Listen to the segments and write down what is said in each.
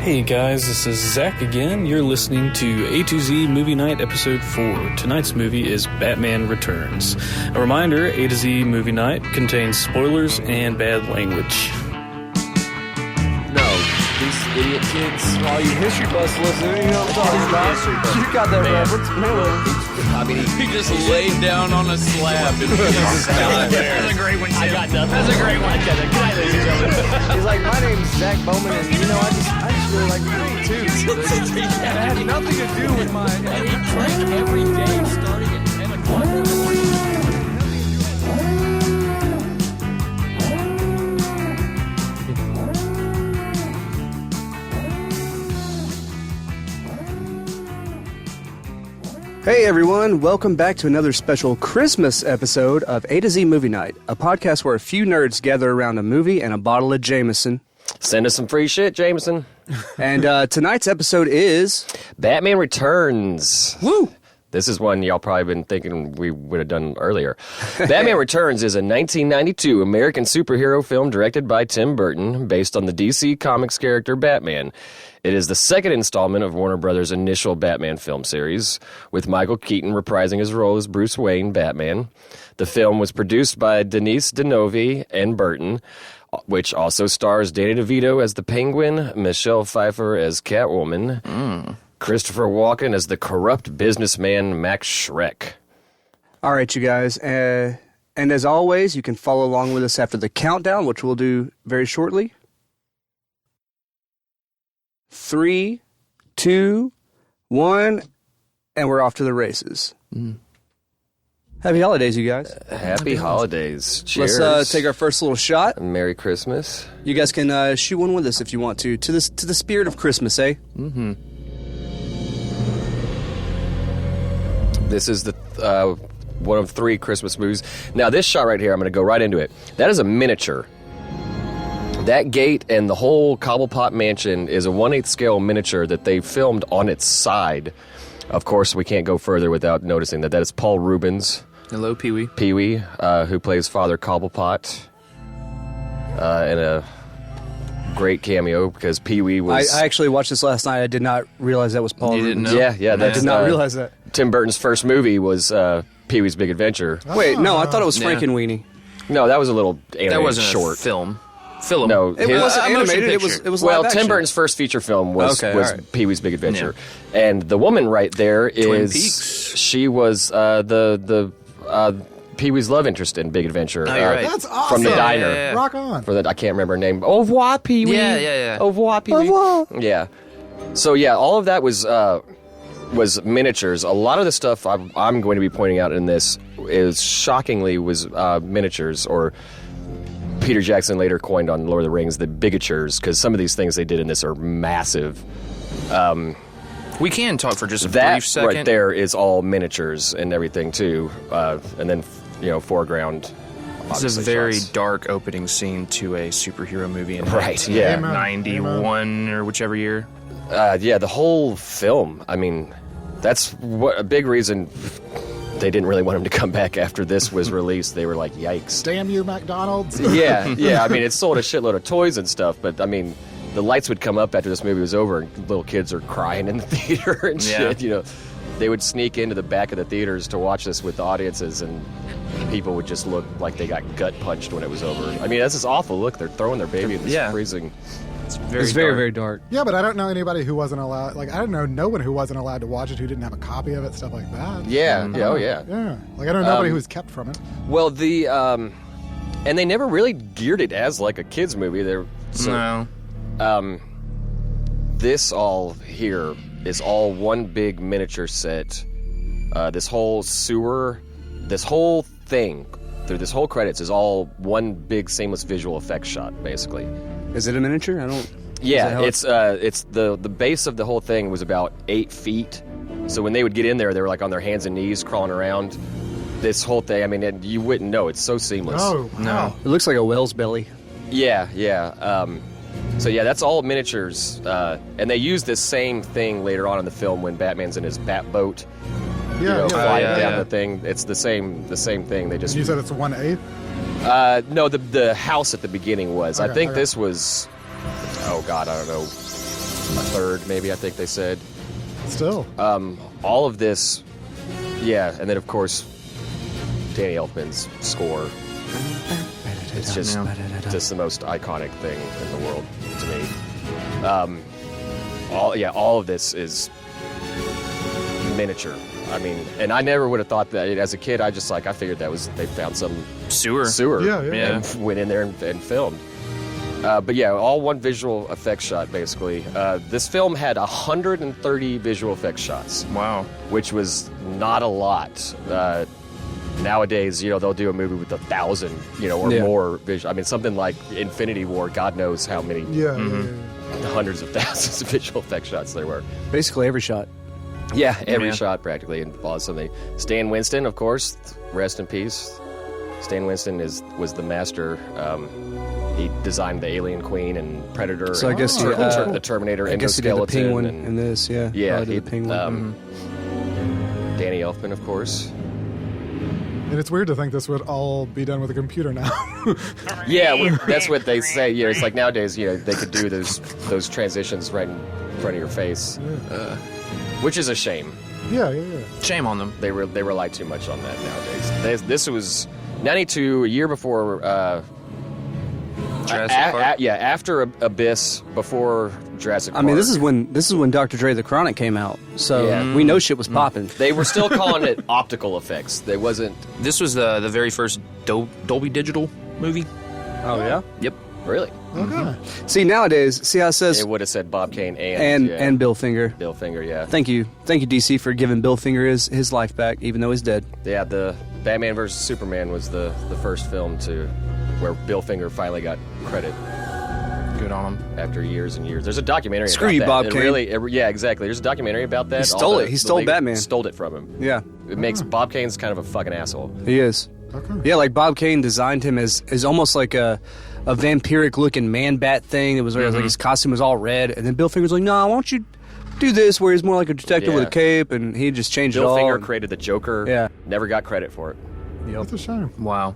Hey guys, this is Zach again. You're listening to A2Z Movie Night Episode 4. Tonight's movie is Batman Returns. A reminder, A2Z Movie Night contains spoilers and bad language. No, these idiot kids. All you history buffs listening, you know what I'm talking about? You got that reference. I mean, he just laid down on a slab and just died there. That's a great one, too. I got nothing. That's a great one. Good night, ladies and gentlemen. He's like, my name's Zach Bowman, and you know, I just really like movie too. It had nothing to do with my. And he drank every day starting at 10 o'clock in the morning. Hey everyone, welcome back to another special Christmas episode of A to Z Movie Night, a podcast where a few nerds gather around a movie and a bottle of Jameson. Send us some free shit, Jameson. And tonight's episode is Batman Returns. Woo! This is one y'all probably been thinking we would have done earlier. Batman Returns is a 1992 American superhero film directed by Tim Burton, based on the DC Comics character Batman. It is the second installment of Warner Brothers' initial Batman film series, with Michael Keaton reprising his role as Bruce Wayne, Batman. The film was produced by Denise Denovi and Burton, which also stars Danny DeVito as the Penguin, Michelle Pfeiffer as Catwoman, Christopher Walken as the corrupt businessman Max Schreck. all right, you guys. And as always, you can follow along with us after the countdown, which we'll do very shortly. 3, 2, 1, and we're off to the races. Happy holidays, you guys. Happy holidays. Cheers. Let's take our first little shot. Merry Christmas. You guys can shoot one with us if you want to the spirit of Christmas, eh? Mm-hmm. This is the one of 3 Christmas movies. Now, this shot right here, I'm going to go right into it. That is a miniature. That gate and the whole Cobblepot mansion is a 1/8 scale miniature that they filmed on its side. Of course, we can't go further without noticing that is Paul Rubens. Hello, Pee-wee. Pee-wee, who plays Father Cobblepot. In a great cameo, because Pee-wee was... I actually watched this last night. I did not realize that was Paul You Rubens. didn't know? Yeah, I did not realize that. Tim Burton's first movie was Pee-wee's Big Adventure. Wait, no, I thought it was Frankenweenie. No, that was a little animated That wasn't short. a film. Film. No, It wasn't animated. It was well, live Tim action. Burton's first feature film was Okay, all right. Pee-wee's Big Adventure, and the woman right there is Peaks. she was the Pee-wee's love interest in Big Adventure. Oh, you're right. That's awesome. From the diner. Yeah. Rock on. For the I can't remember her name. Au revoir, Pee-wee. Yeah. Au revoir, Pee-wee. Au revoir. Yeah. So yeah, all of that was miniatures. A lot of the stuff I'm going to be pointing out in this is shockingly was miniatures, or Peter Jackson later coined on Lord of the Rings the bigatures, because some of these things they did in this are massive. We can talk for just a That brief second. right there is all miniatures and everything too, and then foreground. It's a obviously, very shots. dark opening scene to a superhero movie in Right, yeah. 91 or whichever year. Yeah, the whole film. I mean, that's what a big reason they didn't really want him to come back after this was released. They were like, "Yikes!" Damn you, McDonald's. Yeah. I mean, it sold a shitload of toys and stuff, but I mean, the lights would come up after this movie was over, and little kids are crying in the theater and shit. You know, they would sneak into the back of the theaters to watch this with the audiences, and people would just look like they got gut punched when it was over. I mean, that's just awful. Look, they're throwing their baby in this freezing. It's It's very, very dark. Yeah, but I don't know anybody who wasn't allowed. Like, I don't know no one who wasn't allowed to watch it who didn't have a copy of it, stuff like that. Yeah. Oh, yeah. Yeah. Like, I don't know nobody who was kept from it. Well, the and they never really geared it as like a kids movie. No. This all here is all one big miniature set. This whole sewer, this whole thing, through this whole credits is all one big seamless visual effects shot, basically. Is it a miniature? I don't. Yeah, it's the base of the whole thing was about 8 feet. So when they would get in there, they were like on their hands and knees crawling around. This whole thing, I mean, you wouldn't know. It's so seamless. Oh, wow. It looks like a whale's belly. Yeah. So yeah, that's all miniatures, and they use this same thing later on in the film when Batman's in his bat boat, flying down the thing. It's the same thing. They just You said it's 1/8? no, the house at the beginning was. I Okay, think okay. this was, oh god, I don't know, third, maybe, I think they said. Still. All of this, yeah, and then, of course, Danny Elfman's score. It's just the most iconic thing in the world to me. All of this is miniature. I mean, and I never would have thought that. As a kid, I figured that was, they found some Sewer. Yeah. and went in there and filmed. But yeah, all one visual effects shot, basically. This film had 130 visual effects shots. Wow. Which was not a lot. Nowadays, they'll do a movie with 1,000, or more visual. I mean, something like Infinity War, God knows how many hundreds of thousands of visual effects shots there were. Basically every shot. Yeah, every shot practically involves something. Stan Winston, of course, rest in peace. Stan Winston was the master. He designed the Alien Queen and Predator. So and I guess the Terminator I guess he did the endoskeleton. Penguin and, in this, yeah. yeah, Probably did the Penguin. Danny Elfman, of course. And it's weird to think this would all be done with a computer now. Yeah, that's what they say. Yeah, it's like nowadays, they could do those transitions right in front of your face, which is a shame. Yeah. Shame on them. They rely too much on that nowadays. This was 92, a year before. Jurassic Park? After Abyss, before Jurassic Park. I mean, this is when Dr. Dre the Chronic came out, so we know shit was popping. They were still calling it optical effects. They wasn't. This was the very first Dolby Digital movie. Oh yeah. Yep. Really? Okay. See nowadays, see how it says It would have said Bob Kane and Bill Finger. Bill Finger. Yeah. Thank you, DC, for giving Bill Finger his life back, even though he's dead. Yeah. The Batman vs Superman was the first film where Bill Finger finally got credit. Good on him. After years and years. There's a documentary Screw about you, that. Bob It Kane. really, yeah, exactly. There's a documentary about that. He stole it. He stole Batman. Stole it from him. Yeah, It makes Bob Kane's kind of a fucking asshole. he is. Okay. Yeah, like Bob Kane designed him as almost like a vampiric looking man bat thing. It was like his costume was all red, and then Bill Finger's like, "Nah, why don't you do this where he's more like a detective with a cape?" And he just changed it Bill all. Finger created the Joker. Yeah. Never got credit for it. That's a shame. Wow.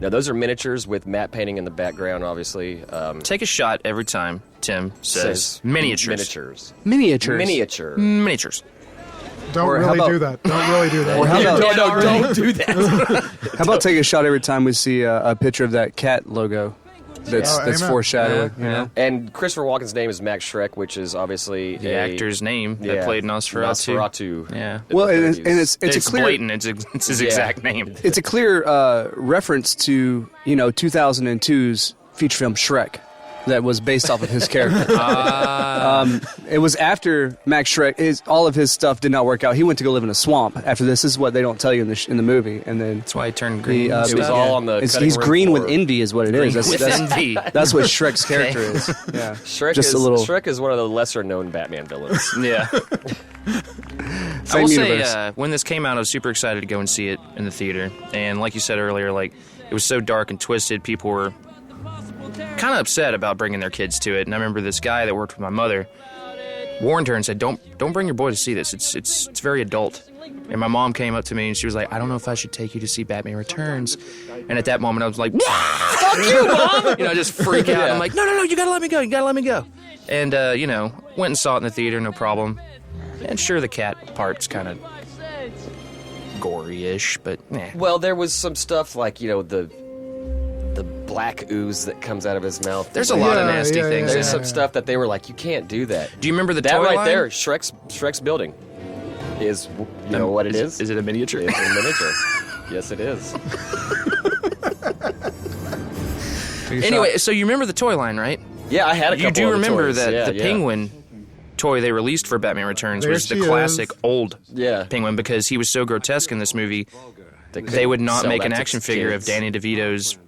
Now, those are miniatures with matte painting in the background, obviously. Take a shot every time Tim says miniatures. Miniatures. Miniatures. Miniature. Miniatures. Don't Or how really about- do that. Don't really do that. Or how about, Don't do that. how about take a shot every time we see a picture of that cat logo that's Amen. foreshadowing, Yeah, you know? And Christopher Walken's name is Max Schreck, which is obviously The actor's name that played Nosferatu. Nosferatu. Yeah. Well, in the and 30s. it's a clear blatant. It's his exact name. it's a clear reference to 2002's feature film Shrek that was based off of his character. It was after Max Schreck. All of his stuff did not work out. He went to go live in a swamp. After this is what they don't tell you in the movie, and then That's why he turned green. It was all on the cutting he's room green floor. with envy, is what it is. with envy. That's what Shrek's character is. Yeah, Shrek is one of the lesser known Batman villains. Yeah. I Same will universe. say, when this came out, I was super excited to go and see it in the theater. And like you said earlier, like it was so dark and twisted, people were kind of upset about bringing their kids to it. And I remember this guy that worked with my mother warned her and said, "Don't bring your boy to see this. It's very adult." And my mom came up to me and she was like, "I don't know if I should take you to see Batman Returns." And at that moment, I was like, "Fuck you, Mom!" Just freak out. I'm like, "No, you gotta let me go. You gotta let me go." And went and saw it in the theater, no problem. And sure, the cat part's kind of gory-ish, but Well, there was some stuff like the black ooze that comes out of his mouth. There's a lot of Yeah, nasty yeah, things. There's in some it. stuff that they were like, you can't do that. Do you remember the That toy right line? there, Shrek's building, is what it is. Is it a miniature? It's a miniature. Yes, it is. Anyway, so you remember the toy line, right? Yeah, I had a couple. You do of the remember toys. that Yeah, the yeah. penguin toy they released for Batman Returns There was the she classic is. old Yeah. penguin because he was so grotesque in this movie. They They would not sell make that an to action figure kids. of Danny DeVito's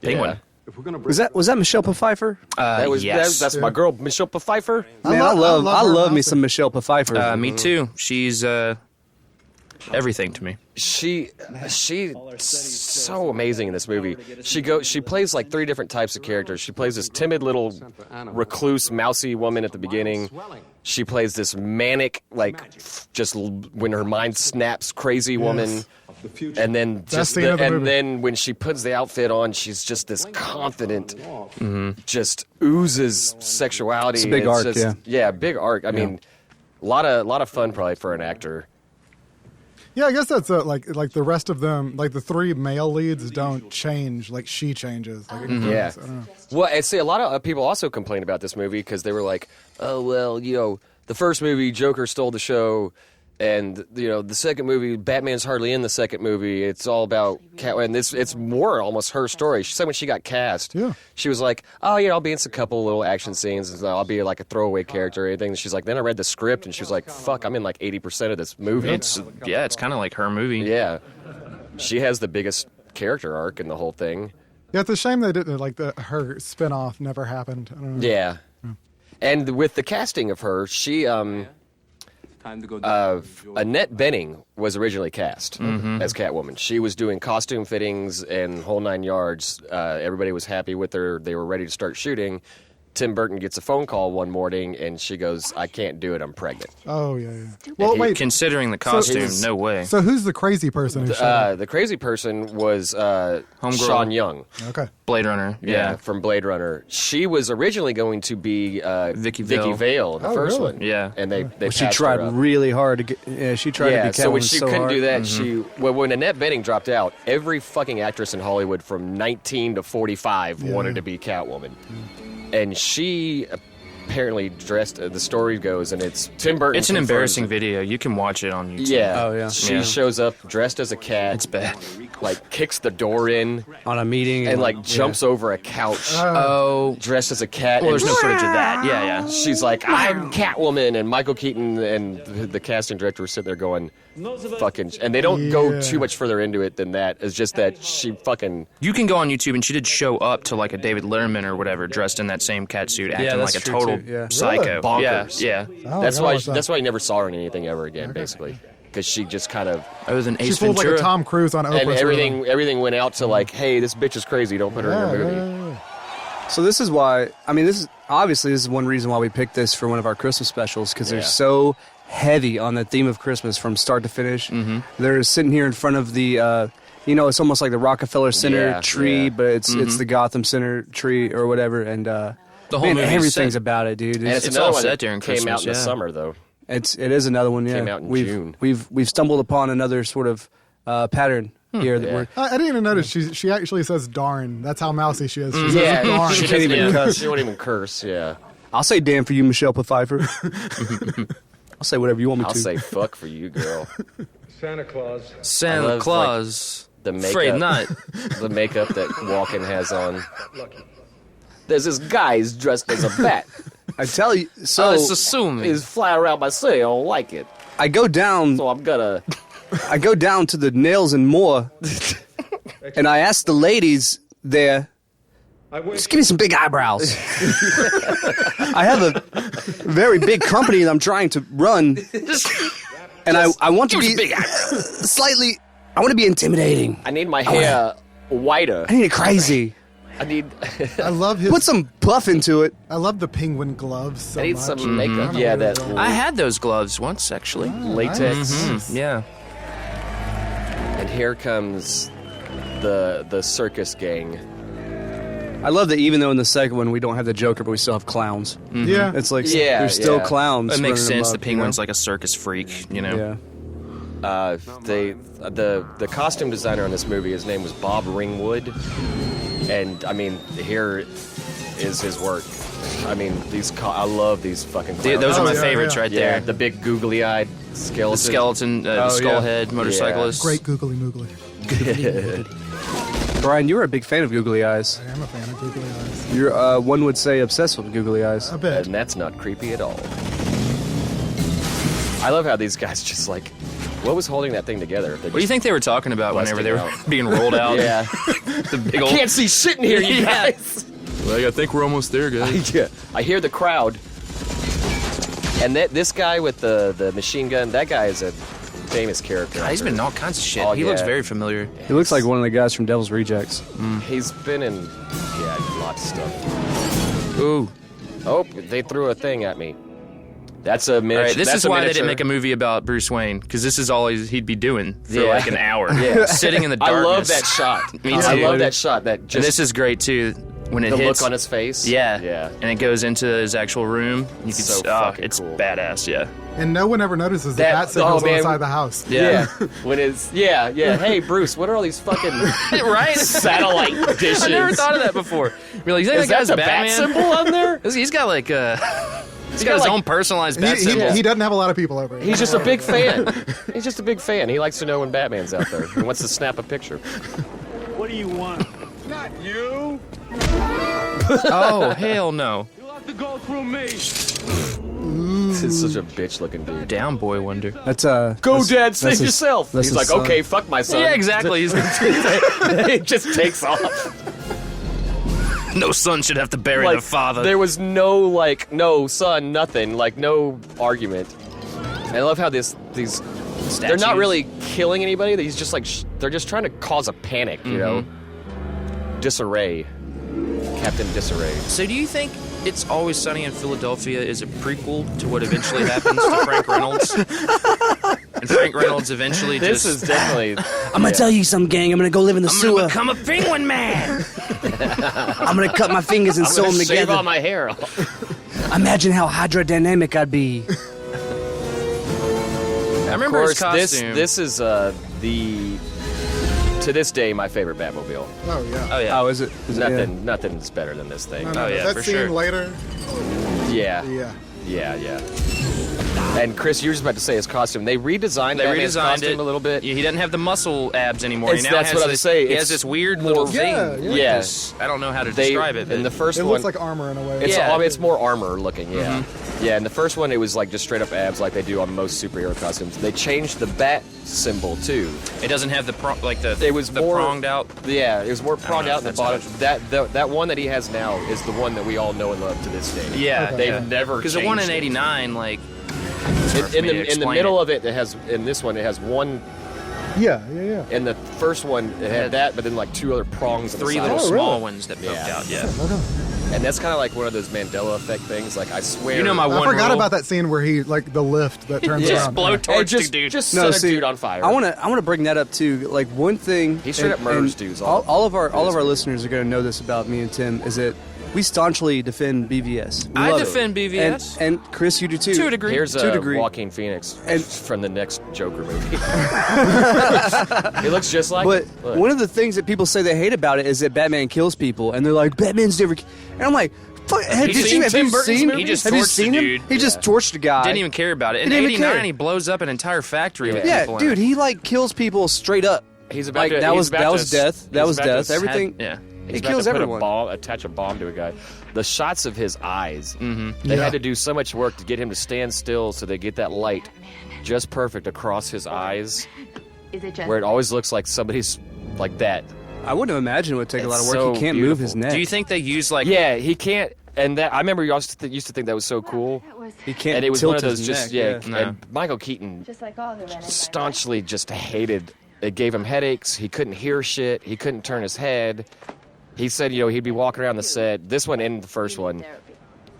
penguin. Yeah. was that Michelle Pfeiffer? Yes. That's my girl, Michelle Pfeiffer. Man, I love me some Michelle Pfeiffer. Me too. She's everything to me. She's so amazing in this movie. She plays like 3 different types of characters. She plays this timid little recluse, mousy woman at the beginning. She plays this manic, like just when her mind snaps, crazy woman. And then then when she puts the outfit on, she's just this confident, just oozes sexuality. It's a big arc, yeah, big arc. I mean, a lot of fun probably for an actor. Yeah, I guess that's like the rest of them, like the 3 male leads don't change like she changes. Like, Yeah. I don't know. Well, and see, a lot of people also complained about this movie because they were like, oh, well, the first movie, Joker stole the show, and, the second movie, Batman's hardly in the second movie. It's all about Catwoman. And it's more almost her story. She said when she got cast, she was like, oh, I'll be in some couple little action scenes, and I'll be like a throwaway character or anything. And she's like, then I read the script, and she was like, fuck, I'm in like 80% of this movie. It's kind of like her movie. Yeah. She has the biggest character arc in the whole thing. Yeah, it's a shame they didn't her spinoff never happened. I don't know. Yeah. And with the casting of her, she Annette Bening was originally cast as Catwoman. She was doing costume fittings and whole 9 yards. Everybody was happy with her. They were ready to start shooting. Tim Burton gets a phone call one morning, and she goes, I can't do it, I'm pregnant. Oh, yeah. Well, wait. Considering the costume, no way. So who's the crazy person who showed up? The crazy person was Sean Young. Okay. Blade Runner. Yeah, from Blade Runner. She was originally going to be Vicky Vale. The first really? one. Yeah. And they She passed tried her up. really hard to get. Yeah, she tried to be Catwoman so when she couldn't hard. do that, when Annette Bening dropped out, every fucking actress in Hollywood from 19 to 45 wanted to be Catwoman. And she apparently dressed, the story goes, and it's Tim Burton. It's an embarrassing video. You can watch it on YouTube. Yeah. Oh, yeah. She shows up dressed as a cat. It's bad. Like, kicks the door in. On a meeting. And, like, jumps over a couch. Dressed as a cat. Well, and there's no footage of that. Yeah. She's like, I'm Catwoman. And Michael Keaton and the casting director were sitting there going, fucking. And they don't go too much further into it than that. It's just that she fucking. You can go on YouTube, and she did show up to like a David Letterman or whatever, dressed in that same cat suit, acting like a that's true, total too, yeah. psycho. Bonkers. Yeah. Oh, That's I why. watched that. That's why you never saw her in anything ever again, basically, because she just kind of. Other than She Ace pulled like Ventura. a Tom Cruise on Oprah. And sort of thing. everything went out to like, hey, this bitch is crazy. Don't put her in your movie. So this is why. I mean, this is one reason why we picked this for one of our Christmas specials, because they're so heavy on the theme of Christmas from start to finish. They're sitting here in front of the. It's almost like the Rockefeller Center tree, but it's the Gotham Center tree or whatever, and The whole movie everything's set. about it, dude. And it's It's another all one set that during came Christmas, out in the yeah. summer, though. it is another one. Yeah, Came out in we've June. we've stumbled upon another sort of pattern here that we're. I didn't even notice she actually says darn. That's how mousy she is. She Yeah, says darn. she can't even cuss. She won't even curse. Yeah, I'll say damn for you, Michelle Pfeiffer. I'll say whatever you want me I'll to. say fuck for you, girl. Santa Claus. I Santa love, Claus. The makeup, Afraid not. the makeup that Walken has on. There's this guy who's dressed as a bat. I tell you. So It's assuming. He's flying around my city. I don't like it, I go down. so I'm gonna. I go down to the Nails and More, and I ask the ladies there, just give me some big eyebrows. I have a very big company that I'm trying to run, and I want to be slightly. I want to be intimidating. I need my hair whiter. I need it crazy. I need. I love his. Put some puff into it. I love the penguin gloves so I need much. some makeup. I Yeah, don't that really I had those gloves once, actually. latex. Yeah. And here comes the circus gang. I love that even though in the second one we don't have the Joker, but we still have clowns. Yeah. It's like Yeah, there's still yeah. clowns. It makes running sense. The amok, penguin's like a circus freak, you know? Yeah. The costume designer on this movie, his name was Bob Ringwood, and I mean here is his work. I mean I love these fucking clowns. Those are my yeah, favorites yeah. right yeah, there. the big googly-eyed skeleton. The skeleton, the skull head, motorcyclist. Great googly moogly. Brian, you were a big fan of Googly Eyes. I am a fan of googly eyes. You're, one would say, obsessed with Googly Eyes. A bit. And that's not creepy at all. I love how these guys just like, what was holding that thing together? What do you think they were talking about whenever they were Busting being rolled out? Yeah. The big old. Can't see shit in here, you Yeah. guys. Like, I think we're almost there, guys. Yeah. I hear the crowd, and this guy with the machine gun, that guy is a famous character. He's been in all kinds of shit. Oh, He looks yeah. very familiar. He looks like one of the guys from Devil's Rejects. He's been in, lots of stuff. Ooh. Oh, they threw a thing at me. That's a miniature. All right, this that's is a why they miniature. didn't make a movie about Bruce Wayne, because this is all he'd be doing for Yeah. like an hour. Yeah. Sitting in the I darkness. love that shot. Me I too. love that shot. That And just this is great, too, when it the hits. look on his face. Yeah. Yeah. And it goes into his actual room. You can So see, fucking it's cool. badass, yeah. And no one ever notices the That- bat signals oh, man. inside the house. Yeah. When it's Hey Bruce, what are all these fucking Right? satellite dishes? I never thought of that before. You're like, you think Is that guy's that the Batman? bat symbol on there? He's got like he's got his like- own personalized bat symbol. He doesn't have a lot of people over here. He's just a big fan. He's just a big fan. He likes to know when Batman's out there. He wants to snap a picture. What do you want? Not you. Oh, hell no. You'll have to go through me. He's such a bitch-looking dude. Down boy wonder. That's Go, that's- Dad, that's save his- yourself. that's He's like, his son. okay, fuck my son. Yeah, exactly. He just takes off. No son should have to bury Like, the father. there was no son, nothing, like no argument. And I love how they're not Statues. really killing anybody. He's just like they're just trying to cause a panic, you know. Disarray, Captain Disarray. So do you think It's Always Sunny in Philadelphia is a prequel to what eventually happens to Frank Reynolds? And Frank Reynolds eventually This just... is definitely. I'm gonna tell you something, gang. I'm gonna go live in the I'm sewer. gonna become a penguin man! I'm gonna cut my fingers and sew I'm them gonna shave together. all my hair off. Imagine how hydrodynamic I'd be. I remember his Of course, costume. this is to this day my favorite Batmobile. Oh yeah. Oh, yeah. Oh, is it? Nothing's better than this thing. No, Oh, yeah, that for scene sure. later. Yeah. Yeah. And Chris, you were just about to say his costume. They redesigned Batman's costume a little bit. Yeah, he doesn't have the muscle abs anymore. It's- He now that's has what I was this, saying. He has It's this weird little more- thing. Yeah, with yeah. this- I don't know how to describe it. In the But first It one, looks like armor in a way. it's Yeah. it's more armor looking. Yeah, yeah. In the first one, it was like just straight up abs, like they do on most superhero costumes. They changed the bat symbol too. it doesn't have the It was the more pronged out. Yeah, it was more pronged know out in the if bottom. that's That one that he has now is the one that we all know and love to this day. Yeah, They've never because the one in changed it. '89, like In the middle of it has in this one it has one. Yeah. In the first one it had that, but then like two other prongs. on the three side. little Oh, small really? ones that poked Yeah. out. Yeah, And that's kind of like one of those Mandela effect things. Like I swear, you know my I one forgot rule. about that scene where he like the lift that turns Just around. blow Yeah. torch Hey, the dude. just No, set a see, dude on fire. I want to bring that up too. Like one thing, He straight up murders dudes All, all of our listeners are going to know this about me and Tim is that we staunchly defend BVS. We I love it. defend BVS. and Chris, you do too. To a degree. Here's to a degree. Joaquin Phoenix And- from the next Joker movie. He looks just like. But Look. one of the things that people say they hate about it is that Batman kills people, and they're like, Batman's never. And I'm like, fuck, have you you seen seen, Tim have you Burton's seen, movie? He just have you torched seen a him? dude. He just torched a guy. Didn't even care about it. In Didn't even '89, care. he blows up an entire factory with Yeah, people in dude, it. he like kills people straight up. He's about Like to. that he's was about that to- was death. That he's was about to death. had- Everything. Yeah. He's He about kills to put everyone. attach a bomb to a guy. The shots of his eyes. They had to do so much work to get him to stand still, so they get that light just perfect across his eyes, Is it just where it always looks like somebody's like that. I wouldn't have imagined it would take a lot of It's work. so He can't move beautiful. his neck. Do you think they use like? Yeah, he can't. And that I remember you also used to think that was so cool. He can't. And it was tilt one of those his just neck, No. And Michael Keaton just like all the men? staunchly just hated. It gave him headaches. He couldn't hear shit. He couldn't turn his head. He said, he'd be walking around the set. This one and the first one.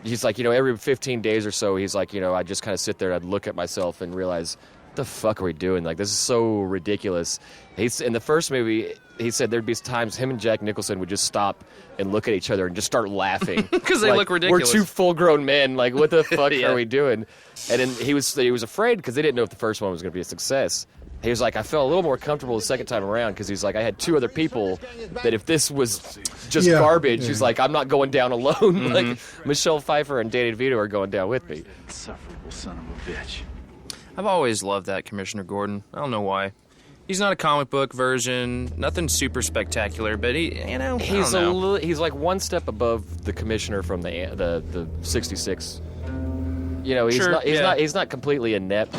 He's like, every 15 days or so, he's like, I just kind of sit there and I'd look at myself and realize, what the fuck are we doing? Like, this is so ridiculous. He's in the first movie. He said there'd be times him and Jack Nicholson would just stop and look at each other and just start laughing 'Cause they Like, look ridiculous. We're two full-grown men. Like, what the fuck Yeah. are we doing? And then he was afraid because they didn't know if the first one was going to be a success. He was like, I felt a little more comfortable the second time around because he's like, I had two other people that if this was just Yeah. garbage, Yeah. he's like, I'm not going down alone. Like, Michelle Pfeiffer and Danny DeVito are going down with me. Insufferable son of a bitch. I've always loved that Commissioner Gordon. I don't know why. He's not a comic book version. Nothing super spectacular, but he, I don't know. He's like one step above the commissioner from the 66. He's Sure, not yeah. he's not completely inept,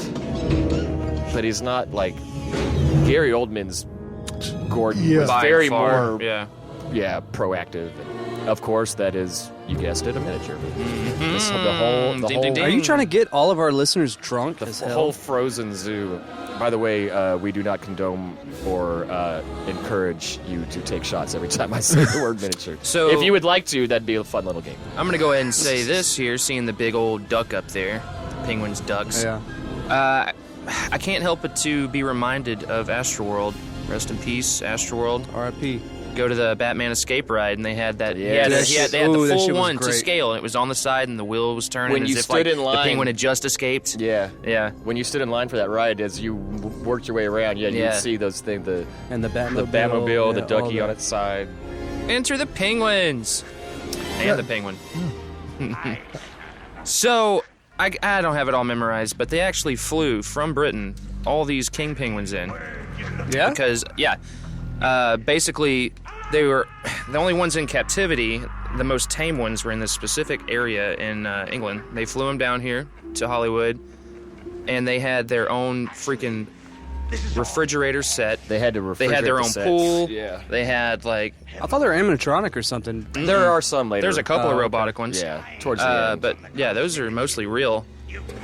but he's not like Gary Oldman's Gordon Yeah. was By very far, more yeah. proactive. And of course, that is You guessed it, a miniature. Ding, ding, ding. Are you trying to get all of our listeners drunk as The hell? whole Frozen Zoo. By the way, we do not condone or encourage you to take shots every time I say the word miniature. So- if you would like to, that'd be a fun little game. I'm going to go ahead and say this here, seeing the big old duck up there. Penguins, ducks. Yeah. I can't help but to be reminded of Astroworld. Rest in peace, Astroworld. R.I.P. Go to the Batman escape ride, and they had that. Yeah, they had the that full shit was one to great. scale, and it was on the side, and the wheel was turning. When as you if, stood like, in the line- penguin had just escaped. Yeah. Yeah. When you stood in line for that ride, as you worked your way around, Yeah. you'd see those things, And the Batmobile. the Batmobile, the yeah, ducky all on that. its side. Enter the penguins, and the penguin. So I don't have it all memorized, but they actually flew from Britain all these king penguins in. Yeah? Because basically they were the only ones in captivity. The most tame ones were in this specific area in England. They flew them down here to Hollywood, and they had their own freaking refrigerator set. They had to refrigerate They had their the own sets. pool. Yeah. They had like I thought they were animatronic or something. There are some later. there's a couple of okay. robotic ones. Yeah, towards the end. But yeah, those are mostly real.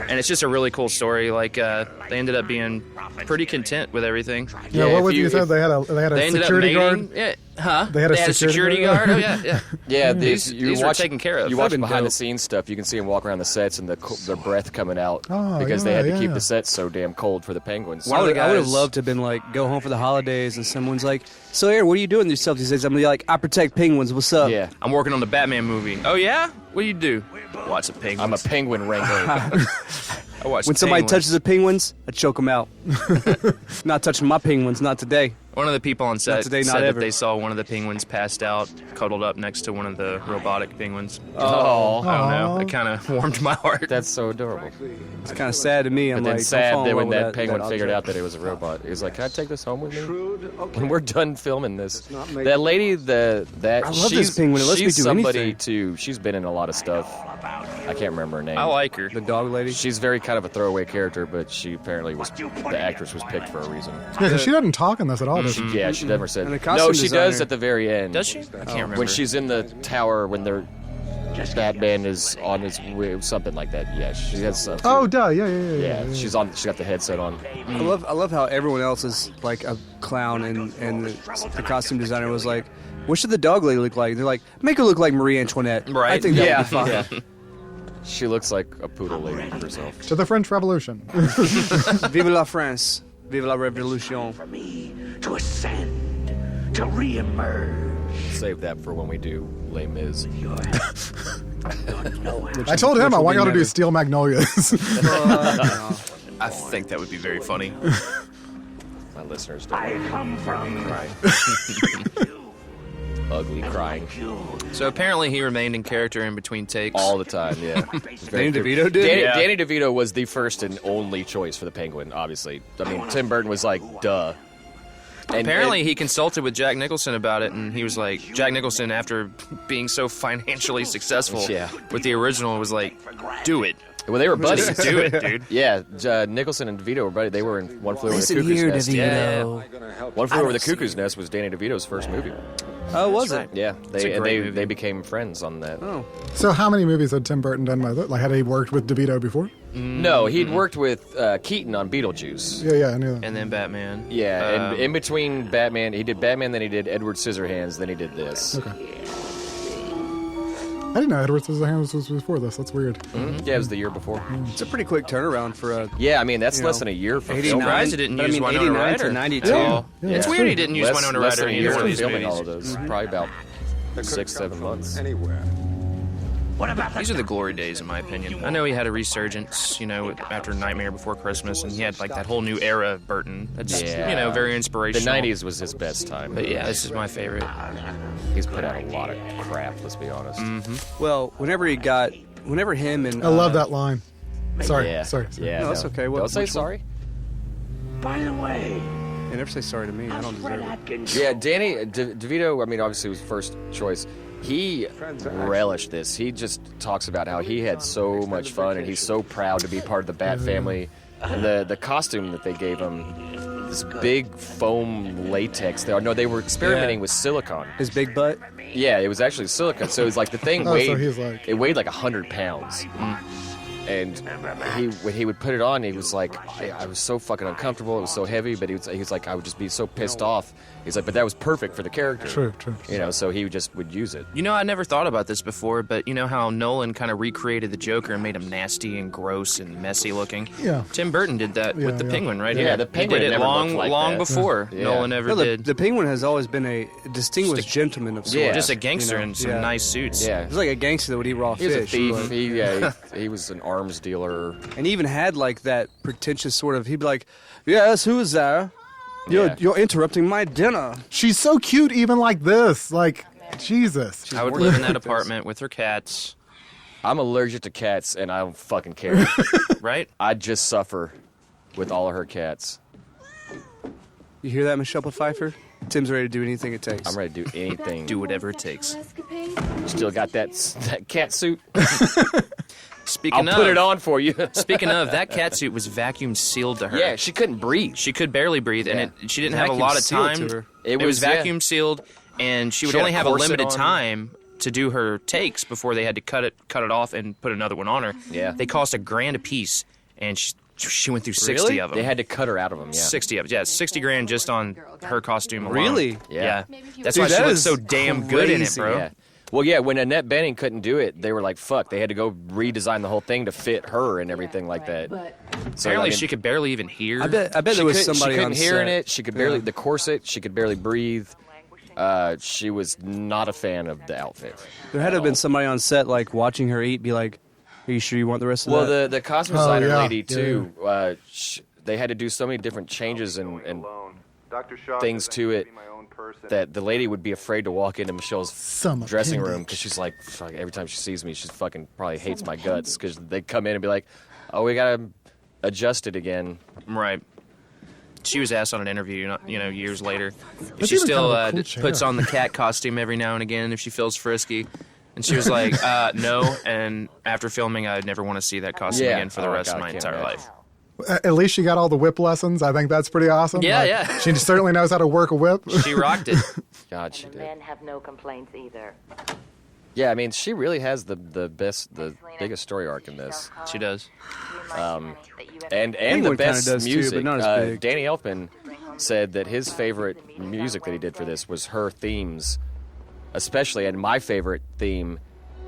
And it's just a really cool story. Like they ended up being pretty content with everything. Yeah, Yeah, what if was it you- you said? if- They had a They ended security up mating. guard. Yeah, huh? They had a had security a security guard. guard? Oh yeah, yeah. Yeah, These were taken care of. You watch That'd been behind the dope. scenes stuff. You can see them walk around the sets and the breath coming out Oh, because they yeah, had to keep yeah. the sets so damn cold for the penguins. One of the I would have guys- loved to have been like, go home for the holidays, and someone's like, so Aaron, what are you doing yourself these days? I'm like, I protect penguins. What's up? Yeah, I'm working on the Batman movie. Oh yeah? What do you do? Watch the penguins. I'm a penguin wrangler. I watch When the somebody penguins. touches the penguins, I choke them out. Not touching my penguins, not today. One of the people on set today, not said that ever. they saw one of the penguins passed out, cuddled up next to one of the robotic penguins. Oh, I don't know. Aw. It kind of warmed my heart. that's so adorable. It's kind of sad to me. I'm But then like, sad I'm that falling when in love that with penguin figured out object. that it was a robot, he was like, "Can I take this home with me when we're done filming this?" That lady, that I love this she's, penguin. It lets me she's do somebody anything. too. She's been in a lot of stuff. I can't remember her name. I like her. The dog lady. She's very kind of a throwaway character, but she apparently was the actress was picked for a reason. Yeah, because she doesn't talk in this at all, does she? Yeah, she never said. And the No, costume she designer- does at the very end. Does she? I can't remember. When she's in the tower, when they're Batman is on his way, something like that. Yeah, she has something. Oh, duh. Yeah. yeah, she's on. She got the headset on. I love how everyone else is like a clown, and the costume designer was like, what should the dog lady look like? They're like, make her look like Marie Antoinette. Right. I think that Yeah, would be fine. yeah. She looks like a poodle lady herself. To the French Revolution. Vive la France. Vive la Revolution. For me to ascend, to reemerge. Save that for when we do Les Mis. I told him I will want be y'all to do never. Steel Magnolias. I think that would be very funny. My listeners don't I come from cry. Ugly crying So apparently he remained in character in between takes. all the time. Yeah. Danny DeVito did? Danny, Yeah. Danny DeVito was the first and only choice for the Penguin. Obviously, I mean Tim Burton was like, duh. And Apparently he consulted with Jack Nicholson about it, and he was like, Jack Nicholson, after being so financially successful Yeah. with the original, was like, do it. well, they were buddies. Just do it, dude. Yeah, Nicholson and DeVito were buddies. They were in One Flew Over the Listen Cuckoo's here, Nest. DeVito. One Flew Over the Cuckoo's Nest was Danny DeVito's first movie. Oh, was it? Yeah, It's a great movie. they became friends on that. Oh. So how many movies had Tim Burton done with it? Like, had he worked with DeVito before? No, he'd worked with Keaton on Beetlejuice. Yeah, I knew that. And then Batman. Yeah, and in between Batman, he did Batman, then he did Edward Scissorhands, then he did this. Okay. I didn't know Edward Scissorhands was before this. That's weird. Yeah, it was the year before. It's a pretty quick turnaround for a Yeah, I mean that's You less know, than a year for 89. filming. Surprised he didn't But I use mean, Winona 89 Ryder to 92. at all. Yeah, It's yeah. weird he didn't use less, Winona less Ryder than in a either year one of for these filming movies. all of those. Probably about 6-7 months. Anywhere. What about These are the glory days, in my opinion. I know he had a resurgence, after Nightmare Before Christmas, and he had like that whole new era of Burton. That's Yeah. very The inspirational. 90s was his best time. But yeah, this is my favorite. He's put out a lot of crap, let's be honest. well, whenever him and I love that line. Sorry, Yeah. sorry. Yeah, No, that's okay. What- Don't say which one? sorry. By the way, They never say sorry to me. I don't Fred deserve it. Atkins. Yeah, Danny DeVito, I mean, obviously was first choice. He relished this. He just talks about how he had so much fun and he's so proud to be part of the Bat family. And the costume that they gave him, this big foam latex. They were experimenting Yeah. with silicone. His big butt. Yeah, it was actually silicone. So it was like the thing Oh, weighed. so he's like- it weighed like 100 pounds. And when he would put it on, he was like, I was so fucking uncomfortable. It was so heavy, but he was like, I would just be so pissed off. He's like, but that was perfect for the character. True. You know, so he just would use it. You know, I never thought about this before, but you know how Nolan kind of recreated the Joker and made him nasty and gross and messy looking? Yeah. Tim Burton did that with the Yeah. Penguin, right? Yeah, here. the Penguin he did it never long, looked like long that. before Yeah. Nolan ever No, did. the Penguin has always been a distinguished gentleman of sorts. Yeah. Just a gangster You know, in some yeah. nice suits. Yeah. He was like a gangster that would eat raw He was a fish. thief. Like- He was an arms dealer. and he even had like that pretentious sort of. He'd be like, "Yes, who is there? Yeah. You're interrupting my dinner." She's so cute, even like this. Like, Jesus. I would live in that apartment with her cats, I'm allergic to cats, and I don't fucking care. right? I'd just suffer with all of her cats. You hear that, Michelle Pfeiffer? Tim's ready to do anything it takes. I'm ready to do anything. Do whatever it takes. Still got that cat suit. Speaking I'll of, put it on for you. Speaking of, that cat suit was vacuum sealed to her. Yeah, she couldn't breathe. She could barely breathe, and she didn't have a Vacuum lot of sealed time. to her. It was vacuum sealed, and she would She had only a have a corset limited on. time to do her takes before they had to cut it off and put another one on her. Yeah. They cost $1,000 a piece, and she went through 60 Really? of them. They had to cut her out of them, yeah. 60 of them. Yeah, $60,000 just on her costume alone. Really? Yeah. That's Dude, why she that looks is so damn good in it, crazy. bro. Yeah. Well, yeah, when Annette Bening couldn't do it, they were like, fuck. They had to go redesign the whole thing to fit her and everything like that. So, Apparently, I mean, she could barely even hear. I bet she there was couldn't- somebody she on couldn't hear in set. it. She could barely, the corset, she could barely breathe. She was not a fan of the outfit. There had to have been somebody on set like watching her eat, be like, "Are you sure you want the rest of Well, that?" the costume designer yeah. lady, too, they had to do so many different changes and things to it that the lady would be afraid to walk into Michelle's Some dressing room appendage. because she's like, fuck, every time she sees me, she's fucking probably hates my guts because they come in and be like, oh, we gotta adjust it again. Right. She was asked on an interview, years later, if That's she even still kind of a cool puts chair. on the cat costume every now and again if she feels frisky. And she was like, no. And after filming, I'd never want to see that costume Yeah. again for the Oh, rest God, of I my can't entire imagine. life. At least she got all the whip lessons. I think that's pretty awesome. Yeah, Like, yeah. She certainly knows how to work a whip. She rocked it. God, she The did. men have no complaints either. Yeah, I mean, she really has the biggest story arc in this. She does. And the Penguin kinda best does too, music. but not as big. Danny Elfman said that his favorite music that he did for this was her themes, especially. And my favorite theme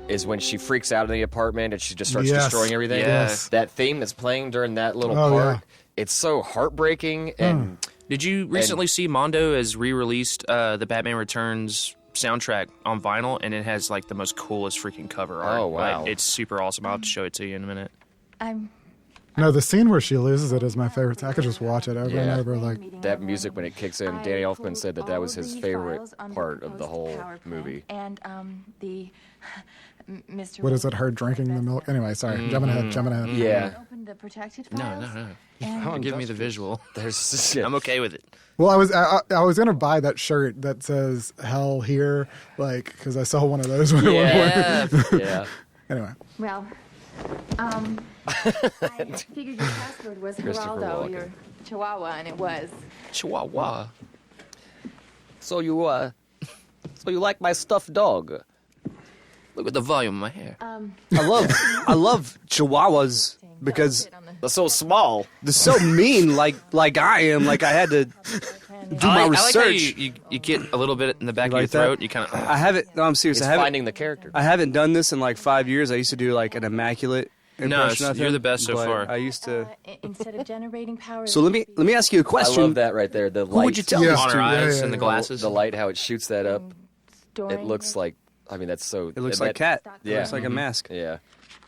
is when she freaks out in the apartment and she just starts Yes. destroying everything. Yes. That theme that's playing during that little Oh, part, yeah. it's so heartbreaking. And Did you recently see Mondo has re-released the Batman Returns soundtrack on vinyl, and it has like the most coolest freaking cover art. Oh, wow. Like, it's super awesome. I'll have to show it to you in a minute. No, the scene where she loses it is my favorite. I could just watch it over Yeah. and over. Like, that music when it kicks in, Danny Elfman said that was his favorite part of the whole movie. And the Mr. what is it? Her drinking the milk? Anyway, sorry. Jumping ahead. Yeah. Opened the protected No, files. no. And Don't give me the visual. There's I'm okay with it. Well, I was gonna buy that shirt that says "Hell Here," like because I saw one of those. When Yeah. yeah. Well, I figured your password was Christopher Geraldo, Walken. your Chihuahua, and it was. Chihuahua. So you like my stuffed dog? Look at the volume of my hair. I love Chihuahuas because They're so small. they're so mean. Like I am. Like I had to do my I like how research. you get a little bit in the back You of your like that? throat. You kind of. I haven't. No, I'm serious. It's I haven't. finding the character. I haven't done this in like 5 years. I used to do like an immaculate impression of him. you're the best so but far. I used to. Instead of generating power. So let me ask you a I question. love that right there. The Who light, would you tell Yes, this on to? her yeah, eyes yeah, and the yeah. glasses. the light, how it shoots that up. storing It looks like. I mean, that's so. It looks that- like cat. Yeah. It looks like a mask. Yeah.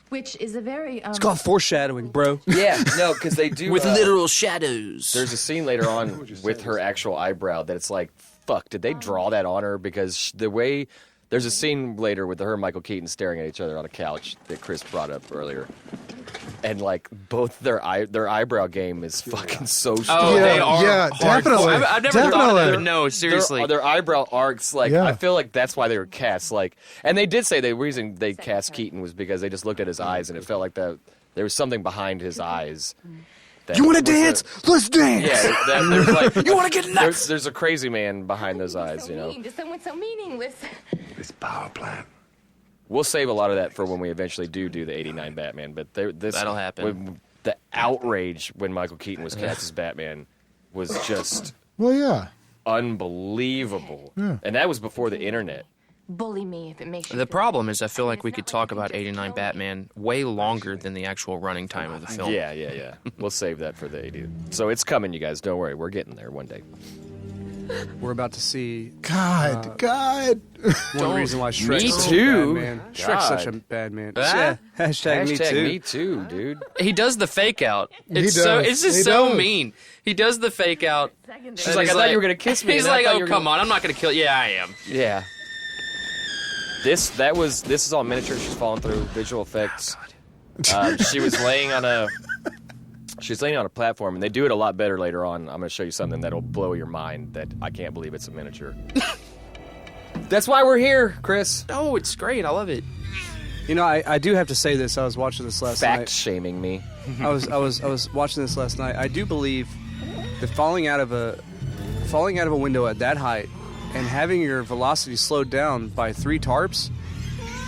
which is a very. It's called foreshadowing, bro. Yeah. No, because they do with literal shadows. There's a scene later on with her actual eyebrow that it's like, fuck, did they draw that on her? Because the way there's a scene later with her and Michael Keaton staring at each other on a couch that Chris brought up earlier, and like both their eyebrow game is fucking so strong. Oh, Yeah, they are. yeah, hardcore. definitely, I've never thought of definitely. that. No, seriously. Their eyebrow arcs, like Yeah. I feel like that's why they were cast. Like, and they did say the reason they cast Keaton was because they just looked at his eyes and it felt like that there was something behind his eyes You want to dance? Let's dance. Yeah, there's like You want to get nuts? there's a crazy man behind those eyes, you know. Mean to someone so meaningless. This power plant. We'll save a lot of that for when we eventually do the '89 Batman, but That'll happen. The outrage when Michael Keaton was cast as Batman was just Well, yeah. unbelievable, and that was before the internet. Bully me if it makes you The feel problem good. is I feel like we It's could not talk like about you can just 89 know Batman way longer than the actual running time of the film. Yeah. We'll save that for the '80s. So it's coming, you guys. Don't worry, we're getting there one day. We're about to see God. one reason why Shrek's Me such too. a bad man. Shrek's such a God. bad man. Ah? Yeah. Hashtag Me too, dude. He does the fake out. It's does. so it's just He so does. mean. He does the fake out. She's like, I thought you were gonna kiss me. He's and I like, thought oh you were come gonna-" on, I'm not gonna kill. Yeah, I am. Yeah. This is all miniature. She's falling through visual effects. She was laying on a platform, and they do it a lot better later on. I'm going to show you something that'll blow your mind. That I can't believe it's a miniature. That's why we're here, Chris. Oh, it's great. I love it. You know, I do have to say this. I was watching this last Fact night. shaming me. I was watching this last night. I do believe that falling out of a window at that height and having your velocity slowed down by 3 tarps,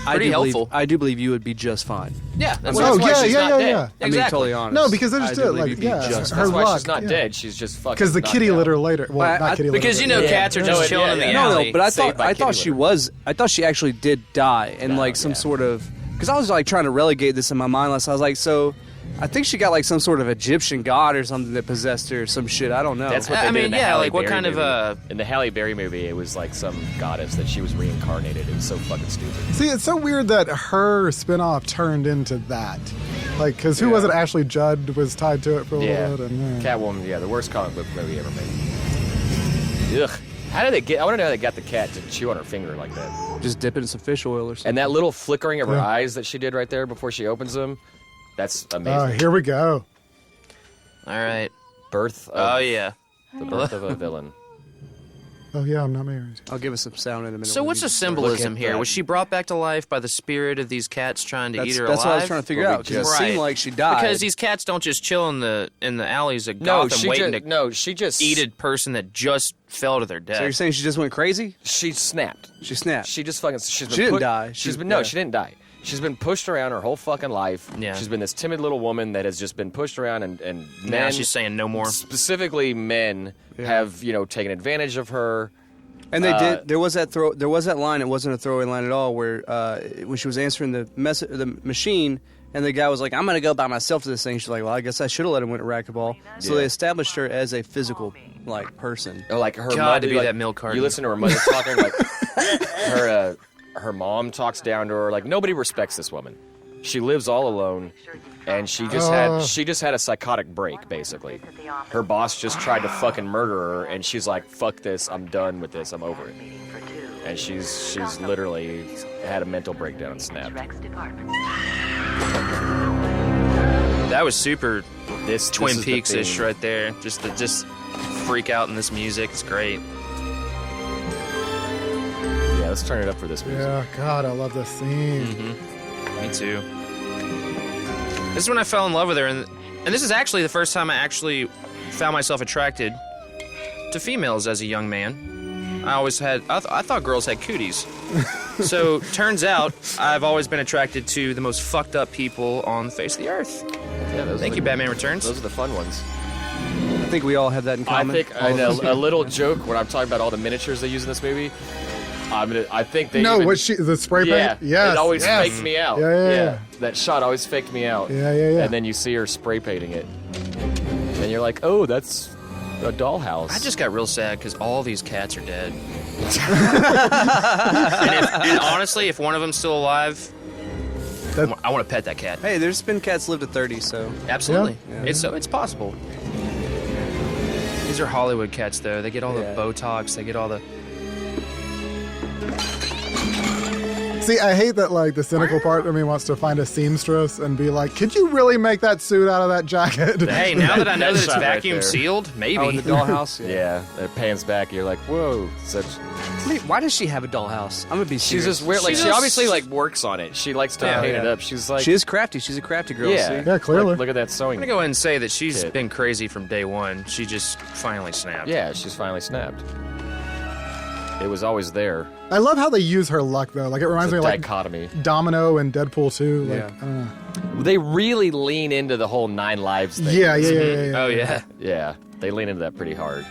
Pretty helpful. I do believe you would be just fine. Yeah, that's Well, Oh, that's why yeah, she's yeah, not yeah, dead. yeah. I mean, Exactly. totally honest. No, because they just I did do it, believe like, you'd be yeah. just Her That's why luck, she's not yeah. dead. She's just fucking. Because the knocked kitty out. litter later. Well, But not kitty litter. because you know but- cats are just No, chilling yeah, in the yeah. alley. No, but I Saved by thought kitty I thought she actually did die, and like some yeah. sort of, because I was like trying to relegate this in my mind last. I was like, so I think she got like some sort of Egyptian god or something that possessed her or some shit. I don't know. That's what I they did mean, in the yeah, Halle like, what Berry kind of, movie. In the Halle Berry movie, it was like some goddess that she was reincarnated. It was so fucking stupid. See, it's so weird that her spinoff turned into that. Like, because who was it? Ashley Judd was tied to it for a Yeah, little bit. And, Catwoman. Yeah, the worst comic book movie ever made. Ugh. How did they get? I want to know how they got the cat to chew on her finger like that. Just dip it in some fish oil or something. And that little flickering of her Yeah. eyes that she did right there before she opens them. That's Oh, amazing. here we go. All right. Birth. Of, Oh yeah. The birth of a villain. Oh, yeah, I'm not married. I'll give us some sound in a minute. So when what's we the start. symbolism Look at here? that. Was she brought back to life by the spirit of these cats trying to eat her That's alive? what I was trying to figure Well, we out, because it just- seemed Right. like she died. Because these cats don't just chill in the alleys of No, Gotham she waiting just to she just eat a person that just fell to their death. So you're saying she just went crazy? She snapped. She snapped. She just fucking. She's been She didn't put- die. She's She- been no. yeah. She didn't die. She's been pushed around her whole fucking life. Yeah. She's been this timid little woman that has just been pushed around, and now men, she's saying no more. specifically men, have taken advantage of her. And they did. There was that There was that line. It wasn't a throwaway line at all. Where when she was answering the machine, and the guy was like, "I'm gonna go by myself to this thing." She's like, "Well, I guess I should have let him win a racquetball." So Yeah. they established her as a physical person. Or like her God, mother to be like, that milk carton. You listen to her mother talking like her mom talks down to her like nobody respects this woman. She lives all alone, and she just had a psychotic break basically. Her boss just tried to fucking murder her, and she's like, "Fuck this! I'm done with this. I'm over it." And she's literally had a mental breakdown and snapped. That was super This Twin is the Peaks-ish thing. right there. Just freak out in this music. It's great. Yeah, let's turn it up for this music. Yeah, God, I love this scene. Me too. This is when I fell in love with her, and this is actually the first time I actually found myself attracted to females as a young man. I thought girls had cooties. So turns out I've always been attracted to the most fucked up people on the face of the earth. Yeah, those Thank are you, the- Batman Returns. Those are the fun ones. I think we all have that in I common. think All of us. a little joke when I'm talking about all the miniatures they use in this movie. I think they No, even, the spray paint? yeah, Yes. it always yes. faked me out. Yeah. That shot always faked me out. Yeah. And then you see her spray painting it, and you're like, oh, that's a dollhouse. I just got real sad because all these cats are dead. and honestly, if one of them's still alive, I want to pet that cat. Hey, there's been cats lived to 30, so Absolutely, Yeah. it's possible. These are Hollywood cats, though. They get all the Yeah. Botox. They get all the. See, I hate that, like, the cynical part of me wants to find a seamstress and be like, could you really make that suit out of that jacket? Hey, now that I know that it's shot right vacuum there. sealed, maybe. Oh, in the dollhouse? Yeah, it pans back. You're like, whoa. Such. Wait, why does she have a dollhouse? I'm gonna be She's serious. just weird. Like, She she just- obviously, like, works on it. She likes to paint it up. She's like. She is crafty. She's a crafty girl. Yeah. See? Yeah, clearly. Like, look at that sewing. I'm going to go ahead and say that she's Kid. been crazy from day one. She just finally snapped. Yeah, she's finally snapped. It was always there. I love how they use her luck, though. Like, it reminds The me of, like, dichotomy. Domino and Deadpool 2. Like, Yeah. I don't know. They really lean into the whole 9 lives thing. Yeah. Oh, yeah. Yeah, they lean into that pretty hard.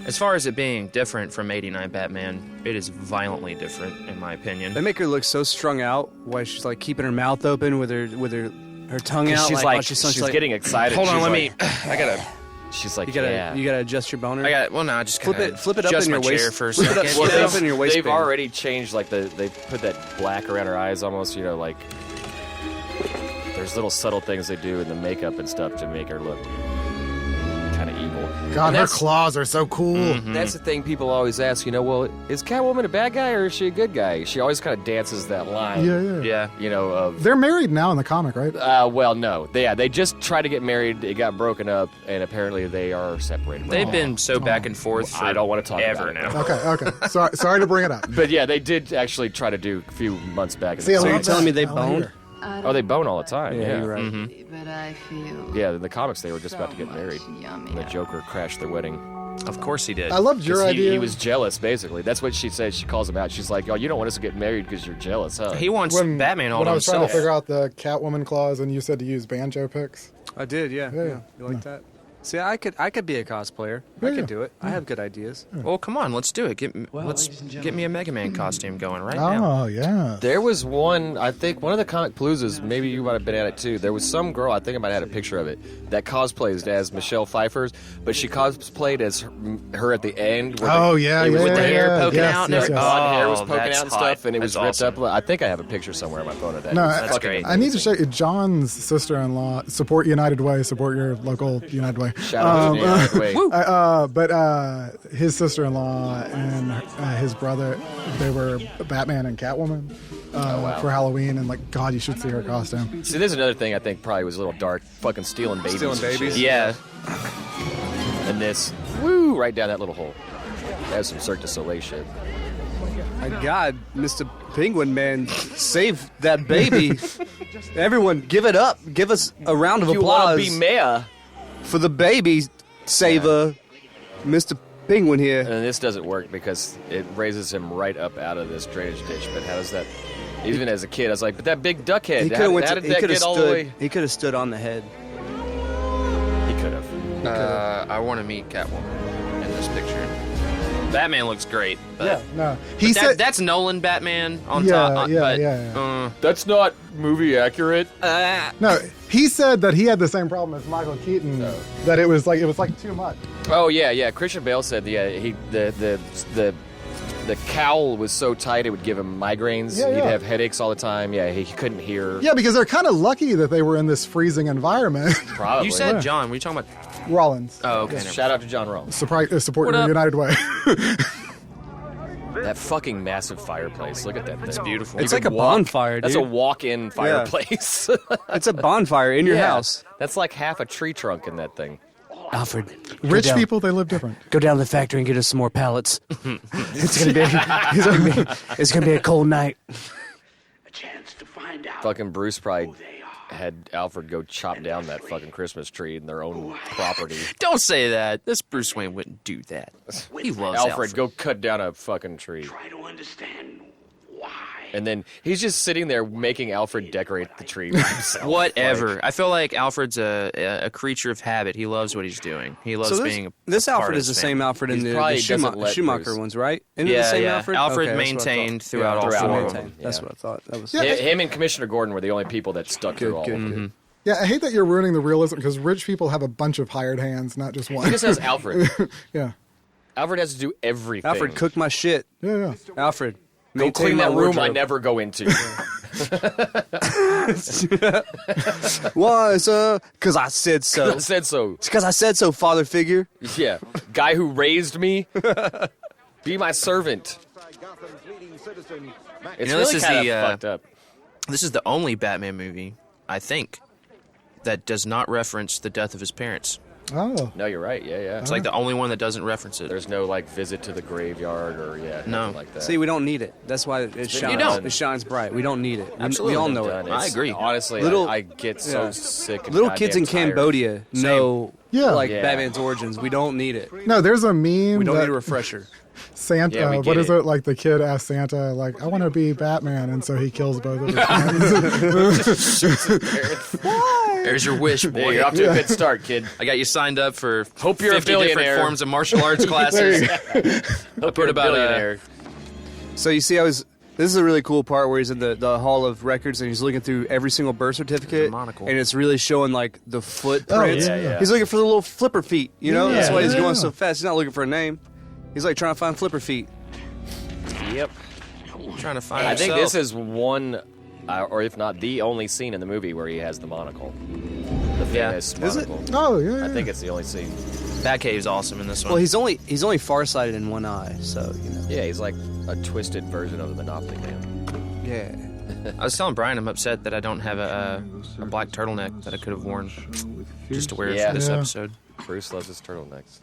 As far as it being different from 89 Batman, it is violently different, in my opinion. They make her look so strung out while she's like keeping her mouth open with her tongue out. She's while like, she's she's getting excited. Hold on, She's let like- me. I gotta. She's like, You gotta yeah. adjust your boner. Well, no, I just Flip kinda it up adjust in your my chair waist. for a Flip it up- second. flip it up in your They've waistband. already changed, like, they put that black around her eyes almost, you know, like, there's little subtle things they do in the makeup and stuff to make her look kind of evil. God, And her that's- claws are so cool. That's the thing people always ask, you know, well, is Catwoman a bad guy or is she a good guy? She always kind of dances that line. Yeah. Yeah. You know, of They're married now in the comic, right? well, no, they just tried to get married. It got broken up, and apparently they are separated. They've been so back and forth for I don't want to talk ever about it. now. Okay. Sorry to bring it up. But yeah, they did actually try to do a few months back. in See, the I So love you're comics. telling me that. they I like boned? her. Oh, they bone all the time. Yeah, you're right. Mm-hmm. But I feel Yeah, in the comics they were just about to get married. yummy. And the Joker crashed their wedding. Of course he did. I loved your 'Cause idea. he was jealous, basically. That's what she said. She calls him out. She's like, "Oh, you don't want us to get married because you're jealous, huh?" He wants Batman all when to I was trying himself. to figure out the Catwoman clause, and you said to use banjo picks. I did, yeah. You like that? See, I could be a cosplayer. I Yeah. could do it. I have good ideas. Well, come on, let's do it. Let's get me a Mega Man costume going right now. Oh, yeah. There was one, I think, one of the comic paloozas, maybe you might have been at it too. There was some girl, I think I might have had a picture of it, that cosplayed as Michelle Pfeiffer's, but she cosplayed as her at the end. With Oh, the, yeah, it was yeah, with the hair yeah. poking Yes, out and yes, everything. yes. blonde hair was Oh, poking that's out and hot. stuff, and it was That's ripped awesome. up. I think I have a picture somewhere on my phone of that. No, It's That's fucking great. I need to amazing. show you John's sister-in-law. Support United Way. Support your local United Way. Shout out to the United Way. But his sister-in-law and his brother, they were Batman and Catwoman for Halloween. And, like, God, you should see her costume. See, there's another thing I think probably was a little dark. Fucking stealing babies. Stealing and shit. babies? Yeah. And this, woo, right down that little hole. That was some Cirque du Soleil shit. My God, Mr. Penguin Man, save that baby. Everyone, give it up. Give us a round of You want applause to be mayor? for the baby saver, Mr. Penguin here. And this doesn't work because it raises him right up out of this drainage ditch. But how does that? Even as a kid, I was like, "But that big duck head. He could How, have went. how To, did he that could have get all the way?" stood. He could have stood on the head. He could have. I want to meet Catwoman in this picture. Batman looks great. But No, but he said that's Nolan Batman on Yeah, top. yeah, but, yeah. That's not movie accurate. no. He said that he had the same problem as Michael Keaton. That it was like too much. Oh yeah. Christian Bale said the cowl was so tight it would give him migraines. Yeah, He'd yeah. have headaches all the time. Yeah, he couldn't hear. Yeah, because they're kind of lucky that they were in this freezing environment. Probably. You said John. Were you talking about? Rollins. Oh, okay. never Shout out to John Rollins. Support What your up? United Way. That fucking massive fireplace. Look at that thing. It's beautiful. It's You like could a walk- bonfire, dude. That's a walk-in fireplace. It's a bonfire in your Yeah. house. That's like half a tree trunk in that thing. Alfred, Rich people, they live different. go down to the factory and get us some more pallets. It's gonna be a cold night. A chance to find out. Fucking Bruce probably who they are. had Alfred go chop down that fucking Christmas tree in their own property. Don't say that. This Bruce Wayne wouldn't do that. He loves Alfred, go cut down a fucking tree. Try to understand why. And then he's just sitting there making Alfred decorate the tree by himself. Whatever. Like, I feel like Alfred's a creature of habit. He loves what he's doing. He loves So being. this a part Alfred of is the his same family. Alfred in He the probably doesn't let Schumacher Bruce. ones, right? Isn't it Yeah, the same yeah. Alfred? Alfred Okay, that's what I maintained thought. throughout all Alfred four of them. maintained. That's Yeah. what I thought. That was him and Commissioner Gordon were the only people that stuck through all of them. good. Yeah, I hate that you're ruining the realism because rich people have a bunch of hired hands, not just one. He just has Alfred. Yeah. Alfred has to do everything. Alfred, cook my shit. Yeah. Alfred, Go maintain clean my that room I wardrobe. never go into. Why, sir? Because I said so. I said so. It's because I said so, father figure. Yeah. Guy who raised me. Be my servant. It's this really is kind the, of fucked up. This is the only Batman movie, I think, that does not reference the death of his parents. Oh. No, you're right. Yeah. It's like the only one that doesn't reference it. There's no like visit to the graveyard or nothing like that. See, we don't need it. That's why it shines. You don't. It shines bright. We don't need it. Absolutely. We all know Done. it. I agree. Honestly, Little- I get so sick. And Little kids in goddamn tired. Cambodia know like Yeah. Batman's origins. We don't need it. No, there's a meme We don't that need a refresher. Santa, Yeah, we what get is it. it? Like the kid asked Santa, like, I want to be Batman, and so he kills both of his parents. There's your wish, Yeah, boy. you're off to a good start, kid. I got you signed up for Hope you're a 50 different billionaire. forms of martial arts classes. Hope put you're a about, billionaire. So you see, this is a really cool part where he's in the Hall of Records and he's looking through every single birth certificate, monocle. and it's really showing like the footprints. yeah. He's looking for the little flipper feet. You know, that's why he's Yeah. going so fast. He's not looking for a name. He's like trying to find flipper feet. Yep. Trying to find I think himself. this is one, or if not the only scene in the movie where he has the monocle. The famous Is it? monocle. Oh, yeah. I think it's the only scene. Batcave's awesome in this one. Well, he's only farsighted in one eye, so you know. Yeah, he's like a twisted version of the Monopoly Man. Yeah. I was telling Brian I'm upset that I don't have a black turtleneck that I could have worn just to wear Yeah. for this Yeah. episode. Bruce loves his turtlenecks.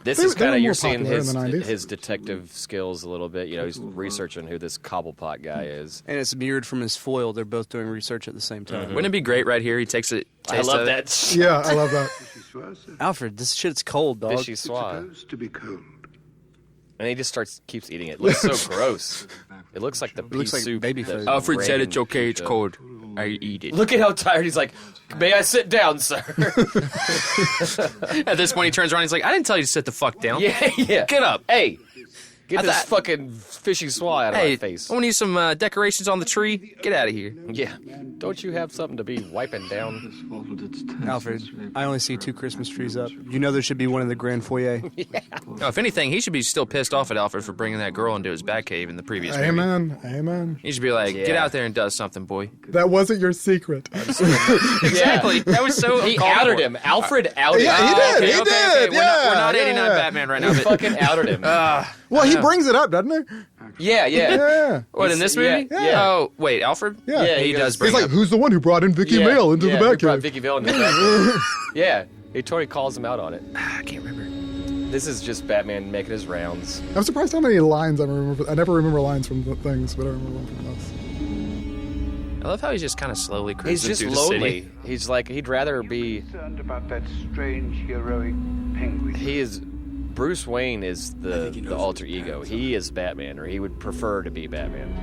This They- is they kind were of, you're more seeing popular in the 90s. his detective skills a little bit. You know, he's researching who this Cobblepot guy is. And it's mirrored from his foil. They're both doing research at the same time. Wouldn't it be great right here? He takes it. I love that. Yeah, I love that. Alfred, this shit's cold, dog. Fishy swat. to be cold. And he just keeps eating it. It looks so gross. It looks like the pea looks like soup. baby that food. Alfred said Brandon it's okay. It's cooked up. cold. I eat it. Look at how tired he's like. May I sit down, sir? At this point, he turns around. He's like, "I didn't tell you to sit the fuck down. yeah. Get up. Hey, get I this thought- fucking fishy swat out of Hey, my face. I want to use some decorations on the tree. Get out of here." Yeah. Don't you have something to be wiping down? Alfred, I only see 2 Christmas trees up. You know there should be one in the grand foyer. No, if anything, he should be still pissed off at Alfred for bringing that girl into his Batcave in the previous movie. Amen. Amen. He should be like, "Get Yeah. out there and do something, boy." That wasn't your secret. Exactly. That was so. He uncalled outed for. him. Alfred outed Yeah, him. he did. Okay, He okay, did. okay. We're not Yeah, 89 yeah. Batman right now. He But, fucking outed him. Well, he brings it up, doesn't he? yeah. Yeah. what, in this movie? Yeah. Oh, wait, Alfred? Yeah. Yeah, He he does goes- bring He's like, up. who's the one who brought in Vicky Yeah, Vale into yeah, the he brought Batcave? Vicky Vale into the Batcave. Yeah, he totally calls him out on it. I can't remember. This is just Batman making his rounds. I'm surprised how many lines I remember. I never remember lines from the things, but I remember one from this. I love how he's just kind of slowly cruising He's just through lonely. the city. He's like, he'd rather be. Concerned about that strange heroic penguin. He is. Bruce Wayne is the alter ego. He is Batman, or he would prefer to be Batman.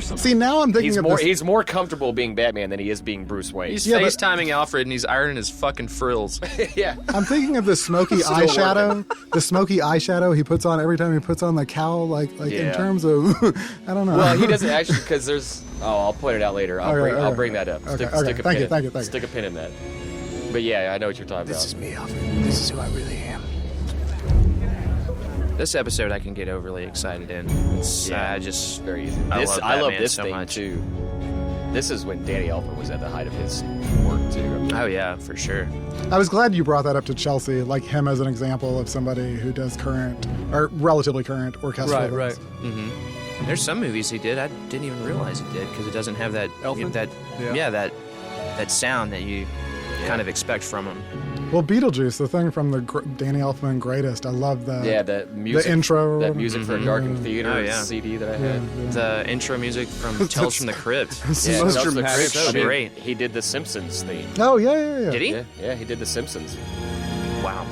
See, now I'm thinking He's more comfortable being Batman than he is being Bruce Wayne. He's Yeah, but- FaceTiming Alfred and he's ironing his fucking frills. yeah. I'm thinking of the smoky eyeshadow. The smoky eyeshadow he puts on every time he puts on the cowl. Like in Yeah. terms of, I don't know. Well, he doesn't actually, because there's. Oh, I'll point it out later. I'll Okay. bring that up. Okay, Stick okay. a Thank pin you, in- thank you. Stick a pin in that. But yeah, I know what you're talking This is about. me, Alfred. This is who I really am. This episode I can get overly excited in. It's, Yeah. I just Very easy. I I love Batman this so thing much. too. This is when Danny Elfman was at the height of his work too. Oh yeah, for sure. I was glad you brought that up to Chelsea, like him as an example of somebody who does current or relatively current orchestral. Right, things. right. There's some movies he did I didn't even realize he did because it doesn't have that Elfman? that sound that you kind of expect from him. Well, Beetlejuice, the thing from the Danny Elfman Greatest, I love that. Yeah, that music. intro. That music for a darkened theater Oh, yeah. CD that I had. The intro music from Tales from the Crypt. Yeah, most Tales from the dramatic Crypt. shit. I mean, Great. He did the Simpsons theme. Oh yeah. Did he? Yeah, he did the Simpsons. Wow.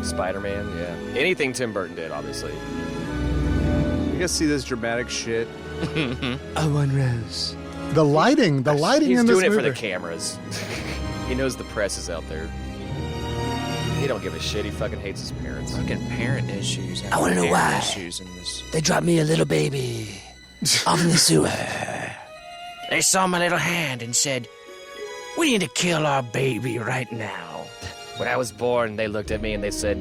Spider-Man, yeah. Anything Tim Burton did, obviously. You guys see this dramatic shit? Oh, one rose. The lighting He's in this doing it movie. for the cameras. He knows the press is out there. He don't give a shit. He fucking hates his parents. Fucking parent issues. I wanna know Parent why. Issues in this. They dropped me a little baby off in the sewer. They saw my little hand and said, "We need to kill our baby right now." When I was born, they looked at me and they said,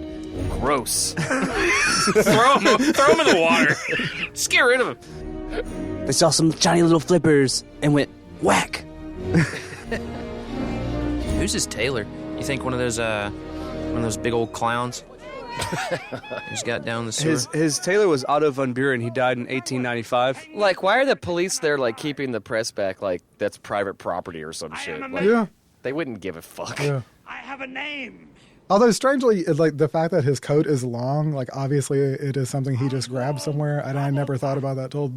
"Gross." throw him in the water. Just get rid of him. They saw some shiny little flippers and went whack. Who's this Taylor? You think one of those big old clowns? He's got down the sewer. His Taylor was Otto von Buren. He died in 1895. Like, why are the police there, like, keeping the press back like that's private property or some shit? Like, Yeah. They wouldn't give a fuck. Yeah. I have a name. Although strangely, like the fact that his coat is long, like obviously it is something he just grabbed somewhere, and I never thought about that till,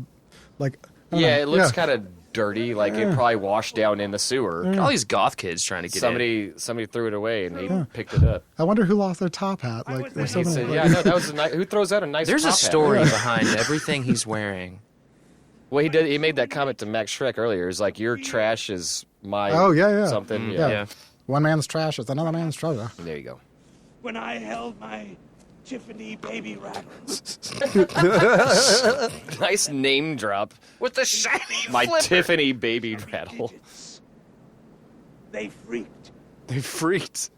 like. I don't know. It looks kind of dirty. Like it probably washed down in the sewer. All these goth kids trying to get in. Somebody threw it away and he picked it up. I wonder who lost their top hat. Like, there's so He many. said, "Yeah, no, that was a nice. Who throws out a nice?" There's top a story hat? behind everything he's wearing. Well, he did. He made that comment to Max Schreck earlier. He's like, "Your trash is my something." Yeah. One man's trash is another man's treasure. There you go. When I held my Tiffany baby rabbit. Nice name drop. With the shiny My flipper. Tiffany baby rattle. They freaked. They freaked.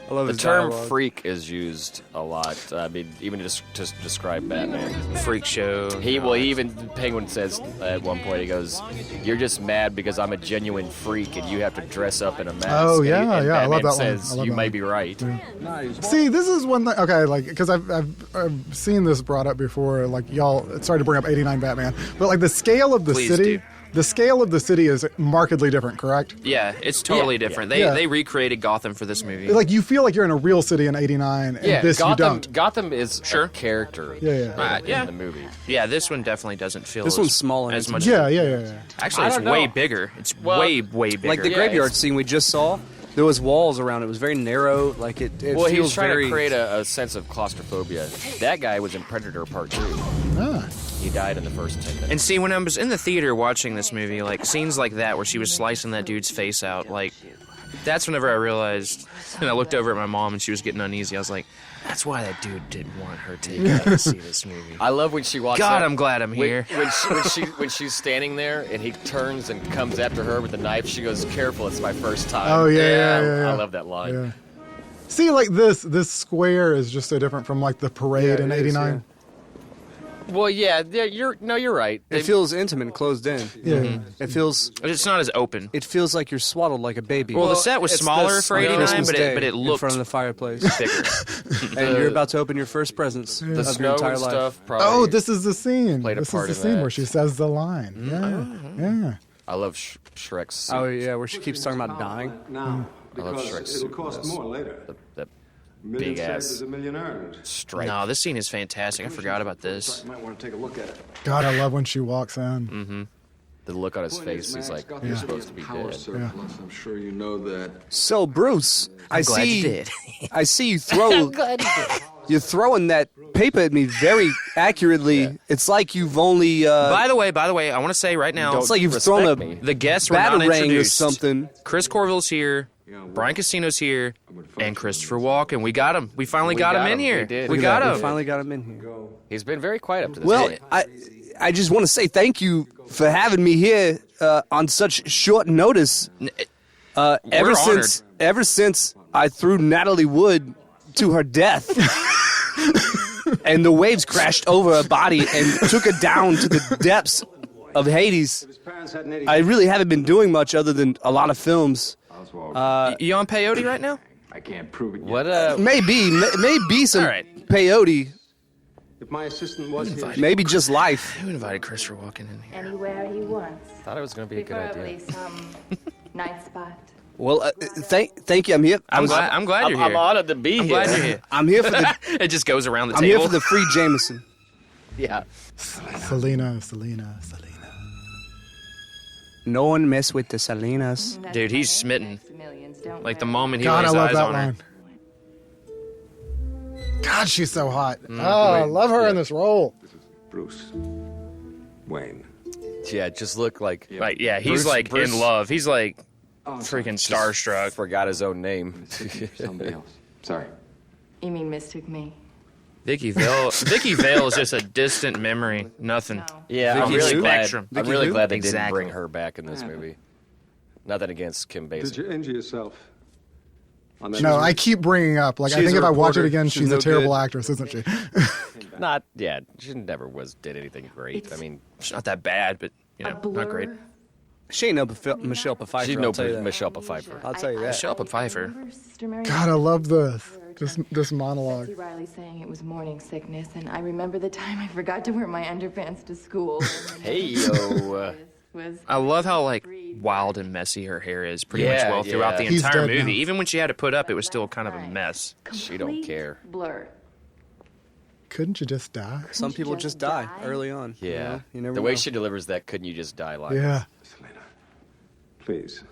I love The his term dialogue. "freak" is used a lot. I mean, even to describe Batman. Freak show. He even Penguin says at one point, he goes, "You're just mad because I'm a genuine freak and you have to dress up in a mask." Oh, And yeah, and yeah, I love Batman that one. says, I love "You that may one. be right." See, this is one thing. Okay, like because I've seen this brought up before. Like y'all started to bring up '89 Batman, but like the scale of the Please city. do. The scale of the city is markedly different, correct? Yeah, it's totally different. They recreated Gotham for this movie. Like you feel like you're in a real city in '89, and Yeah, this Gotham, you don't. Gotham is a character in the movie. Yeah, this one definitely doesn't feel This one's small and as much. Yeah. Actually, I it's don't know. way bigger. It's way bigger. Like the graveyard scene we just saw, there was walls around it. It was very narrow. Like it Well, feels he was trying very... to create a sense of claustrophobia. That guy was in Predator Part 2. Ah. He died in the first 10 minutes. And see, when I was in the theater watching this movie, like scenes like that where she was slicing that dude's face out, like that's whenever I realized. And I looked over at my mom and she was getting uneasy. I was like, that's why that dude didn't want her to see this movie. I love when she walks God, up. I'm glad I'm here. When she's standing there and he turns and comes after her with a knife, she goes, "Careful, it's my first time." Oh yeah. I love that line. Yeah. See, like this square is just so different from like the parade in '89. Well, yeah, you're right. It feels intimate and closed in. Yeah. It feels... It's not as open. It feels like you're swaddled like a baby. Well, the set was it's smaller this for on 89, Christmas but Day it looked in front of the fireplace. bigger. And you're about to open your first presents The of snow your entire and life. stuff. Probably Oh, this is the scene. Played a This part is the in scene that. where she says the line. Yeah. I love Shrek's suit. Oh yeah, where she keeps talking about dying. Now, I love because Shrek's it'll suit. cost more later. That Million big saved ass is a million earned. stripe. No, this scene is fantastic. I forgot about this. Might want to take a look at it. God, I love when she walks in. Mm-hmm. The look on his face, he's like, "You're supposed to be Power dead." surplus. I'm sure you know that. So Bruce, I glad see. you did. I see you throw. You're throwing that paper at me very accurately. It's like you've only. By the way, I want to say right now, It's like you've thrown a Respect me. the guests were not batarang or introduced. something. Chris Courville's here, Bryan Castino's here, and Christopher Walken. We got him. We finally got him in here. We did. We Look got We him. finally got him in here. He's been very quiet up to this Well, point. I just want to say thank you for having me here on such short notice. Ever since I threw Natalie Wood to her death, and the waves crashed over her body and took her down to the depths of Hades, I really haven't been doing much other than a lot of films. You on peyote right now? I can't prove it yet. What? Maybe some All right. peyote, If my assistant was here, maybe just life. Who invited Christopher Walken in here? Anywhere he wants. Thought it was going to be a good Preferably idea. some night spot. Well, thank you. I'm here. I'm glad you're here. I'm honored to be I'm here. glad you're here. I'm here for the. It just goes around the I'm here table. for the free Jameson. Yeah. Selena. No one mess with the Salinas. Dude, he's smitten. Like the moment he God, I lays love eyes that on her. line. God, she's so hot. Oh, I love her in this role. Bruce Wayne. Yeah, just look like Like, yeah, he's like Bruce in love. He's like freaking starstruck. forgot his own name. Somebody else. Sorry. You mean mistook me? Vicky Vale. Vicky Vale is just a distant memory. Nothing. Yeah, I'm Vicky really Sue? glad. Spectrum. I'm Vicky really who? glad they didn't Exactly. bring her back in this movie. Nothing against Kim Did Basinger. you injure yourself? On that No, movie? I keep bringing up. Like, I She's think a if I watch it reporter. again, She's she's no a terrible good. actress, isn't she? She never did anything great. I mean, It's not that bad, but, you A know, blur? not great. She ain't no Michelle Pfeiffer. She's I'll no tell you that. Michelle Pfeiffer. I'll tell you that. Michelle Pfeiffer. God, I love this monologue. Betsy Riley saying it was morning sickness, and I remember the time I forgot to wear my underpants to school. Hey, yo. I love how like wild and messy her hair is pretty much Yeah, well throughout the He's entire dead movie. now. Even when she had to put up, it was still kind of a mess. She don't care. Blur. Couldn't you just die? Some people just die early on. Yeah. You know? You never The way know. she delivers that "couldn't you just die" line. Yeah. Selena, please.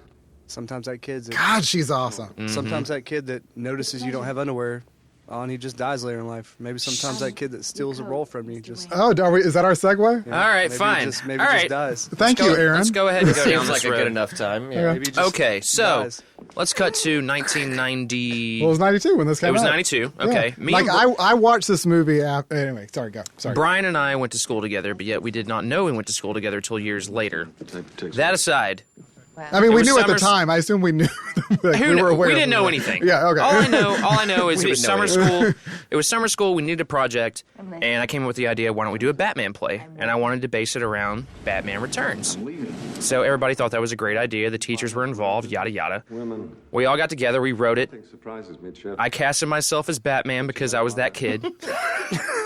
Sometimes that kid's. God, she's awesome. Sometimes that kid that notices you don't have underwear on, he just dies later in life. Maybe sometimes that kid that steals a role from you just. Oh, is that our segue? All right, maybe fine. Maybe All just right. dies. Thank you, Aaron. Let's go ahead and go down Seems this like a road. good enough time. Yeah. Maybe just Okay, so dies. let's cut to 1990. Well, it was 92 when this came out. It was 92. Okay. Yeah. Me Like, and I watched this movie after. Anyway, sorry, go. Sorry. Bryan and I went to school together, but yet we did not know we went to school together until years later. That aside, I mean, we was knew at the summer- time. I assume we knew. Like, who we knew? were aware We of didn't it. know anything. Yeah, okay. All I know is We it was didn't know summer anything. school. It was summer school. We needed a project, and I came up with the idea: why don't we do a Batman play? And I wanted to base it around Batman Returns. So everybody thought that was a great idea. The teachers were involved. Yada yada. Women. We all got together. We wrote it. Nothing surprises me, Chip. I casted myself as Batman because I was that kid.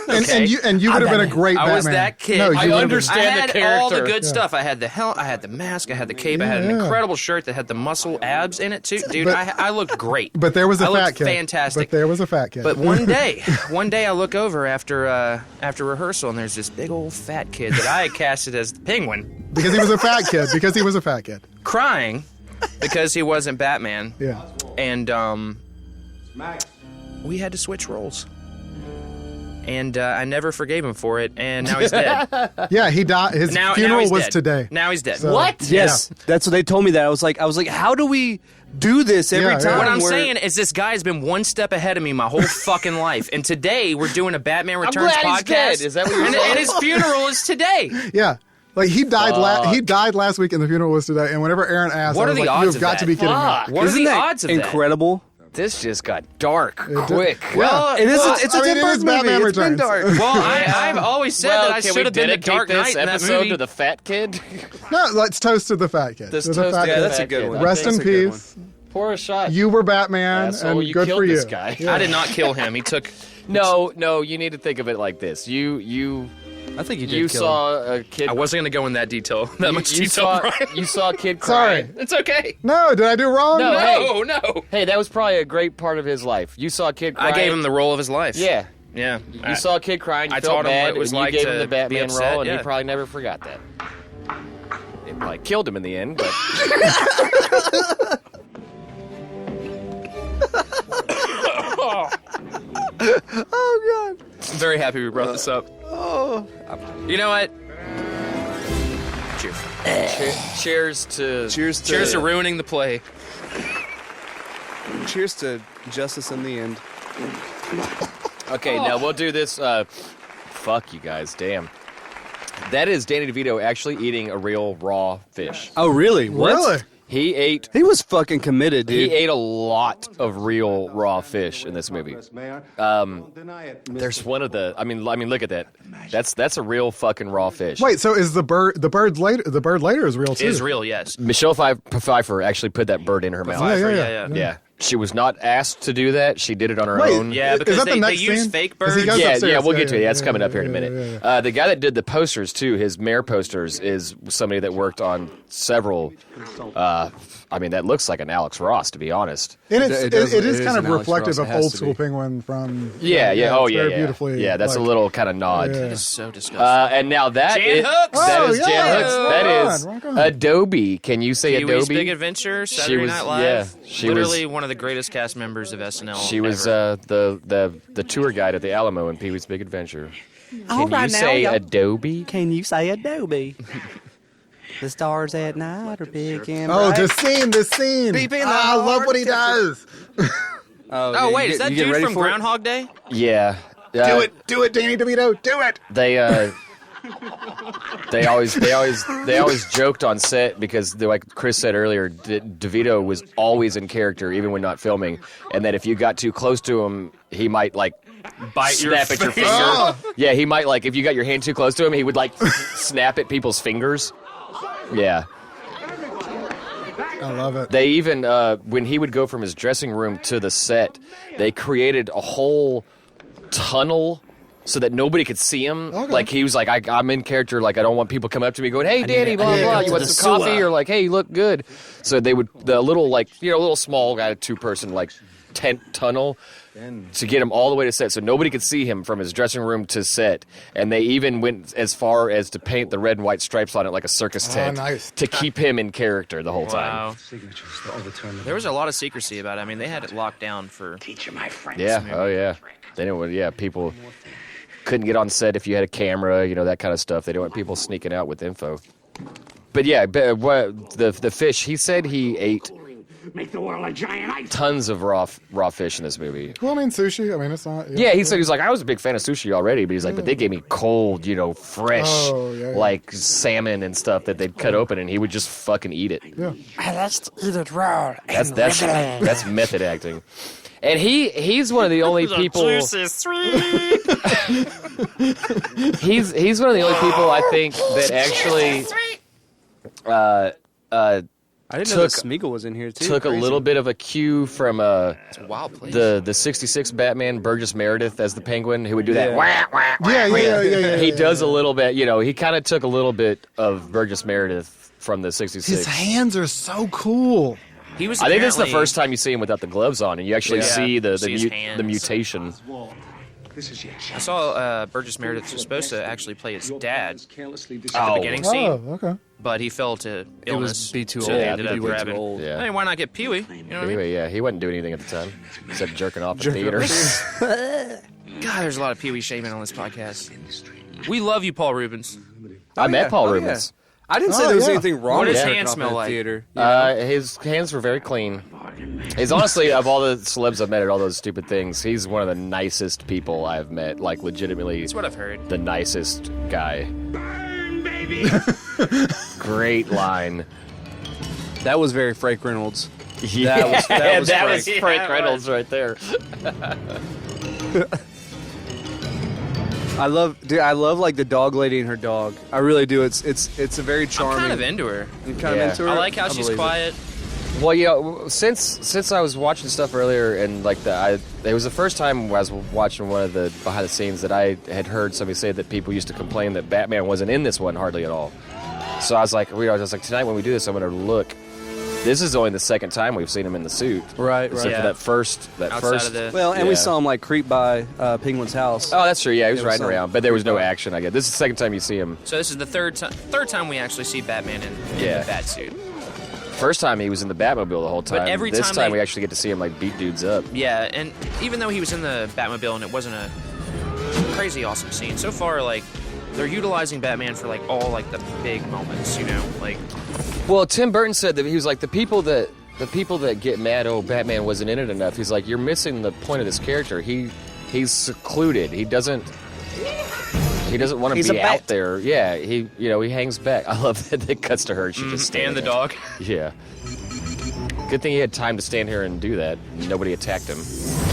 And you would have been a great Batman. I was that kid. No, you I would've been- understand I had the all the character. good stuff. I had the helmet, I had the mask, I had the cape, I had an Yeah. incredible shirt that had the muscle abs in it too. Dude, But- I looked great. But there was a I fat looked kid. fantastic. But there was a fat kid. But one day I look over after rehearsal, and there's this big old fat kid that I had casted as the Penguin, because he was a fat kid. Because he was a fat kid. crying because he wasn't Batman, Yeah. and we had to switch roles. And I never forgave him for it, and now he's dead. Yeah, he died. His now funeral he's was dead. today. Now he's dead. So- What? Yes, that's what they told me. That I was like, how do we do this every Yeah, time? yeah. What I'm We're- saying is this guy's been one step ahead of me my whole fucking life. And today we're doing a Batman Returns glad he's podcast. dead. Is that what you're saying? And his funeral is today. Yeah. Like he died. He died last week, and the funeral was today. And whenever Aaron asked, What I are was the like, odds "You've of got that? to be kidding Fuck. me!" What Isn't are the that odds of incredible? This just got dark quick. Well, It is. well, It's I a mean, Tim it is Burton movie. Batman It's been Returns. dark. Well, I've always said that I can we should have been a dedicate Dark this Knight in that episode movie. to the fat kid? No, let's toast to the fat kid. This To the toast fat to kid. the that's a fat good kid. one. Rest in That's a good peace. Pour a shot. You were Batman, Asshole, and you good killed for you. this guy. Yeah. I did not kill him. He took. No, you need to think of it like this. You I think you did. you kill saw a kid. I wasn't going to go in that detail. That much you detail, saw, Brian. you saw a kid Sorry. crying. It's okay. No, did I do wrong? No. No, no. Hey, that was probably a great part of his life. You saw a kid crying. I gave him the role of his life. Yeah. Yeah. You saw a kid crying. You I felt taught him bad, what it was and like you gave to him the be Batman upset, role, and yeah. he probably never forgot that. It probably killed him in the end, but Oh God. I'm very happy we brought this up. You know what? Cheers. cheers to Cheers to ruining the play. Cheers to justice in the end. Okay, now we'll do this. Fuck you guys, damn. That is Danny DeVito actually eating a real raw fish. Oh really? What? Really? He ate He was fucking committed, dude. He ate a lot of real raw fish in this movie. There's one of the. I mean, look at that. That's a real fucking raw fish. Wait, so is the bird later is real too? Is real, yes. Michelle Pfeiffer actually put that bird in her mouth. Pfeiffer, yeah. Yeah. She was not asked to do that. She did it on her Wait, own. Yeah, Is because that the they next use scene? fake 'Cause he birds. goes Yeah, upstairs. we'll get to it. That's Yeah, coming up yeah, here in a yeah, minute. yeah. The guy that did the posters too, his mayor posters, is somebody that worked on several. That looks like an Alex Ross, to be honest. And It does- it it is is kind of an Alex reflective Ross. It of has old to school be. Penguin from. Yeah. it's very beautifully. Yeah, that's a like- little kind of nod. Yeah. It's so disgusting. And now that Jan is Hooks! that Oh, is Jan yeah. Hooks. Rock That on, is rock on. Adobe. Can you say Pee-wee's Adobe? Big Adventure, Saturday was- Night Live. yeah, she Literally one of the greatest cast members of SNL. She was ever. the tour guide at the Alamo in Pee-wee's Big Adventure. Can you say Adobe? Can you say Adobe? The stars at night are big and Oh, bright. this scene. Deep in the I love what he heart. does. Oh, wait, is that dude from Groundhog Day? Yeah. Do it, Danny DeVito, do it. They always joked on set because, like Chris said earlier, DeVito was always in character even when not filming, and that if you got too close to him, he might like Bite your snap at your face. finger. Oh. Yeah, he might like if you got your hand too close to him, he would like snap at people's fingers. Yeah. I love it. They even, when he would go from his dressing room to the set, they created a whole tunnel so that nobody could see him. Okay. Like, he was like, I'm in character, like, I don't want people coming up to me going, hey, Danny, blah, blah, you want some coffee? Or like, hey, you look good. So they would, the little, like, little small guy, two-person, like, tent tunnel to get him all the way to set, so nobody could see him from his dressing room to set. And they even went as far as to paint the red and white stripes on it like a circus tent to keep him in character the whole time. There was a lot of secrecy about it. I mean, they had it locked down for. Yeah. Oh yeah. They didn't. Yeah. People couldn't get on set if you had a camera. That kind of stuff. They didn't want people sneaking out with info. But yeah, the fish. He said he ate. Make the world a giant ice. Tons of raw fish in this movie. Well, I mean, sushi. I mean, it's not. Yeah, he said he's like, I was a big fan of sushi already, but he's like, but they gave me cold, fresh, like salmon and stuff that they'd cut open, and he would just fucking eat it. Yeah, I like to eat it raw. That's method acting. And he's one of the only people. He's one of the only people I think that actually. I didn't know that Smeagol was in here too. Took a little bit of a cue from it's a wild place. the '66 Batman, Burgess Meredith as the Penguin, who would do that. Yeah. He does a little bit. He kind of took a little bit of Burgess Meredith from the '66. His hands are so cool. He was. I think this is the first time you see him without the gloves on, and you actually see the mutation. I saw Burgess Meredith was supposed to actually play his dad at the beginning scene. Oh, okay. But he fell to illness. Be too so old. they ended up Be way grabbing. too old. Yeah. Hey, why not get Pee Wee? You know what I mean? Yeah, he wasn't doing anything at the time except jerking off in theaters. God, there's a lot of Pee Wee shaming on this podcast. We love you, Paul Rubens. I met Paul Rubens. I didn't say there was anything wrong What with does jerking hands off smell in the like? theater. His hands were very clean. He's honestly, of all the celebs I've met at all those stupid things, he's one of the nicest people I've met. Like, legitimately. That's what I've heard. The nicest guy. Burn, baby. Great line. That was very Frank Reynolds. Yeah, that was Frank Reynolds right there. I love like the dog lady and her dog. I really do. It's a very charming. I'm kind of into her. You're kind of into her. I like how she's quiet. Well, since I was watching stuff earlier, and like it was the first time I was watching one of the behind the scenes that I had heard somebody say that people used to complain that Batman wasn't in this one hardly at all. So I was like, tonight when we do this, I'm going to look. This is only the second time we've seen him in the suit, right? Except for that first. Well, and we saw him like creep by Penguin's house. Oh, that's true. Yeah, he was riding around, but there was no action. I guess this is the second time you see him. So this is the third time we actually see Batman in the bat suit. First time he was in the Batmobile the whole time. But every this time we actually get to see him like beat dudes up. Yeah, and even though he was in the Batmobile and it wasn't a crazy awesome scene, so far like they're utilizing Batman for like all like the big moments, like. Well, Tim Burton said that he was like the people that get mad, oh, Batman wasn't in it enough. He's like, you're missing the point of this character. He's secluded. He doesn't want to be out there. Yeah, he hangs back. I love that it cuts to her and she just stands and the dog. Yeah. Good thing he had time to stand here and do that. Nobody attacked him.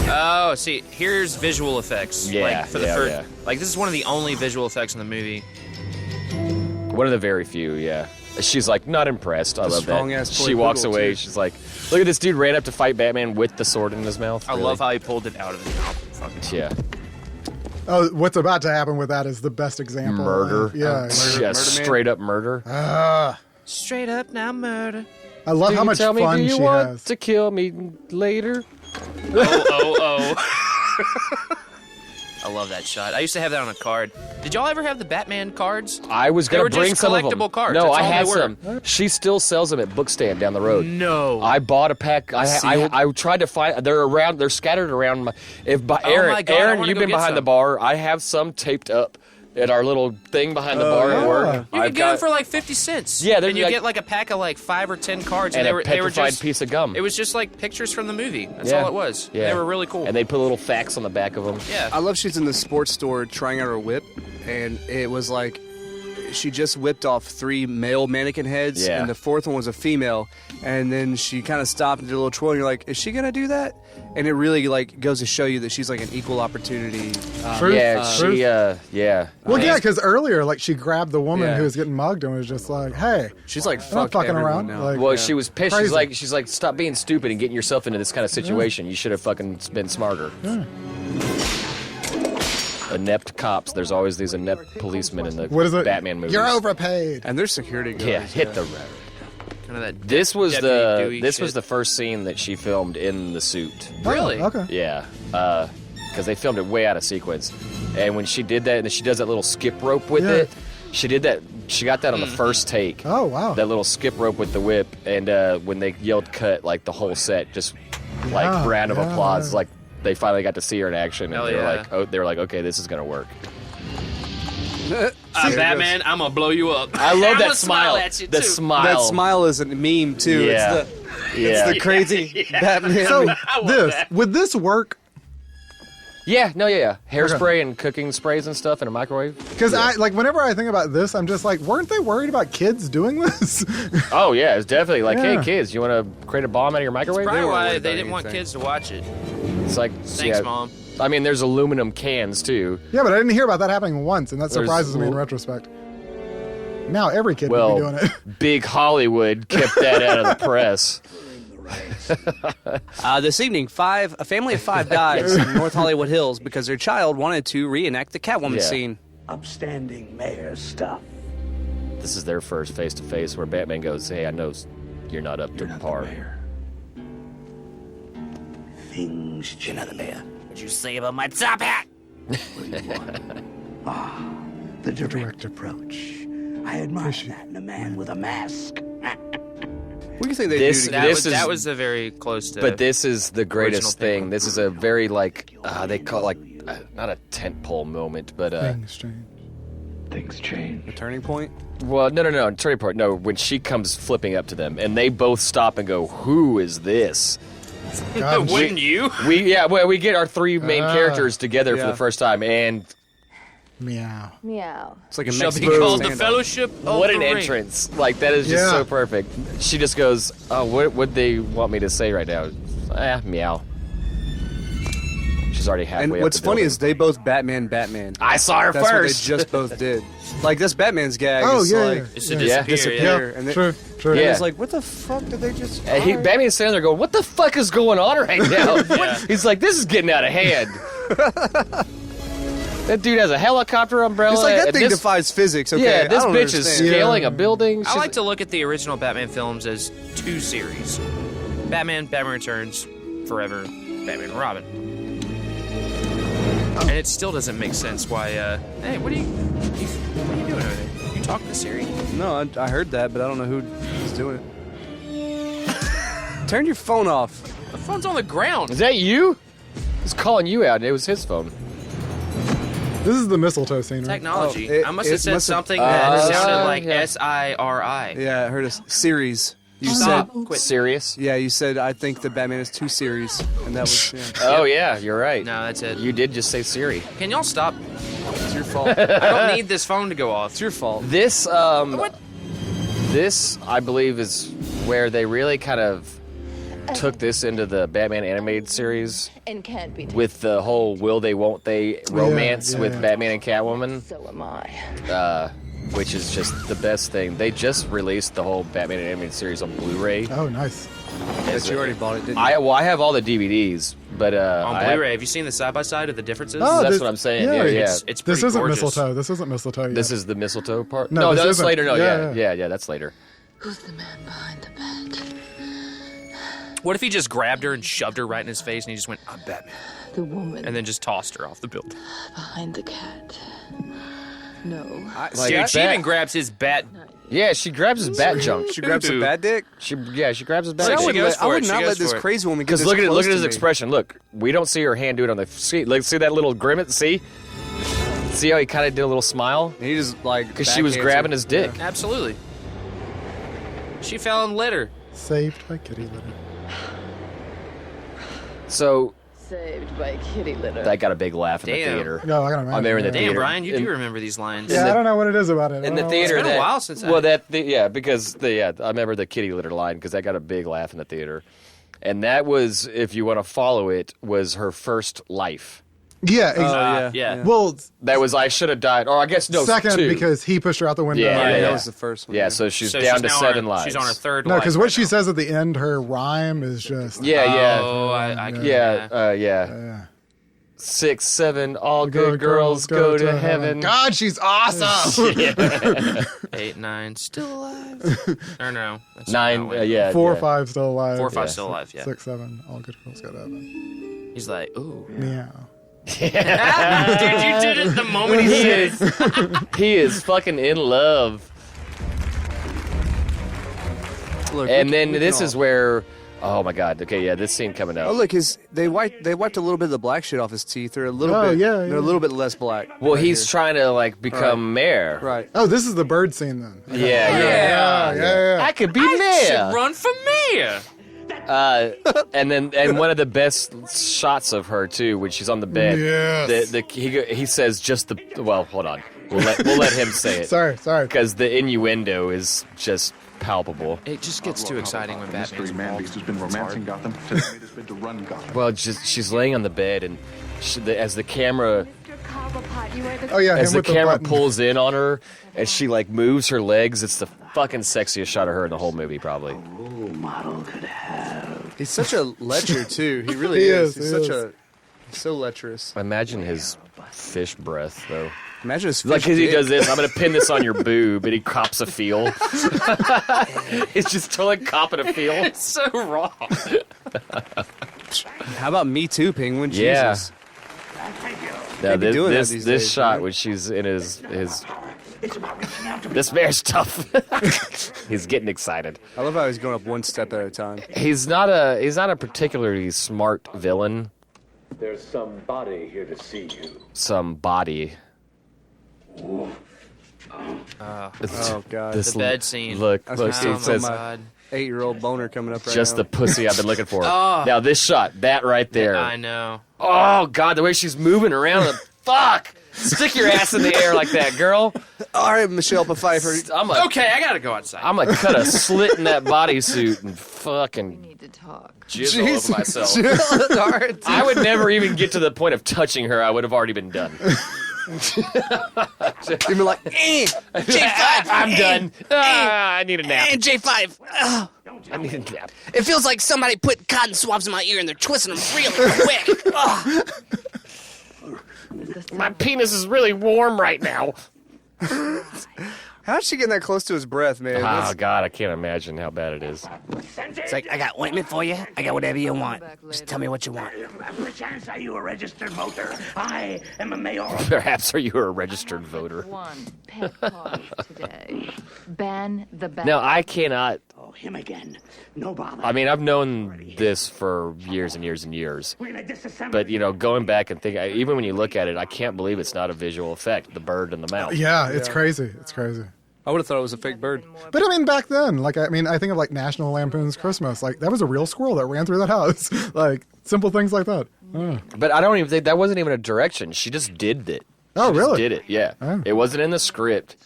Oh, see, here's visual effects. Yeah, like for the first, like this is one of the only visual effects in the movie. One of the very few, yeah. She's like, not impressed. I love that. She walks away. Too. She's like, look at this dude ran up to fight Batman with the sword in his mouth. I love how he pulled it out of his mouth. Yeah. Oh, what's about to happen with that is the best example. Murder. Yeah. Murder, straight up murder. Straight up now murder. I love how much fun she has. To kill me later? Oh. I love that shot. I used to have that on a card. Did y'all ever have the Batman cards? I was going to bring some of them. Collectible cards. No, That's I all had they some. were. She still sells them at Bookstand down the road. No. I bought a pack. I tried to find. They're scattered around. My Aaron, my God, Aaron, you've been behind the bar. I have some taped up at our little thing behind the bar at work. You can get them for like 50 cents. Yeah, and you get like a pack of like 5 or 10 cards, and they a were petrified just piece of gum. It was just like pictures from the movie. That's all it was. Yeah. They were really cool. And they put little facts on the back of them. Yeah. I love she's in the sports store trying out her whip, and it was like she just whipped off 3 male mannequin heads, and the 4th one was a female. And then she kind of stopped and did a little twirl, and you're like, is she gonna do that? And it really like goes to show you that she's like an equal opportunity. Truth. Yeah. Well, yeah, because earlier, like, she grabbed the woman who was getting mugged and was just like, "Hey, she's like, I'm not fucking around." Now. Like, Well, she was pissed. crazy. She's like, stop being stupid and getting yourself into this kind of situation. You should have fucking been smarter. Yeah. Inept cops. There's always these inept policemen in the What is it? Batman movies. You're overpaid. And their security guards. Yeah, hit the road. Kind of that. This was Deputy Dewey shit. the first scene that she filmed in the suit. Really? Okay. Yeah, because they filmed it way out of sequence. And when she did that, and she does that little skip rope with it, she did that. She got that on the first take. Oh, wow. That little skip rope with the whip, and when they yelled cut, like the whole set just like round of applause, like they finally got to see her in action, and they were like, okay, this is gonna work. Batman, I'm gonna blow you up. I love I'm that gonna smile. at you The too. smile. That smile is a meme too. Yeah. It's the crazy Batman. So would this work? Yeah, hairspray and cooking sprays and stuff in a microwave. Because whenever I think about this, I'm just like, weren't they worried about kids doing this? Oh yeah, it's definitely like, Yeah. hey kids, you want to create a bomb out of your microwave? Probably weren't why worried they about didn't want anything. kids to watch it. It's like, Thanks, Mom. I mean, there's aluminum cans too. Yeah, but I didn't hear about that happening once, and that There's surprises me in retrospect. Now every kid would Well, be doing it. big Hollywood kept that out of the press. This evening, a family of 5 dies in North Hollywood Hills because their child wanted to reenact the Catwoman scene. Upstanding mayor stuff. This is their first face-to-face where Batman goes, hey, I know you're not up to par. Things change. You're not the mayor. What'd you say about my top hat? The direct approach. I admire that in a man with a mask. What do you think they do? That was a very close to. But this is the original greatest thing. thing. This is a very, like, they call it, like, not a tentpole moment, but, Things change. A turning point? well, no, turning point. No, when she comes flipping up to them, and they both stop and go, who is this? God, Wouldn't you? We get our 3 main characters together for yeah. the first time, and meow. Meow. It's like a Shall be Mexican called the stand-up. Fellowship of what the an Ring. entrance! Like that is just Yeah. so perfect. She just goes, "Oh, what would they want me to say right now?" Meow. She's already halfway. And up what's the funny building. is they both Batman. I saw her That's first. what they just both did. Like this Batman's gag. Oh, is yeah, like, yeah. It's to Yeah. disappear. Yeah, And they- true. And Yeah. it's like, what the fuck did they just? And Batman's standing there going, "What the fuck is going on right now?" He's like, "This is getting out of hand." That dude has a helicopter umbrella. It's like that and thing this, defies physics. Okay, yeah, this I don't bitch is understand. scaling a building. I like to look at the original Batman films as 2 series: Batman Returns, Forever, Batman and Robin. And it still doesn't make sense why. Hey, what are you doing over there? You talking to Siri? No, I heard that, but I don't know who's doing it. Turn your phone off. The phone's on the ground. Is that you? He's calling you out, and it was his phone. This is the mistletoe scene, right? Technology. Oh, I must have said must have- something that sounded like yeah. SIRI. Yeah, I heard a series. You Stop. said, Quit. Serious? yeah, you said I think the Batman is 2 series, and that was yeah. Oh yeah, you're right. No, that's it. You did just say Siri. Can y'all stop? It's your fault. I don't need this phone to go off. It's your fault. This this I believe is where they really kind of took this into the Batman animated series And can't be taken. with the whole will they won't they romance yeah, with yeah. Batman and Catwoman, So am I. which is just the best thing. They just released the whole Batman animated series on Blu-ray. Oh, nice. But you already bought it, didn't you? I have all the DVDs, but On I have- Blu-ray, have you seen the side-by-side of the differences? Oh, that's this- what I'm saying. yeah. Yeah. It's This pretty isn't gorgeous. mistletoe. This isn't mistletoe yet. This is the mistletoe part. No, No, this that's isn't. later. No, Yeah, yeah, that's later. Who's the man behind the bed? What if he just grabbed her and shoved her right in his face and he just went, I'm Batman, The woman and then just tossed her off the building? behind the cat. No. Dude, she even grabs his bat. Yeah, she grabs his bat junk. She grabs a Doo-doo. bad dick. She grabs his bat Like, junk. she goes I for would it, she not goes let this for it. crazy woman get Because this look at close his to me. expression. Look, we don't see her hand do it on the. See that little grimace. See how he kind of did a little smile And he just like because she was backhands grabbing her. his dick. Absolutely. She fell in litter. Saved by kitty litter. So saved by a kitty litter. That got a big laugh in the Damn. theater. No, I gotta imagine. I remember in the Damn, theater. Brian, you do remember these lines. Yeah, I don't know what it is about it. In the theater, It's been a while since I- well, I remember the kitty litter line because that got a big laugh in the theater, and that was, if you want to follow it, was her first life. Yeah, yeah. Well, That was I should have died, or I guess no. second two. because he pushed her out the window. Yeah, That was the first one. Yeah, so she's So down she's to now 7 lives. She's on her third No, life because what right she now. says at the end, her rhyme is just Yeah. Oh, I get Yeah, that. yeah. 6, 7, all good girls go to heaven. God, she's awesome. 8, 9, still alive. Or no. That's 9, no, wait. yeah. 4, yeah. 5 still alive. 4, 5 still alive, yeah. 6, 7, all good girls go to heaven. He's like, ooh. Meow. Dude, you did it the moment he said it. He is fucking in love. Look, And we then can this all- is where, oh my god, okay, yeah, this scene coming up. Oh look, they wiped a little bit of the black shit off his teeth. They're a little Oh, bit. yeah, They're yeah. a little bit less black. Well, right he's here. trying to like become mayor. Right. Oh, this is the bird scene then. Yeah. I could be mayor. Should run for mayor. And one of the best shots of her too, when she's on the bed. Yes. He says just the. Well, hold on. We'll let him say it. Sorry. Because the innuendo is just palpable. It just gets too exciting when Batman's man-beast who's been romancing Gotham has made his bid to run Gotham. Well, she's laying on the bed, and as the camera. Oh yeah, As him the with camera button. pulls in on her, and she like moves her legs, it's the fucking sexiest shot of her in the whole movie, probably. Role model could have. He's such a lecher too. He really He is. is, He's he such is. he's so lecherous. Imagine his fish breath, though. Imagine his Like, fish he dick. does this, I'm gonna pin this on your boob, and he cops a feel. He's just totally copping a feel. It's so wrong. How about Me Too, Penguin? Yeah. Jesus. Now, They be doing that this these this days, shot man. when she's in his this mayor's tough. He's getting excited. I love how he's going up one step at a time. He's not a particularly smart villain. There's somebody here to see you. Some body. Oh god. This The bed scene. Look, That's look. what It I'm says talking about. 8-year-old boner coming up right just now. the pussy I've been looking for. Oh. Now this shot, that right there. I know. Oh god, the way she's moving around. Fuck! Stick your ass in the air like that, girl. All right, Michelle Pfeiffer. Okay, I gotta go outside. I'm gonna cut a slit in that bodysuit and fucking Need to talk. jizz all over myself. All right, I would never even get to the point of touching her. I would have already been done. You'd be like, J5. I'm done. I need a nap. And J5. Ugh. I need a nap. It feels like somebody put cotton swabs in my ear and they're twisting them really quick. Ugh. My penis is really warm right now. How's she getting that close to his breath, man? Oh god, I can't imagine how bad it is. It's like, I got ointment for you. I got whatever you want. Just tell me what you want. Perchance are you a registered voter? I am a mayor. Perhaps are you a registered voter? One pet party today. Ban the bat. No, I cannot. Oh, him again. No bother. I mean, I've known this for years and years and years. We're gonna disassemble. But, you know, going back and thinking, even when you look at it, I can't believe it's not a visual effect, the bird in the mouth. Yeah, it's crazy. It's crazy. I would have thought it was a fake bird. But I mean, back then, like, I think of like National Lampoon's Christmas. Like, that was a real squirrel that ran through that house. Like, simple things like that. But I don't even think that wasn't even a direction. She just did it. Oh, She just really? did it, yeah. Oh. It wasn't in the script.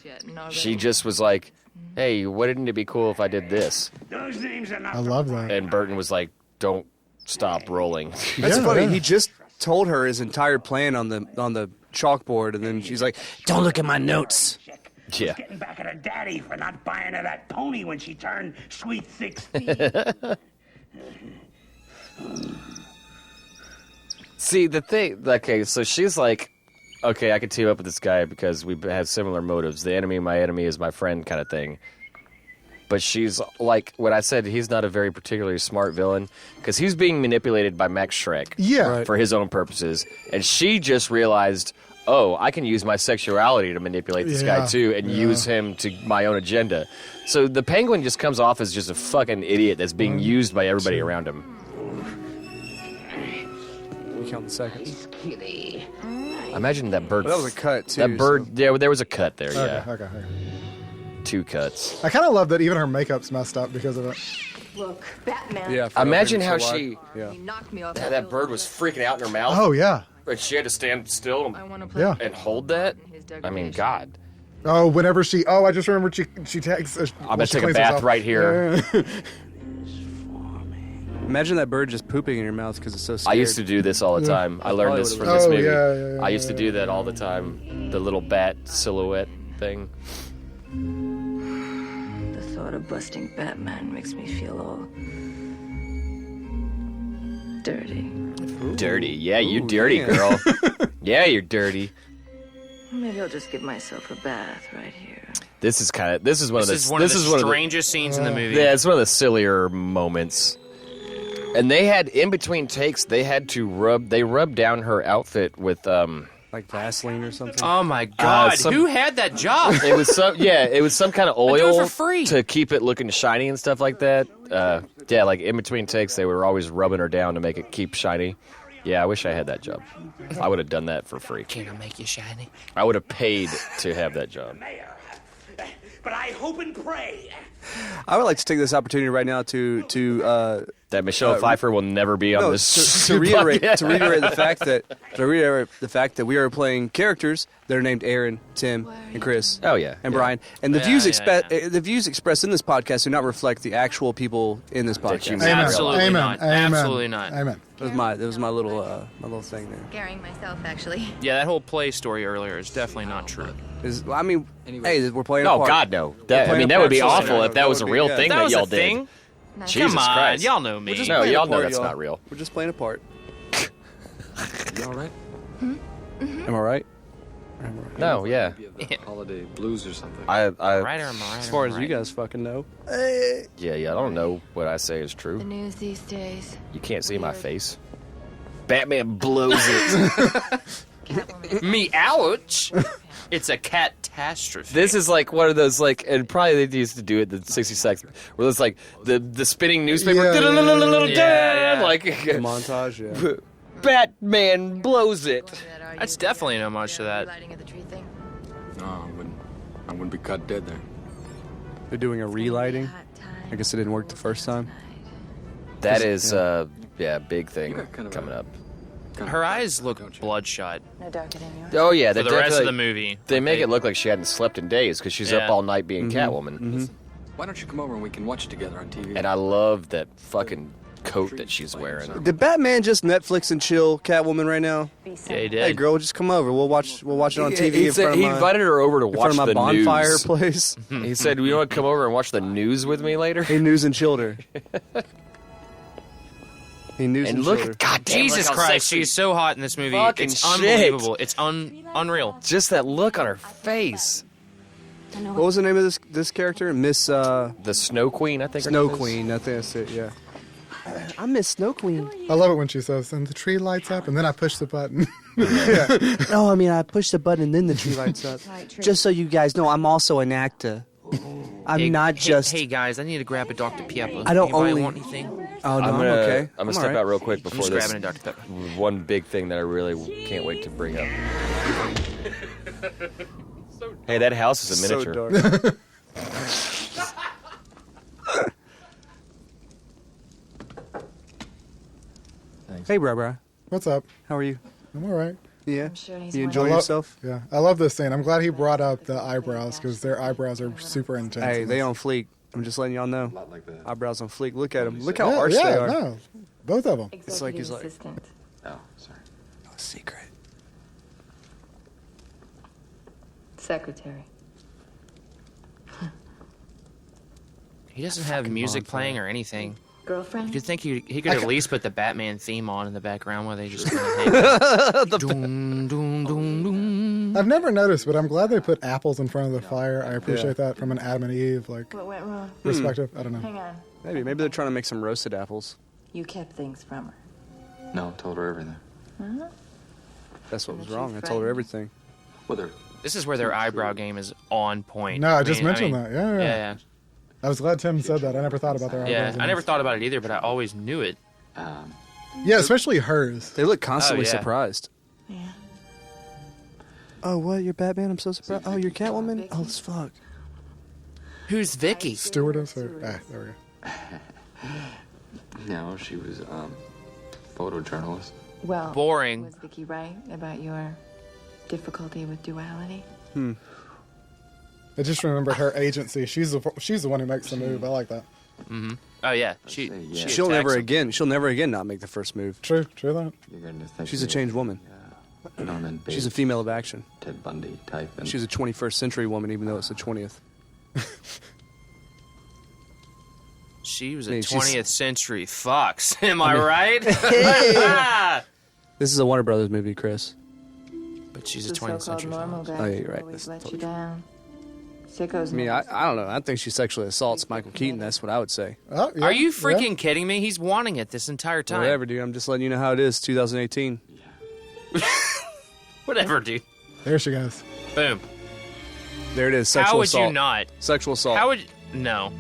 She just was like, hey, wouldn't it be cool if I did this? Those names are not. I love that. And Burton was like, don't stop rolling. That's Yeah, funny. yeah. He just told her his entire plan on the chalkboard, and then she's like, Don't look at my notes. Yeah. Getting back at her daddy for not buying her that pony when she turned sweet 16. See, the thing, okay, so she's like, okay, I could team up with this guy because we have similar motives. The enemy, my enemy, is my friend kind of thing. But she's like, what I said, he's not a very particularly smart villain because he's being manipulated by Max Schreck Yeah. for his own purposes. And she just realized, oh, I can use my sexuality to manipulate this guy Yeah, too and use him to my own agenda. So the Penguin just comes off as just a fucking idiot that's being used by everybody around him. you count the seconds. Imagine that bird. Well, that was a cut, too, That bird, so- yeah, there was a cut there, yeah. Okay. 2 cuts. I kind of love that even her makeup's messed up because of it. Look, Batman. Yeah. Imagine how she. He knocked me off. That bird was freaking out in her mouth. Oh yeah. But she had to stand still Yeah. and hold that. I mean, God. Oh, whenever she. Oh, I just remembered she takes. I'm gonna take a bath right here. Yeah. Imagine that bird just pooping in your mouth because it's so scared. I used to do this all the time. I learned this from this movie. I used to do that all the time. The little bat silhouette thing. The thought of busting Batman makes me feel all dirty. Dirty. Yeah, you dirty, girl. Yeah, you're dirty. Maybe I'll just give myself a bath right here. This is one of the strangest scenes in the movie. Yeah, it's one of the sillier moments. And they had, in between takes, they had to rub down her outfit with like Vaseline or something. Oh my God! Who had that job? It was some kind of oil do it for free. to keep it looking shiny and stuff like that. Yeah, like in between takes, they were always rubbing her down to make it keep shiny. Yeah, I wish I had that job. I would have done that for free. Can I make you shiny? I would have paid to have that job. But I hope and pray. I would like to take this opportunity right now to that Michelle Pfeiffer will never be on this. To reiterate the fact that we are playing characters that are named Aaron, Tim, and Chris. Oh yeah, and Brian. And the views expressed in this podcast do not reflect the actual people in this podcast. Amen. Absolutely Amen. not. Amen. Absolutely not. Amen. That was my little thing there. Scaring myself, actually. Yeah, that whole play story earlier is definitely not true. Hey, we're playing a part. Oh God, no! That would be awful if that was a real thing that y'all did. Jesus Come on, Christ. y'all know me. No, y'all know that's not real. We're just playing a part. You all right? Am I right? No, yeah. Holiday blues or something. As far as you guys fucking know. Yeah, I don't know what I say is The true. news these days. You can't see my face. Batman blows it. Me, ouch! It's a catastrophe. This is like one of those, like, and probably they used to do it in 60 seconds, where it's like the spinning newspaper, like montage, yeah. Batman blows it. That's definitely an homage to that. No, I wouldn't be cut dead there. They're doing a relighting. I guess it didn't work the first time. That is, big thing coming up. Her eyes look bloodshot. No darker than yours. Oh yeah, for the rest of the movie. They make it look like she hadn't slept in days because she's up all night being Catwoman. Mm-hmm. Why don't you come over and we can watch it together on TV? And I love that fucking coat that she's wearing. Did Batman just Netflix and chill Catwoman right now? Yeah, he did. Hey, girl, just come over. We'll watch it on TV. He invited her over to watch the bonfire news. place. He said, "You want to come over and watch the news with me later?" He news and chilled her. And look at goddamn, Jesus look how Christ, sexy. she's so hot in this movie. Fucking It's shit. unbelievable. It's unreal. Just that look on her face. What was the name of this character? Miss the Snow Queen, I think. Snow Queen. I think that's it. Yeah. I miss Snow Queen. I love it when she says, "And the tree lights up," and then I push the button. Yeah. No, I mean I push the button and then the tree lights up. Just so you guys know, I'm also an actor. I'm not just. Hey guys, I need to grab a Dr. Pepper. I don't Anybody only want anything. Oh no, I'm okay. gonna step out real quick before just this. grabbing a Dr. Pepper. One big thing that I really can't wait to bring up. Hey, that house is a miniature. So dark. Hey, bro. What's up? How are you? I'm all right. Yeah. Sure he's You one enjoying I love- yourself? Yeah, I love this scene. I'm glad he brought up the eyebrows because their eyebrows are super intense. Hey, in they this. on fleek. I'm just letting y'all know. Not like that. Eyebrows on fleek. Look at them. Look how Yeah, arched yeah, they are. no, both of them. It's like he's like- Assistant. Oh, sorry. No secret. Secretary. He doesn't have music playing or anything. Girlfriend? You could think he could at least put the Batman theme on in the background while they just kind of hang out. Doom, doom, doom, doom. I've never noticed, but I'm glad they put apples in front of the fire. I appreciate that from an Adam and Eve like What went wrong? perspective. I don't know. Hang on. Maybe they're trying to make some roasted apples. You kept things from her. No, I told her everything. Huh? That's what was She's wrong. I told her frightened. everything. Whether This is where their eyebrow game is on point. No, I just mentioned that. Yeah. Yeah. I was glad Tim said that. I never thought about their eyebrows. Yeah, in I never this. thought about it either, but I always knew it. Yeah, especially hers. They look constantly Oh, yeah. surprised. Yeah. Oh, what? You're Batman? I'm so surprised. Oh, you're Catwoman? Oh, as fuck. Who's Vicky? Stewardess or there we go. No, she was photojournalist. Well, Boring. Was Vicky right about your difficulty with duality? I just remember her agency. She's the one who makes the move. I like that. Mm-hmm. Oh yeah, She'll never again not make the first move. True that. You're going to think She's a changed woman. Norman Bates, She's a female of action. Ted Bundy type. And She's a 21st century woman, even though it's the 20th. She was I a mean, she's- 20th century fox. Am I right? This is a Warner Brothers movie, Chris. But she's a The 20th so-called century normal fox. guys Oh, yeah, you're right. always That's let you totally- down. Sickos. I mean, I don't know. I think she sexually assaults Michael Keaton. That's what I would say. Oh, yeah, Are you freaking kidding me? He's wanting it this entire time. Whatever, dude. I'm just letting you know how it is. 2018. Whatever, dude. There she goes. Boom. There it is. Sexual How would assault. you not? Sexual assault. How would no?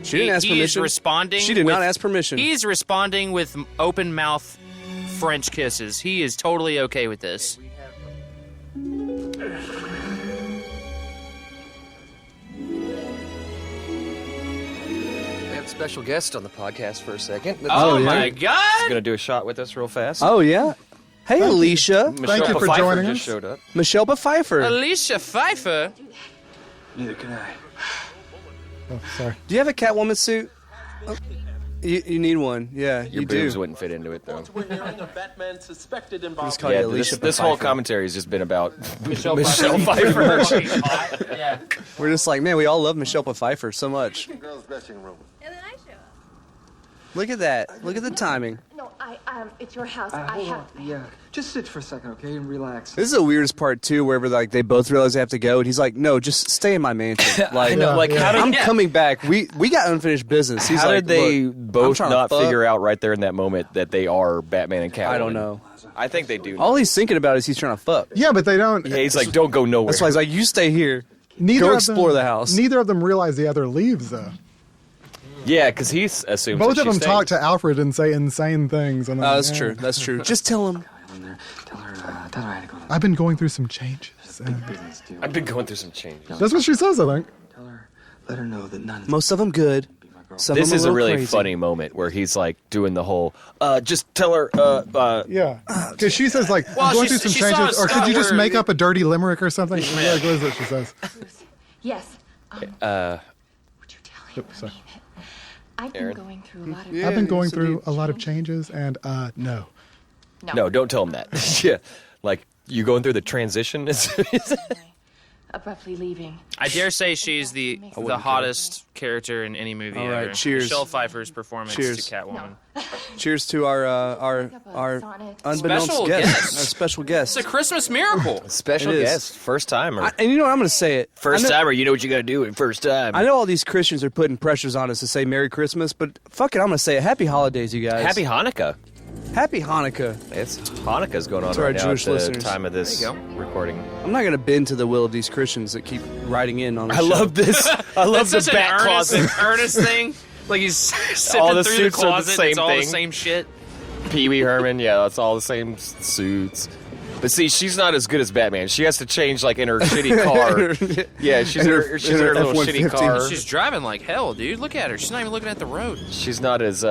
She didn't ask He is permission. responding. She did with- not ask permission. He's responding with open mouth French kisses. He is totally okay with this. We have a special guest on the podcast for a second. Oh, yeah. my God! Going to do a shot with us real fast. Oh, yeah. Hey, Alicia. Michelle you for Pfeiffer joining just us. showed up. Michelle Pfeiffer. Alicia Pfeiffer. neither can I. Oh, sorry. Do you have a Catwoman suit? Oh, you need one. Yeah, Your you boobs do. wouldn't fit into it, though. Batman suspected Just call Yeah, you Alicia this whole Pfeiffer. commentary has just been about Michelle Michelle Pfeiffer. Pfeiffer. Yeah. We're just like, man, we all love Michelle Pfeiffer so much. Girls' dressing room. And then I show up. Look at that. Look at the timing. No, it's your house. Hold on. Yeah, just sit for a second, okay, and relax. This is the weirdest part too, wherever like they both realize they have to go, and he's like, "No, just stay in my mansion." Like, I know, like, how did- I'm coming back. We got unfinished business. He's How like, did they "Look, I'm both trying to not fuck." figure out right there in that moment that they are Batman and Catwoman? I don't know. I think they do. All he's thinking about is he's trying to fuck. Yeah, but they don't. Yeah, he's like, don't go nowhere. That's why he's like, "You stay here. Neither Go of explore them, the house." Neither of them realize the other leaves, though. Yeah, because he assumes Both that of them she's talk to Alfred and say insane things. And Oh, that's true. That's true. Just tell him. Tell her I had to go to I've been going through some changes. business deal. I've been going through some changes. That's what she says, I think. Tell her, let her know that none of Most of them good. Some This of is them a really crazy. funny moment where he's like doing the whole, just tell her, Yeah. Because she says, like, Well, I'm going she- through some she saw changes. a Or could you just word. make up a dirty limerick or something? Like, what is it she says? Yes. Would you tell him? Oops, sorry. I've been Aaron? going through a lot of. Yeah, I've been going so through deep. a lot of changes, and no. no, don't tell him that. Yeah, like, you going through the transition? Abruptly leaving. I dare say she's the hottest character in any movie All ever. right, cheers. Michelle Pfeiffer's performance Cheers. to Catwoman. Cheers to our unbeknownst Special guest, guest. our special guest. It's a Christmas miracle. Special It is. guest, first timer. And you know what? I'm going to say it. First I know, timer, you know what you got to do it first time. I know all these Christians are putting pressures on us to say Merry Christmas, but fuck it, I'm going to say it. Happy holidays, you guys. Happy Hanukkah. Happy Hanukkah. It's Hanukkah's going on To our right now Jewish at the listeners. time of this There you recording. I'm not going to bend to the will of these Christians that keep writing in on the I show. love this. I love That's the such back an closet. earnest thing. Like he's sifting All the through suits the are the closet. same It's all the thing. same shit. Pee Wee Herman, yeah, that's all the same suits. But see, she's not as good as Batman. She has to change like in her shitty car. Yeah, she's in her little shitty car. She's driving like hell, dude. Look at her. She's not even looking at the road. She's not as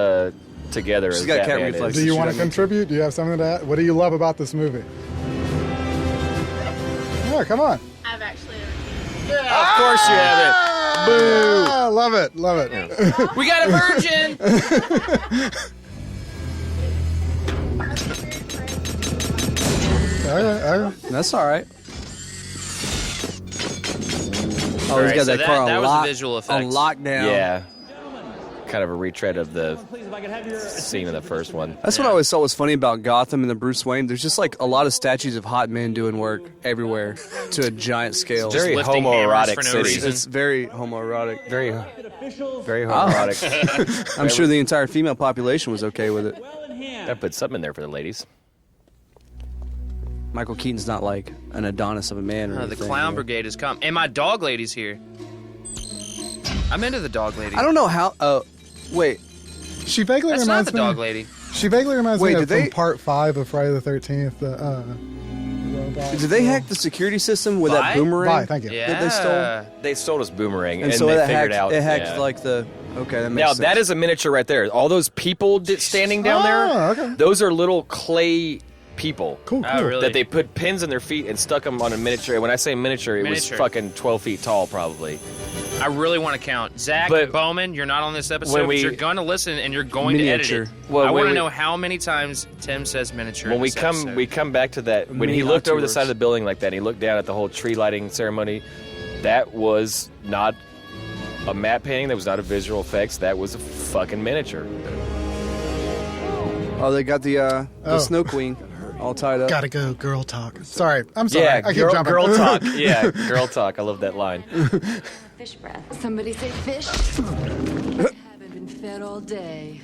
together as got cat Batman reflexes. is. Do you She want to doesn't- contribute? Do you have something to add? What do you love about this movie? Yeah, come on. I've actually Of course you have it. Boo. Ah, love it. Love it. We got a virgin. All right. That's all right. Oh, All he's right, got so that car that on was lock, the visual on effects. lockdown. Yeah. Kind of a retread of the scene in the first one. That's what I always thought was funny about Gotham and the Bruce Wayne. There's just like a lot of statues of hot men doing work everywhere to a giant scale. Very lifting hammers homoerotic for no city. reason. It's very homoerotic. Very homoerotic. I'm sure the entire female population was okay with it. That put something in there for the ladies. Michael Keaton's not like an Adonis of a man or The anything. clown brigade has come. And my dog lady's here. I'm into the dog lady. I don't know how. Oh, wait. She vaguely That's not reminds the me. dog lady. She vaguely reminds Wait, me did of they- from Part 5 of Friday the 13th. Did they hack the security system with that Vi? boomerang? Vi, thank you. Yeah. That they stole? They sold us Boomerang, And and so they it figured hacked, out. it hacked yeah. like the Okay, that makes sense. Now, that is a miniature right there. All those people standing down there, okay. those are little clay people. Cool. Oh, really? That they put pins in their feet and stuck them on a miniature. When I say miniature, it was fucking 12 feet tall, probably. I really want to count. Zach Bowman, you're not on this episode, but you're going to listen and you're going to edit it. Well, I want to know how many times Tim says miniature. When we come back to that, when he looked over the side of the building like that, and he looked down at the whole tree lighting ceremony, that was not a matte painting. That was not a visual effects. That was a fucking miniature. Oh, they got the Snow Queen all tied up. Gotta go, girl talk. Sorry, I'm sorry. Yeah, I keep jumping. girl talk. Yeah, girl talk. I love that line. Fish breath. Somebody say fish. Haven't been fed all day.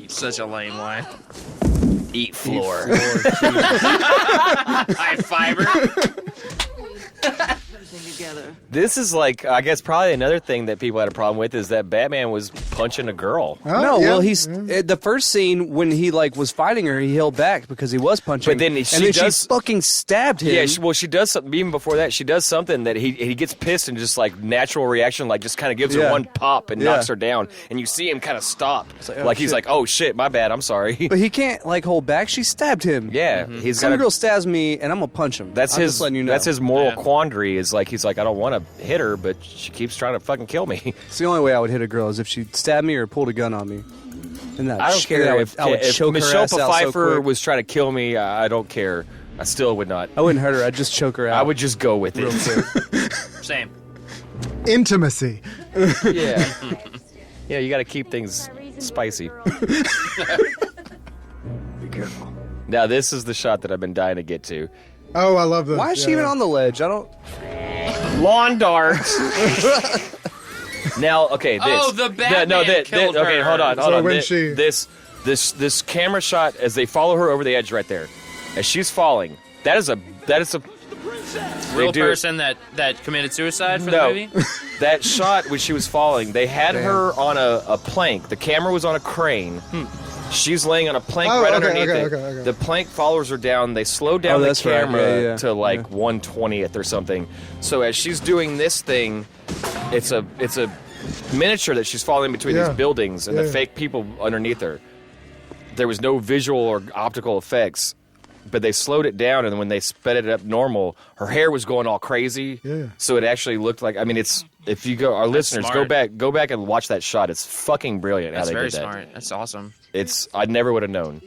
Such a lame line. Eat floor. High fiber. Together. This is like, I guess, probably another thing that people had a problem with is that Batman was punching a girl. Well, he's the first scene when he was fighting her, he held back because he was punching. But then she fucking stabbed him. Yeah, she does something. Even before that, she does something that he gets pissed and just natural reaction, just kind of gives her one pop and knocks her down, and you see him kind of stop, he's like, oh shit, my bad, I'm sorry. But he can't hold back. She stabbed him. Yeah, some girl stabs me, and I'm gonna punch him. That's just letting you know. That's his moral quandary. Is he's like, I don't want to hit her, but she keeps trying to fucking kill me. It's the only way I would hit a girl is if she stabbed me or pulled a gun on me. And I don't care if choke Michelle her ass out Pfeiffer so was trying to kill me. I don't care. I still would not. I wouldn't hurt her. I'd just choke her out. I would just go with it. Same. Intimacy. Yeah. Yeah, you got to keep things spicy. Be careful. Now, this is the shot that I've been dying to get to. Oh, I love this. Why is she even on the ledge? I don't... Lawn darts. Now, okay, this. Oh, the Batman killed her. Okay, hold on. When This camera shot as they follow her over the edge right there, as she's falling. That is a real person that committed suicide for the movie. That shot when she was falling, they had her on a plank. The camera was on a crane. She's laying on a plank underneath it. Okay. The plank follows her down. They slow down the camera to 1/20th or something. So as she's doing this thing, it's a miniature that she's falling between these buildings and the fake people underneath her. There was no visual or optical effects, but they slowed it down, and when they sped it up normal, her hair was going all crazy. Yeah. So it actually looked like, it's, if you go, our listeners, smart. go back and watch that shot. It's fucking brilliant how That's they very did that. smart. That's awesome. I never would have known.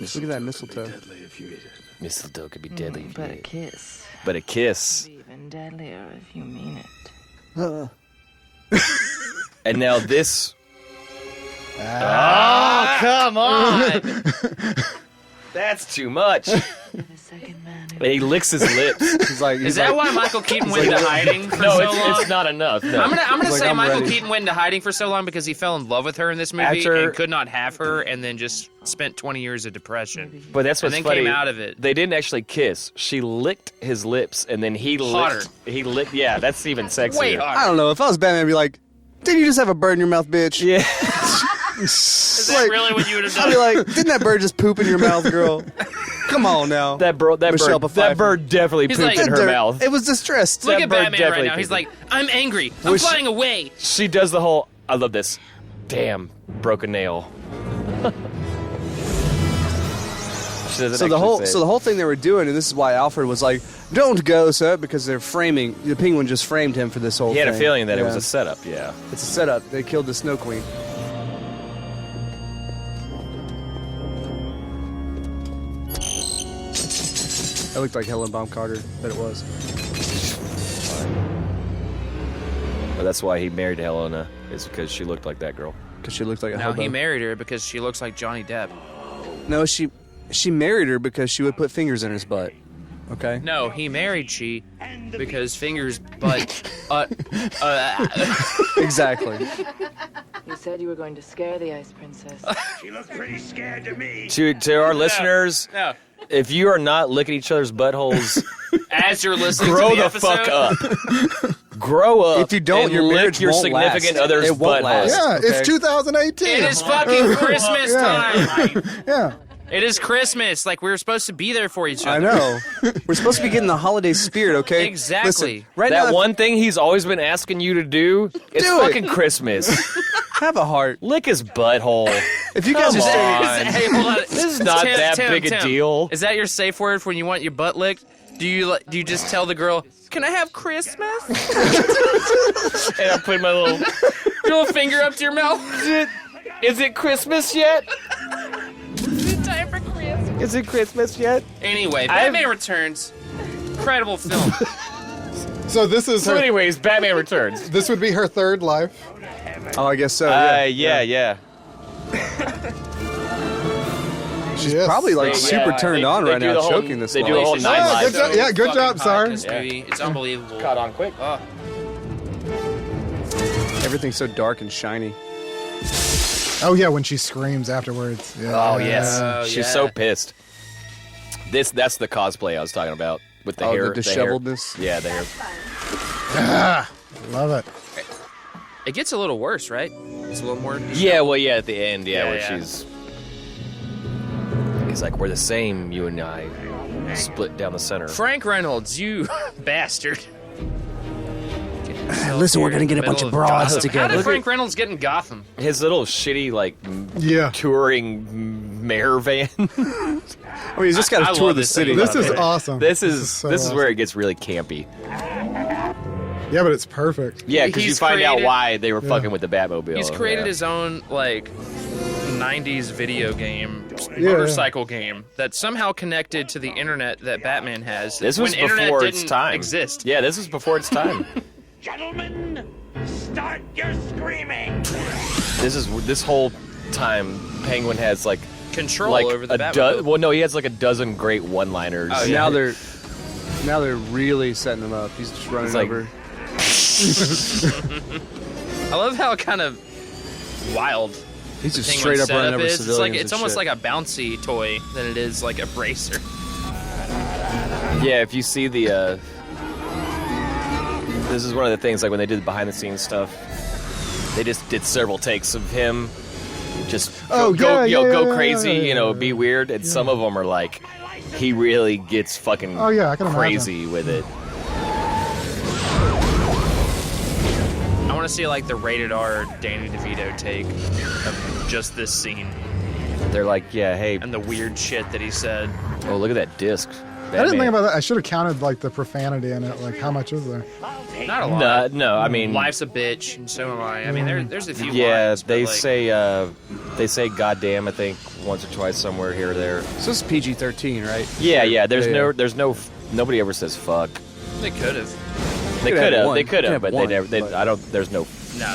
Look at that mistletoe. Mistletoe could be deadly. But a kiss. But a kiss. Even deadlier if you mean it. And now this. Oh, come on! That's too much. And he licks his lips. Is that why Michael Keaton went into hiding for so long? It's not enough. No. I'm gonna say Michael Keaton went into hiding for so long because he fell in love with her in this movie and could not have her, and then just spent 20 years of depression. But that's what's and then funny. Came out of it. They didn't actually kiss. She licked his lips, and then he licked. He licked. Yeah, that's even sexier. Way hotter. I don't know. If I was Batman, I'd be like, "Didn't you just have a bird in your mouth, bitch?" Yeah. Is that really what you would have done? I'd be like, "Didn't that bird just poop in your mouth, girl?" Come on now. That bird definitely pooped in her mouth. It was distressed. Look at Batman right now. He's like, I'm angry. I'm flying away. She does the whole, I love this. Damn, broke a nail. So the whole thing they were doing, and this is why Alfred was like, "Don't go, sir," because they're framing. The Penguin just framed him for this whole thing. He had a feeling that it was a setup. Yeah, it's a setup. They killed the Snow Queen. That looked like Helen Bonham Carter, but it was. Well, that's why he married Helena, is because she looked like that girl. Because she looked like a No, hobo. he married her because she looks like Johnny Depp. No, she married her because she would put fingers in his butt. Okay? No, he married she because fingers, butt, Exactly. You said you were going to scare the Ice Princess. She looked pretty scared to me. To our listeners, if you are not licking each other's buttholes, as you're listening grow to the fuck episode, up. Grow up. If you don't, and your lick marriage your won't significant last. other's It won't butthole. last. Yeah, Okay. it's 2018. it is fucking Christmas time. Yeah. It is Christmas. Like, we were supposed to be there for each other. I know. We're supposed to be getting the holiday spirit, okay? Exactly. Listen, right that now, one thing he's always been asking you to do, it's Do it. fucking Christmas. have a heart. Lick his butthole. If you guys Come are on. Hey, hold on. This is not that big a deal. Is that your safe word for when you want your butt licked? Do you just tell the girl, "Can I have Christmas?" And I put my little finger up to your mouth. Is it Christmas yet? Time for Christmas. Is it Christmas yet? Anyway, Batman Returns. Incredible film. So this is So her, anyways, Batman Returns. this would be her third life. Oh, I guess so. Yeah. She's probably like super turned on right now, choking this. They do a whole 9 lives. Good job, yeah, good job, Sarge. This movie, it's unbelievable. Caught on quick. Everything's so dark and shiny. Oh yeah, when she screams afterwards. Yeah. Oh yes, she's so pissed. That's the cosplay I was talking about with the hair, the disheveledness. Yeah, the hair. Love it. It gets a little worse, right? It's a little more. Yeah, well, yeah, at the end, where yeah. he's like, we're the same, you and I, split down the center. Frank Reynolds, you bastard. Listen, we're gonna get a bunch of broads How together. did Frank Reynolds get in Gotham? His little shitty, touring mayor van. I mean, he's just got to tour the city. This is awesome. This is so where awesome. it gets really campy. Yeah, but it's perfect. Yeah, because you He's find out created- why they were fucking with the Batmobile. He's created his own, 90s video game, motorcycle game that's somehow connected to the internet that Batman has. This was when internet before its didn't time. exist. Yeah, this was before its time. Gentlemen, start your screaming. This whole time, Penguin has Control over the Batmobile. Batmobile. Well, no, he has a dozen great one-liners. Oh, yeah. Now they're really setting him up. He's just running over. I love how kind of wild He's just Penguin's straight up running setup over is. civilians. It's almost like a bouncy toy than it is like a bracer. Yeah, if you see the, this is one of the things, when they did the behind-the-scenes stuff, they just did several takes of him just go crazy, be weird, and some of them are he really gets fucking I can crazy with it. I want to see the rated R Danny DeVito take of just this scene. They're hey. And the weird shit that he said. Oh, look at that disc. I didn't think about that. I should have counted the profanity in it. How much is there? Not a lot. No, I mean, life's a bitch, and so am I. I mean, there's a few. Yeah, lines, they say "goddamn" I think once or twice somewhere here or there. So it's PG-13, right? Yeah. There's no. Nobody ever says fuck. They could have. They could have, but they never. I don't. There's no. No,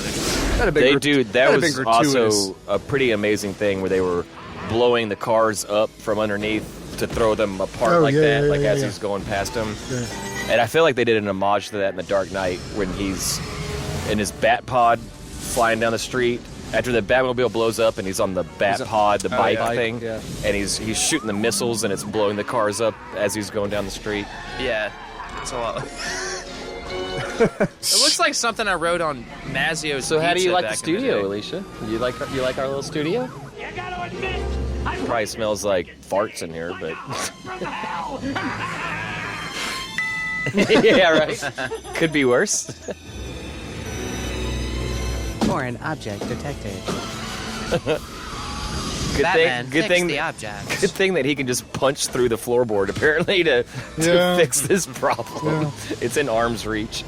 They do. That was also a pretty amazing thing where they were blowing the cars up from underneath to throw them apart as he's going past them. Yeah. And I feel like they did an homage to that in The Dark Knight when he's in his bat pod flying down the street after the Batmobile blows up and he's on the bat pod, the bike thing, and he's shooting the missiles and it's blowing the cars up as he's going down the street. Yeah, it's a lot. It looks like something I wrote on Mazio's. So how do you pizza like the back in studio, day. Alicia? You like our little studio? You gotta admit, Probably smells like farts in here, but yeah, right. Could be worse. Foreign object detected. Good thing the object. Good thing that he can just punch through the floorboard, apparently, to fix this problem. Yeah. It's in arm's reach.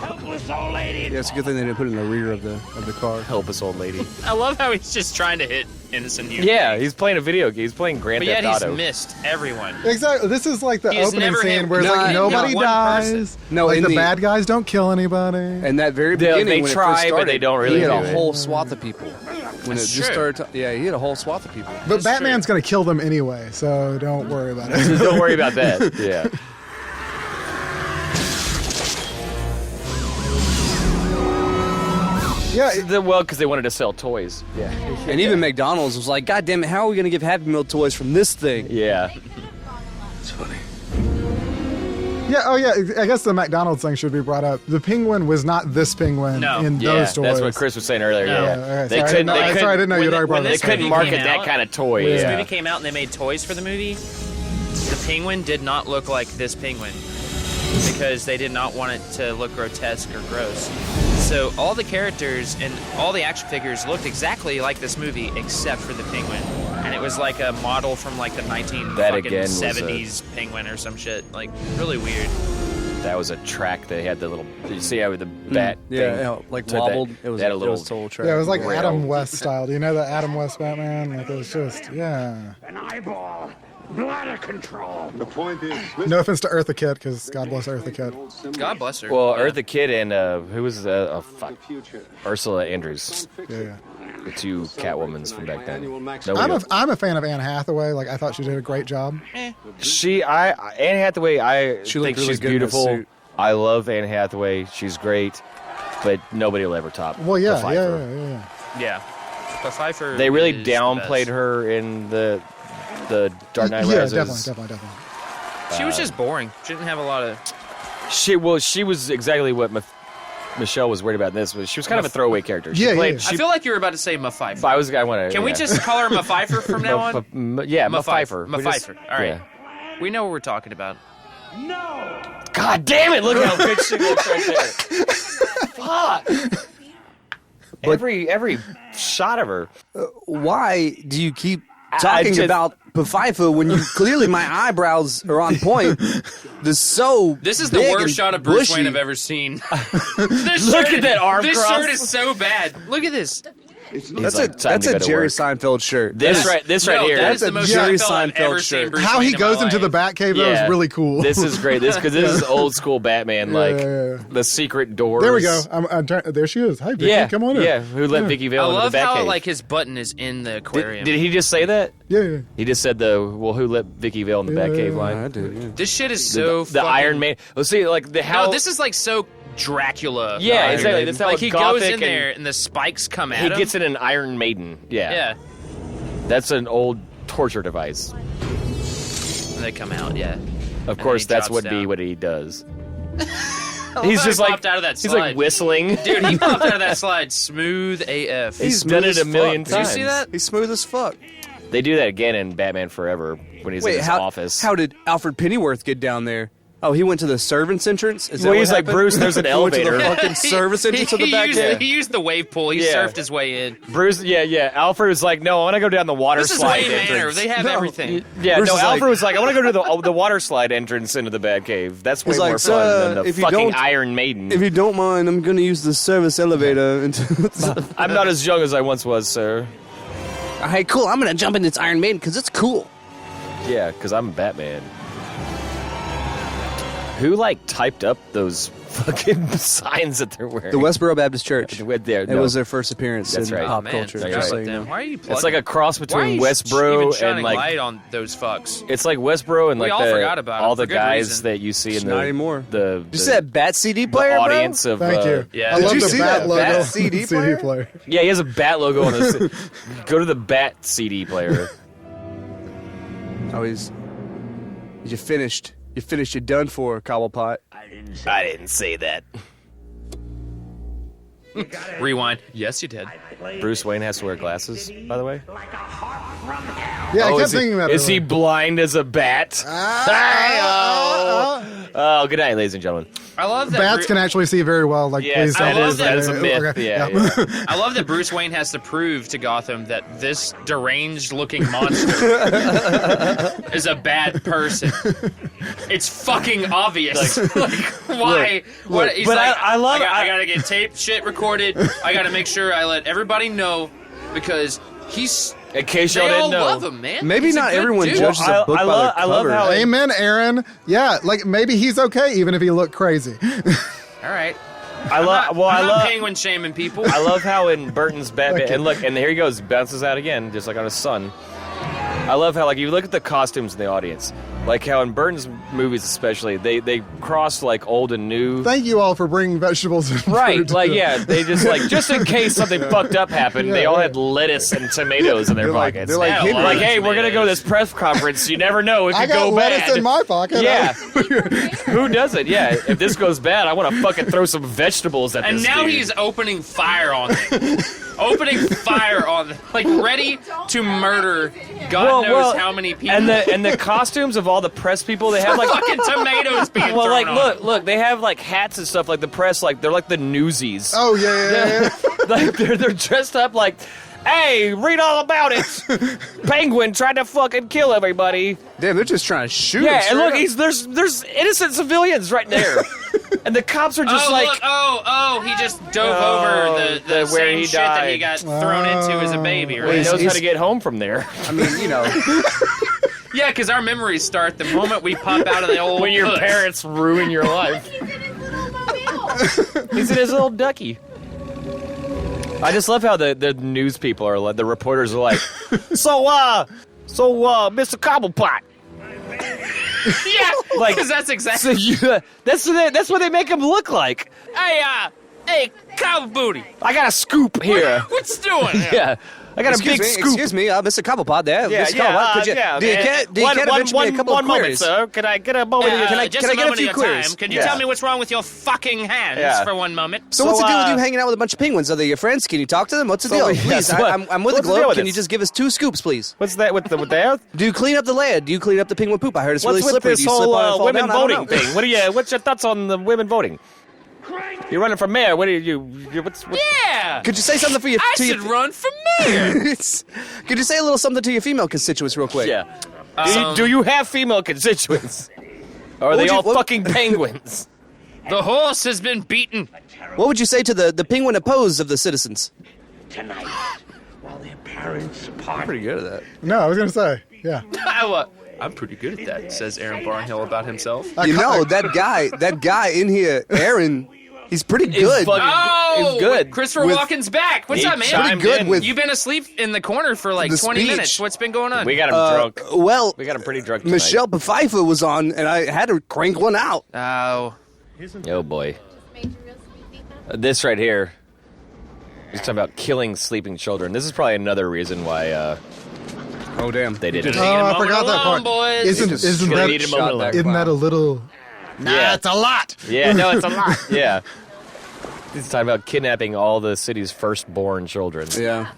helpless old lady. Yeah, it's a good thing they didn't put it in the rear of the car. Help us, old lady. I love how he's just trying to hit innocent humans. Yeah, he's playing a video game. He's playing Grand But yet Theft he's Auto. missed everyone. Exactly. This is the He's opening never scene hit- where nobody one dies. person. No, in the the- bad guys don't kill anybody. And that very beginning, they when try, it first started, but they don't really he hit do a it. whole swath of people. When That's it just true. started, he hit a whole swath of people. But Batman's going to kill them anyway, so don't worry about it. Don't worry about that. Yeah. Yeah, Well, because they wanted to sell toys. Yeah. And even McDonald's was like, God damn it, how are we going to give Happy Meal toys from this thing? Yeah. It's funny. Yeah, oh yeah, I guess the McDonald's thing should be brought up. The penguin was not this penguin in those toys. That's what Chris was saying earlier. No. Yeah. Sorry, I didn't know you'd already brought They couldn't market that kind of toy. When this movie came out and they made toys for the movie, the penguin did not look like this penguin because they did not want it to look grotesque or gross. So all the characters and all the action figures looked exactly like this movie except for the penguin. And it was like a model from like the 1970s penguin or some shit. Like, really weird. That was a track. They had the little. You see how the bat thing, like wobbled. It was a little total track. Yeah, it was like Adam West style. Do you know the Adam West Batman? Like, it was just, An eyeball. Bladder control. The point is... No offense to Eartha Kitt, because God bless Eartha Kitt. God bless her. Well, Eartha Kitt and who was Ursula Andrews. Yeah. The two Catwomans from back then. I'm a fan of Anne Hathaway. Like, I thought she did a great job. Anne Hathaway, I think really she's good in that beautiful. suit. I love Anne Hathaway. She's great, but nobody will ever top. Well, yeah, Pfeiffer. Yeah. But Pfeiffer. They really is downplayed the her in the Dark Knight Yeah, Rises. definitely. She was just boring. She didn't have a lot of. She was exactly what Michelle was worried about in this. She was kind of a throwaway character. She Yeah. I feel like you were about to say Pfeiffer. I want to. Can we just call her Pfeiffer from now on? Pfeiffer. Pfeiffer. All right. We know what we're talking about. No. God damn it! Look how good she looks right there. Fuck. Every shot of her. Why do you keep talking about Pfeiffer when you clearly my eyebrows are on point? This is the worst shot of Bruce Wayne I've ever seen. Look at that arm This cross. shirt is so bad. Look at this. That's a Jerry Seinfeld shirt. This right here. That's the most Jerry Seinfeld I've ever Seinfeld seen shirt. Bruce How Wayne he in my goes into life. the Batcave, though, is really cool. This is great. This is old school Batman, the secret doors. There we go. There she is. Hi, Vicky, come on in. Yeah, who let Vicky Vale into the Batcave? I love how like his button is in the aquarium. Did he just say that? Yeah. He just said who let Vicky Vale in the Batcave line? I did. Yeah. This shit is so the Iron Man. Let's see, like No, this is like so Dracula. Yeah, exactly. That's like how he gothic goes in there and the spikes come at him. He gets in an Iron Maiden. Yeah. Yeah. That's an old torture device. And they come out, yeah. Of course, that's what he does. He's just popped out of that slide. He's like whistling. Dude, he popped out of that slide smooth AF. He's done it a million times. Did you see that? He's smooth as fuck. They do that again in Batman Forever when he's in his office. How did Alfred Pennyworth get down there? Oh, he went to the servants entrance? Is that Well, what he's like, happened? Bruce, there's an He went to elevator. the fucking service entrance of the back He used the wave pool. He surfed his way in. Bruce, Alfred was like, no, I want to go down the water This is slide Wayne Manor. entrance. They have everything. Yeah, Bruce is Alfred like- was like, I want to go to the water slide entrance into the Batcave. That's way He's more like, fun than if the you fucking don't- Iron Maiden. If you don't mind, I'm going to use the service elevator. I'm not as young as I once was, sir. All right, cool. I'm going to jump in this Iron Maiden because it's cool. Yeah, because I'm Batman. Who, typed up those fucking signs that they're wearing? The Westboro Baptist Church. It was their first appearance in pop culture. That's Just right. so you know. Why are you It's like a cross Why are between you Westboro even shining and light on those fucks? It's like Westboro and We all forgot about all it the for good guys reason. that you see in Not anymore. the You said Bat CD player, the bro? audience of Thank you. Yeah. I Did love you the see Bat that logo. Bat CD player? Yeah, he has a Bat logo on his. Go to the Bat CD player. Oh, you finished. You finished. You're done for, Cobblepot. I didn't say that. Rewind. Yes, you did. Bruce Wayne has to wear glasses, by the way. Yeah, I kept is thinking that. Is he blind as a bat? Oh, good night, ladies and gentlemen. I love that. Bats can actually see very well. Like, Yes, please don't. that is a myth. Okay, Yeah. I love that Bruce Wayne has to prove to Gotham that this deranged-looking monster is a bad person. It's fucking obvious. Why? Look, He's but like, I love. I gotta get tape shit recorded. I gotta make sure I let everybody know because he's. In case y'all They all didn't know, love him, man. Maybe He's a not good everyone dude. judges a book by the cover. I love how. Amen, Aaron. Yeah, maybe he's okay even if he looked crazy. All right. I love. Well, I'm I not love. penguin shaming people. I love how in Burton's Batman, and look, and here he goes, bounces out again, just like on his son. I love how, if you look at the costumes in the audience, Like how in Burton's movies especially, they cross like old and new. Thank you all for bringing vegetables and Right, fruit. like, yeah, they just in case something fucked up happened, they all had lettuce and tomatoes in their pockets. they're like, hey, we're going to go to this press conference. You never know, it I could got go lettuce bad. in my pocket. Yeah. Who doesn't? Yeah, if this goes bad, I want to fucking throw some vegetables at And this now dude. he's opening fire on them. Opening fire on them. Like, ready to murder God knows how many people. And the costumes of all the press people, they have like fucking tomatoes being well, thrown like on. look, they have like hats and stuff like the press, like they're like the newsies. Oh yeah. Like they're dressed up like, hey, read all about it. Penguin tried to fucking kill everybody. Damn, they're just trying to shoot. Yeah, him and look, straight up. there's innocent civilians right there, and the cops are just look, like, he just dove over the where same he shit that he died. got thrown into as a baby, he right? knows how to get home from there. I mean, you know. Yeah, because our memories start the moment we pop out of the old When your puss. parents ruin your life. He's in his little ducky. I just love how the news people are like, the reporters are like, so Mr. Cobblepot. Yeah, Like, because that's exactly. that's what they make him look like. Hey, cow booty. I got a scoop here. What's doing? Yeah. I got a big scoop. Excuse me, Mr. Cobblepot there. Yeah, Mr. Cobblepot, could you, do you care to mention me a couple of moment, queries? sir. Can I get a moment? Just can I a get a moment few of your queries? time. Can you Yeah. tell me what's wrong with your fucking hands Yeah. for one moment? So what's the deal with you hanging out with a bunch of penguins? Are they your friends? Can you talk to them? What's the deal? yeah, Please, so what- I'm with the what's the deal Globe. with Can you this? just give us 2 scoops, please? What's that with the Do you clean up the layer? Do you clean up the penguin poop? I heard it's What's really with slippery. this Do you slip whole on and fall women down? I don't voting know. thing? What's your thoughts on the women voting? You're running for mayor. What are you? What's Yeah. Could you say something for your? I to should your, run for mayor. Could you say a little something to your female constituents real quick? Yeah. Do you have female constituents? Or are they all fucking penguins? The horse has been beaten. What would you say to the penguin opposed of the citizens? Tonight, while their parents party. Pretty good at that. No, I was gonna say, yeah. I'm pretty good at that, says Aaron Barnhill about himself. You know, that guy in here, Aaron, he's pretty good. Oh, He's good. Christopher Walken's back. What's up, man? chimed Pretty good in. with You've been asleep in the corner for like the 20 speech. minutes. What's been going on? We got him drunk. Well, We got him pretty drunk tonight. Michelle Pfeiffer was on, and I had to crank one out. Oh. Oh boy. This right here. He's talking about killing sleeping children. This is probably another reason why Oh, damn. they did it. Oh, I forgot that part. Boys. Isn't Gonna need a that moment alone. isn't that a little? Yeah. It's a lot. Yeah, no, it's a lot. Yeah. He's talking about kidnapping all the city's firstborn children. Yeah.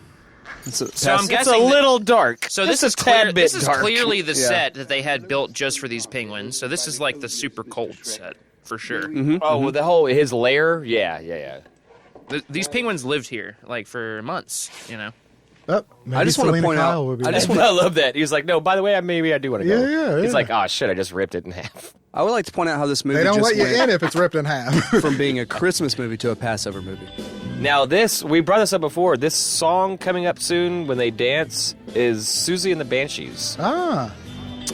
So I'm It's a guessing little dark. So Just this is a tad bit this is dark. clearly the Yeah. set that they had built just for these penguins. So this is like the super cold set for sure. Oh, well, the whole his lair. Yeah. These penguins lived here like for months. You know. Oh, maybe I just want to Selena point Kyle out. will be I back. just want I love that. He was like, no, by the way, maybe I do want to go. Yeah, He's yeah. like, oh shit, I just ripped it in half. I would like to point out how this movie They don't just let you went in if it's ripped in half. from being a Christmas movie to a Passover movie. Now we brought this up before. This song coming up soon when they dance is Susie and the Banshees, Ah,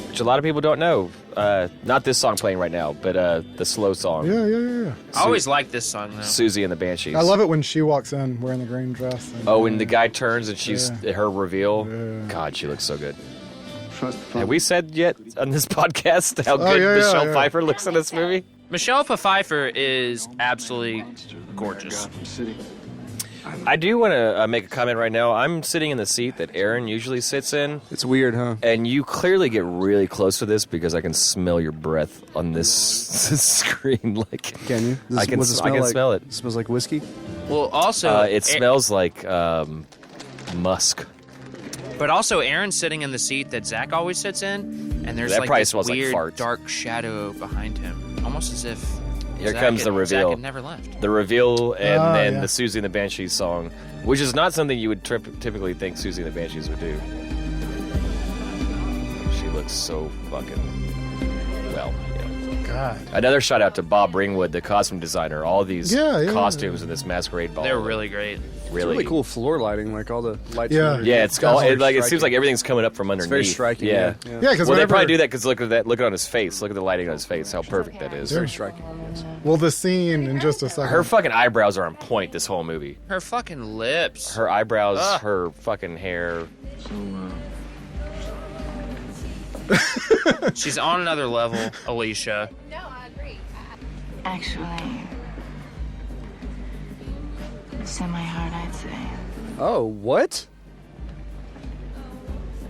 which a lot of people don't know. Not this song playing right now, but the slow song. yeah. I always liked this song though. Susie and the Banshees. I love it when she walks in wearing the green dress. And, Oh, when the guy turns and she's Yeah. her reveal. Yeah. God, she looks so good. Have we said yet on this podcast how Oh, good yeah, Michelle yeah. Pfeiffer looks in this movie? Michelle Pfeiffer is absolutely gorgeous. I do want to make a comment right now. I'm sitting in the seat that Aaron usually sits in, It's weird, huh? and you clearly get really close to this because I can smell your breath on this screen. Like, Can you? I can What's it I can like? smell it. It smells like whiskey. Well, also It smells like musk. But also, Aaron's sitting in the seat that Zach always sits in, and there's That like probably this smells like weird farts. dark shadow behind him, almost as if Here Zach comes had- the reveal. Zach had never left. The reveal and Oh, then yeah. the Susie and the Banshees song, which is not something you would typically think Susie and the Banshees would do. She looks so fucking well. Yeah. God. Another shout out to Bob Ringwood, the costume designer. All these Yeah. costumes in this masquerade ball. They're really great. It's really cool floor lighting, like all the lights. Yeah. are- Yeah, it's very all, it seems striking. like everything's coming up from underneath. very striking, Yeah, yeah. Yeah, because well, they whenever probably do that because look at that. Look at it on his face. Look at the lighting on his face. How perfect that is. Very striking. Yes. Well, the scene in just a second. Her fucking eyebrows are on point this whole movie. Her fucking lips. Her eyebrows, Ugh. her fucking hair. She's on another level, Alicia. No, I agree. Actually, semi-hard, I'd say. Oh, what?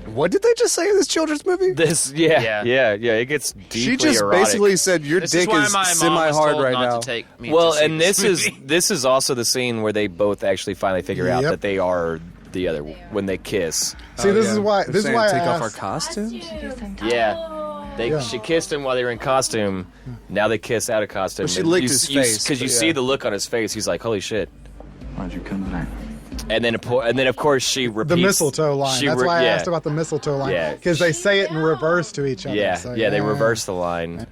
What did they just say in this children's movie? Yeah. It gets deeply She just erotic. basically said your This dick is why is my mom was semi-hard told right not now. to take me Well, to see and this this is also the scene where they both actually finally figure out Yep. that they are the other when they kiss. See, this is why. They're This is saying why I take off our asked. costumes. Yeah. She kissed him while they were in costume. Now they kiss out of costume. Well, she licked his face, because you but see yeah. the look on his face. He's like, "Holy shit!" Why'd you come back? And then of course she repeats The mistletoe line. That's why I asked about the mistletoe line. Yeah. Because they say it in reverse to each other. Yeah, so, they reverse the line.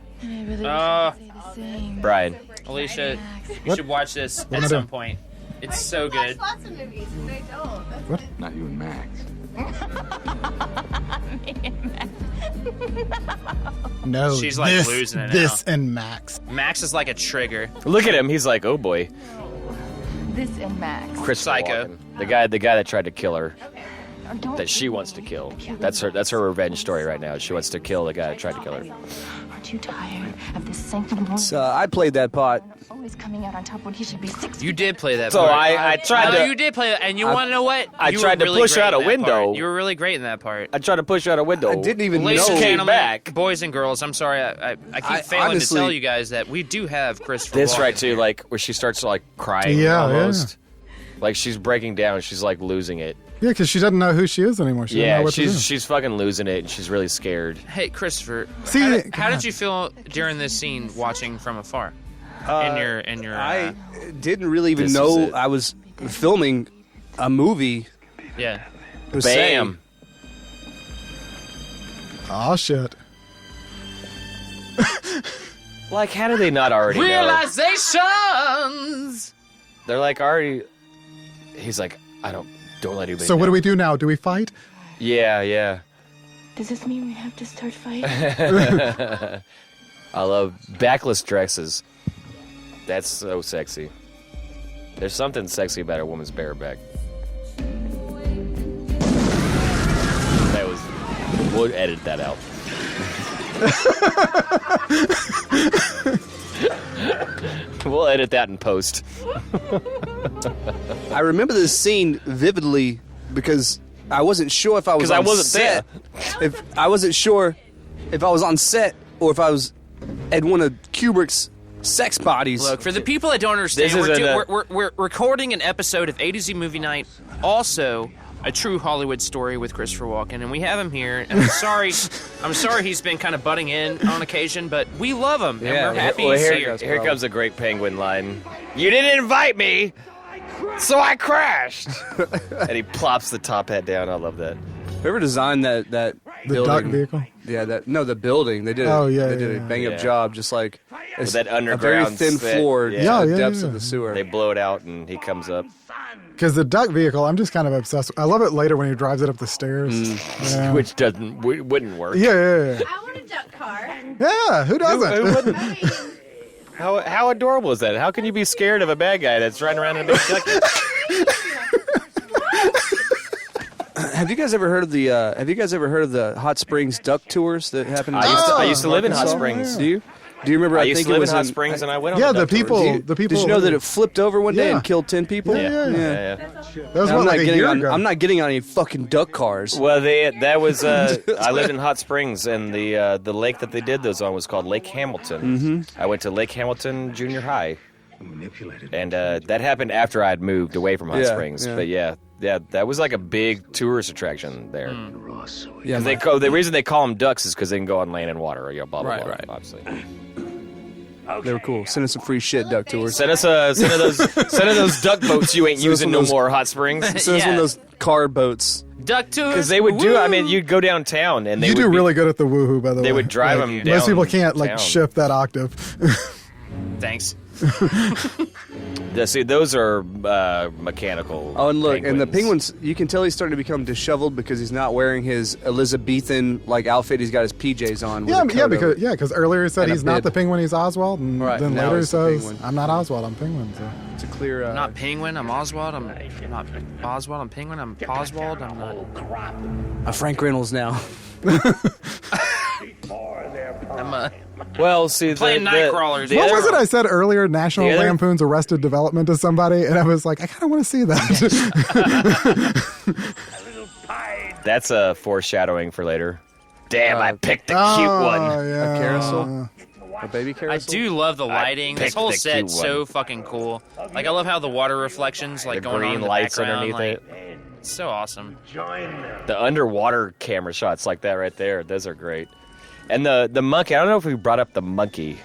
Bryan. Alicia, you should watch this What am at I some doing? point. It's so good. Lots of movies, and they don't. Not you and Max. No, She's, like, this, losing it This now. and Max. Max is like a trigger. Look at him. He's like, "Oh boy." This and Max. Chris Psycho. Walken. The guy that tried to kill her. That she wants to kill. That's her revenge story right now. She wants to kill the guy that tried to kill her. Aren't you tired of this sanctimonious So I played that part. always coming out on top when he should be 6 You did play that So part. I tried No, to. you did play that, and you want to know what? I You tried were to really push her great out a in that part. window. You were really great in that part. I tried to push her out a window. I didn't even Ladies know. and Came gentlemen, back. boys and girls, I'm sorry, I keep failing honestly- to tell you guys that we do have Christopher This Walken right too, here. like where she starts like crying Yeah, almost. Like she's breaking down. She's like losing it. Yeah, because she doesn't know who she is anymore. She doesn't know Yeah, what to do. she's fucking losing it, and she's really scared. Hey, Christopher, See, how did you feel during this scene watching from afar? In your I didn't really even This is know it. I was filming a movie. yeah. It was Bam. Oh, shit. Like, how do they not already know? Realizations. They're like already. He's like, don't let anybody. So what know. do we do now? Do we fight? Yeah. Does this mean we have to start fighting? I love backless dresses. That's so sexy. There's something sexy about a woman's bareback. That was. We'll edit that out. We'll edit that in post. I remember this scene vividly because I wasn't sure if I was 'Cause on I wasn't set. If I wasn't sure if I was on set or if I was at one of Kubrick's sex bodies. Look, for the people that don't understand, This isn't we're recording an episode of A2Z Movie Night, also a true Hollywood story with Christopher Walken, and we have him here. And I'm sorry he's been kind of butting in on occasion, but we love him, and we're happy Well, he's here, here. here comes a great penguin line. You didn't invite me, so I crashed. And he plops the top hat down. I love that. Whoever designed that The building, duck vehicle? Yeah, the building. They did. Oh, yeah, they did yeah, a bang up yeah. job, just like With that a very underground thin set. floor, Yeah. Yeah, to the yeah, depths yeah. of the sewer. They blow it out, and he comes up. Because the duck vehicle, I'm just kind of obsessed with. I love it later when he drives it up the stairs. Yeah. Which wouldn't work. Yeah. I want a duck car. Yeah, who doesn't? Who wouldn't? How adorable is that? How can you be scared of a bad guy that's riding around in a big duck? Have you guys ever heard of the Hot Springs duck tours that happen? I used to live in Hot Arkansas? Springs. Do you? Do you remember? I I used think to live it was in Hot Springs, and I went on Yeah, a the duck tour. people. Did you know that it flipped over one day Yeah. and killed 10 people? Yeah. Yeah. That was I'm what, not like a getting year on. ago. I'm not getting on any fucking duck cars. Well, that was. I lived in Hot Springs, and the lake that they did those on was called Lake Hamilton. Mm-hmm. I went to Lake Hamilton Junior High, and that happened after I had moved away from Hot Yeah, Springs. yeah. But yeah, that was like a big tourist attraction there. Yeah, The reason they call them ducks is because they can go on land and water. Blah blah Right, blah. right. Obviously. they were cool. Send us some free shit, duck tours. Send us those duck boats you ain't Send us using one no of those- more, Hot Springs. Send us one Yeah. of those car boats. Duck tours. Because they would do. I mean, Woo! you'd go downtown and they You would do be- really good at the woohoo, by the way. They would drive Like, them Most down people can't town. shift that octave. Thanks. See, those are mechanical. Oh, and look, and the penguins. penguins, you can tell he's starting to become disheveled because he's not wearing his Elizabethan outfit. He's got his PJs on. with a coat over. because earlier he said And a he's not bid. the penguin, he's Oswald, and Right, then now later he he's the says, penguin. I'm not Oswald, I'm penguin. So. It's a clear. I'm not Penguin. I'm Oswald. I'm not Oswald. I'm Penguin. I'm Oswald. I'm not. Frank Reynolds now. Well, see, playing Nightcrawlers. What was it I said earlier? National Lampoon's Arrested Development to somebody, and I was like, I kind of want to see that. That's a foreshadowing for later. Damn, I picked the cute one. Yeah. A carousel? A baby I carousel? do love the lighting. This picked whole the set's cute so one. fucking cool. Like, I love how the water reflections, like, The going on green in the lights background. underneath Like, it. it's so awesome. The underwater camera shots like that right there, those are great. And the monkey, I don't know if we brought up the monkey.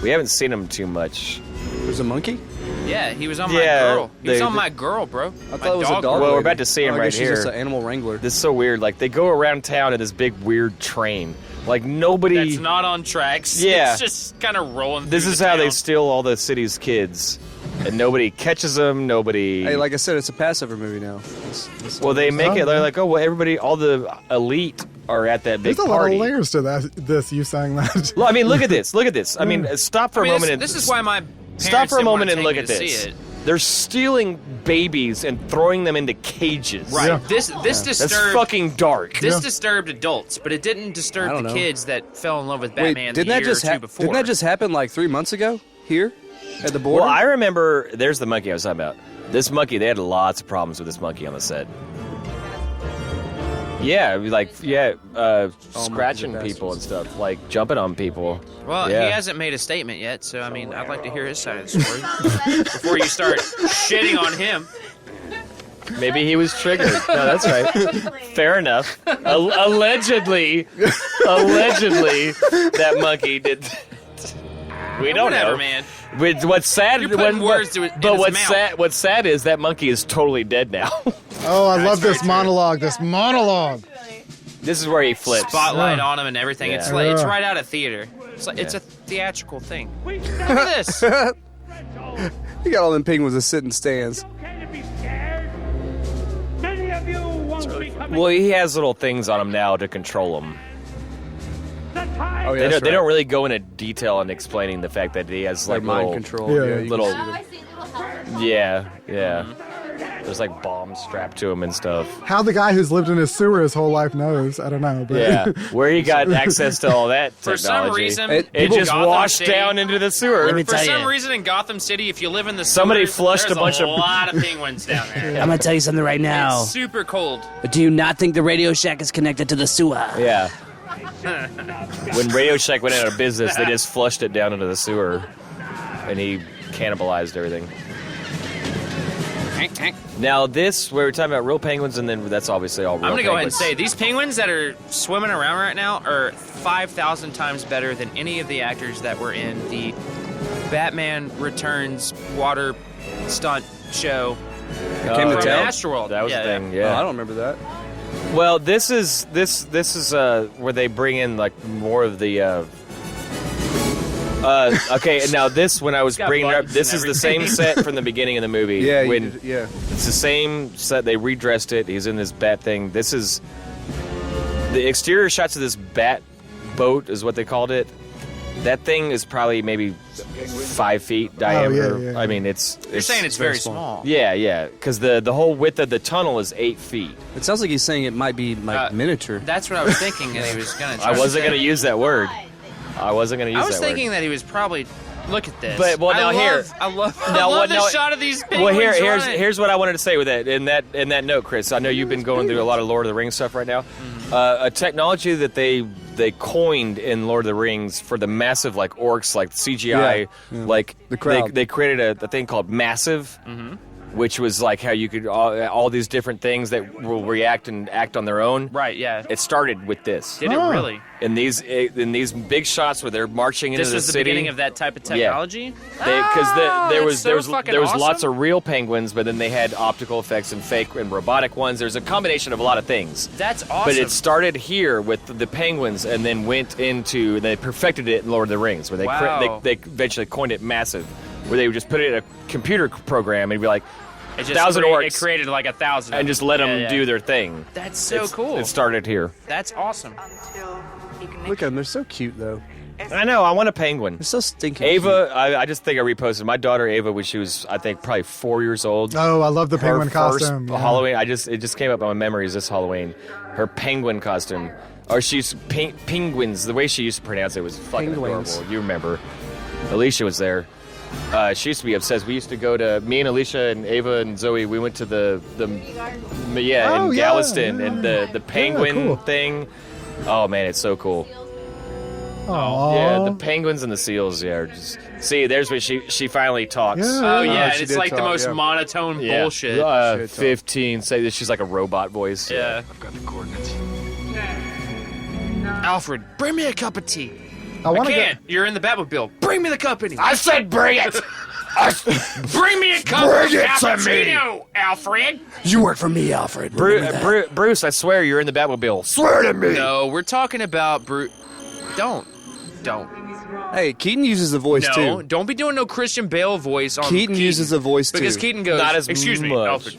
We haven't seen him too much. There's a monkey? Yeah, he was on my Yeah, girl. He was on my girl, bro. I thought it was a dog. Well, we're lady. about to see him I right guess she's here. just an animal wrangler. This is so weird. Like, they go around town in this big, weird train. Like, nobody... That's not on tracks. Yeah. It's just kind of rolling This through is the how they town. steal all the city's kids. And nobody catches them, nobody... Hey, like I said, it's a Passover movie now. Well, they make it, they're like, oh, well, everybody, all the elite are at that big There's a lot party. of layers to this. You saying that? Well, I mean, look at this. Look at this. I mean, stop for a moment. and This is why my parents Stop for a didn't wanna moment and take look me at to see this. it. They're stealing babies and throwing them into cages. Right. Yeah. This That's disturbed. fucking dark. This disturbed adults, but it didn't disturb I the don't know. kids that fell in love with Wait, Batman didn't the that year just or two before. Didn't that just happen like 3 months ago here at the border? Well, I remember, there's the monkey I was talking about. This monkey, they had lots of problems with this monkey on the set. Yeah, scratching people and stuff, like jumping on people. Well, Yeah. he hasn't made a statement yet, so I mean, I'd like to hear his side of the story before you start shitting on him. Maybe he was triggered. No, that's right. Fair enough. Allegedly, that monkey did. We don't Whatever, know, man. What's sad? You're putting words in his mouth. What's sad is that monkey is totally dead now. Oh, I love this monologue. This monologue. This is where he flips. Spotlight on him and everything. Yeah. It's like it's Yeah. right out of theater. It's like it's a theatrical thing. Look at this. You got all them penguins that sit in stands. Many of you won't be coming. Well, he has little things on him now to control him. Oh, yeah, They don't really go into detail in explaining the fact that he has like mind little, control. Yeah. Yeah, you little. can see them. Yeah. There's like bombs strapped to him and stuff. How the guy who's lived in his sewer his whole life knows, I don't know. But Yeah, where he got access to all that For technology. some reason, it just Gotham washed City- down into the sewer. For some reason, in Gotham City, if you live in the Somebody sewers, flushed there's a bunch of- lot of penguins down there. I'm gonna tell you something right now. It's super cold. Do you not think the Radio Shack is connected to the sewer? Yeah. When Radio Shack went out of business, they just flushed it down into the sewer, and he cannibalized everything. Now this, where we're talking about real penguins, and then that's obviously all real I'm gonna go ahead and penguins. say these penguins that are swimming around right now are 5,000 times better than any of the actors that were in the Batman Returns water stunt show Came to from town? Astroworld. That was the thing, Oh, yeah. I don't remember that. Well, this is where they bring in like more of the. Okay, and now this, when I was got bringing it up, buttons this and is the same everything. set from the beginning of the movie. Yeah, you when did- yeah. it's the same set. They redressed it. He's in this bat thing. This is the exterior shots of this bat boat, is what they called it. That thing is probably maybe 5 feet diameter. yeah. I mean, it's You're saying it's very small. Yeah, because the whole width of the tunnel is 8 feet. It sounds like he's saying it might be like miniature. That's what I was thinking, and he was gonna. I wasn't going to use that word. I wasn't going to use I was that word. thinking that he was probably. Look at this. But, well, now here- I love what- the now- shot of these Well, penguins. running. here's what I wanted to say with that. In that note, Chris, I know you've been going through a lot of Lord of the Rings stuff right now. A technology that they coined in Lord of the Rings for the massive like orcs, like CGI, Yeah. like The crowd. they created a thing called Massive. Which was like how you could all these different things that will react and act on their own. Right. Yeah. It started with this. Did it really? In these big shots where they're marching into This the was the city. beginning of that type of technology. Because there was fucking awesome. lots of real penguins, but then they had optical effects and fake and robotic ones. There's a combination of a lot of things. That's awesome. But it started here with the penguins, and then went into they perfected it in Lord of the Rings, where they Wow. they eventually coined it Massive, where they would just put it in a computer program and be like, It just 1,000 orcs, It created like 1,000. and just let them do their thing. That's so cool. It started here. That's awesome. Look at them. They're so cute, though. I know. I want a penguin. They're so stinking Ava, I just think I reposted my daughter Ava when she was, I think, probably 4 years old. Oh, I love the Her penguin first costume. Yeah. Halloween. It just came up in my memories this Halloween. Her penguin costume. Or she's penguins. The way she used to pronounce it was fucking Penguins. adorable. You remember. Alicia was there. She used to be obsessed. We used to go to, me and Alicia and Ava and Zoe, we went to the in Galveston, and the penguin thing. Oh man, it's so cool. Aww. Yeah, the penguins and the seals, are just... See, there's where she finally talks. Yeah. Oh, yeah, and she it's did like the talk, most yeah. monotone bullshit. 15, say that she's like a robot voice. Yeah. I've got the coordinates. Alfred, bring me a cup of tea. I want to can't. You're in the Batmobile. Bring me the company. I said bring it! Bring me a cup of cappuccino, Alfred. You work for me, Alfred. Remember that. Bruce, I swear you're in the Batmobile. Swear to me! No, we're talking about Bruce. Don't. Hey, Keaton uses the voice No, too. don't be doing no Christian Bale voice on Keaton uses the voice too. Because Keaton goes, Not as excuse me, much. Alfred,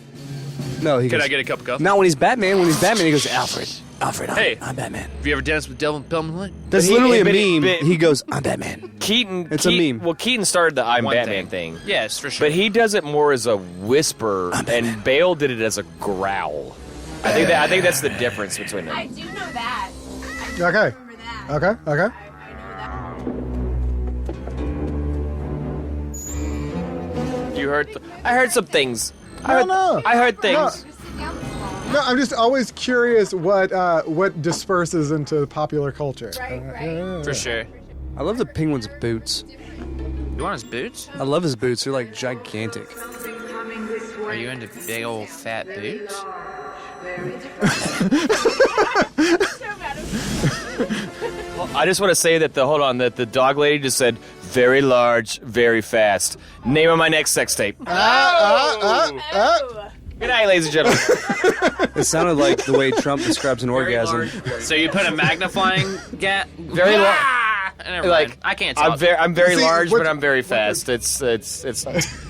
No, he can goes, I get a cup of coffee? Not when he's Batman. When he's Batman, he goes, Alfred. Alfred, Hey. I'm Batman. Have you ever danced with Devil Pelman Lane? That's But literally but a meme. He goes, I'm Batman. Keaton. It's a meme. Well, Keaton started the I'm One Batman thing. Yes, for sure. But he does it more as a whisper, and Bale did it as a growl. I think that's the difference between them. I do know that. Okay. Okay. Okay. You heard? I heard some things. No. I heard things. No, I'm just always curious what disperses into popular culture. For sure. I love the penguin's boots. You want his boots? I love his boots. They're like gigantic. Are you into big old fat boots? I just want to say that the dog lady just said very large, very fast. Name of my next sex tape. Good night, ladies and gentlemen. It sounded like the way Trump describes an orgasm. So you put a magnifying Very large. Never Like mind. I can't talk. I'm very See, large, what- but I'm very fast. It's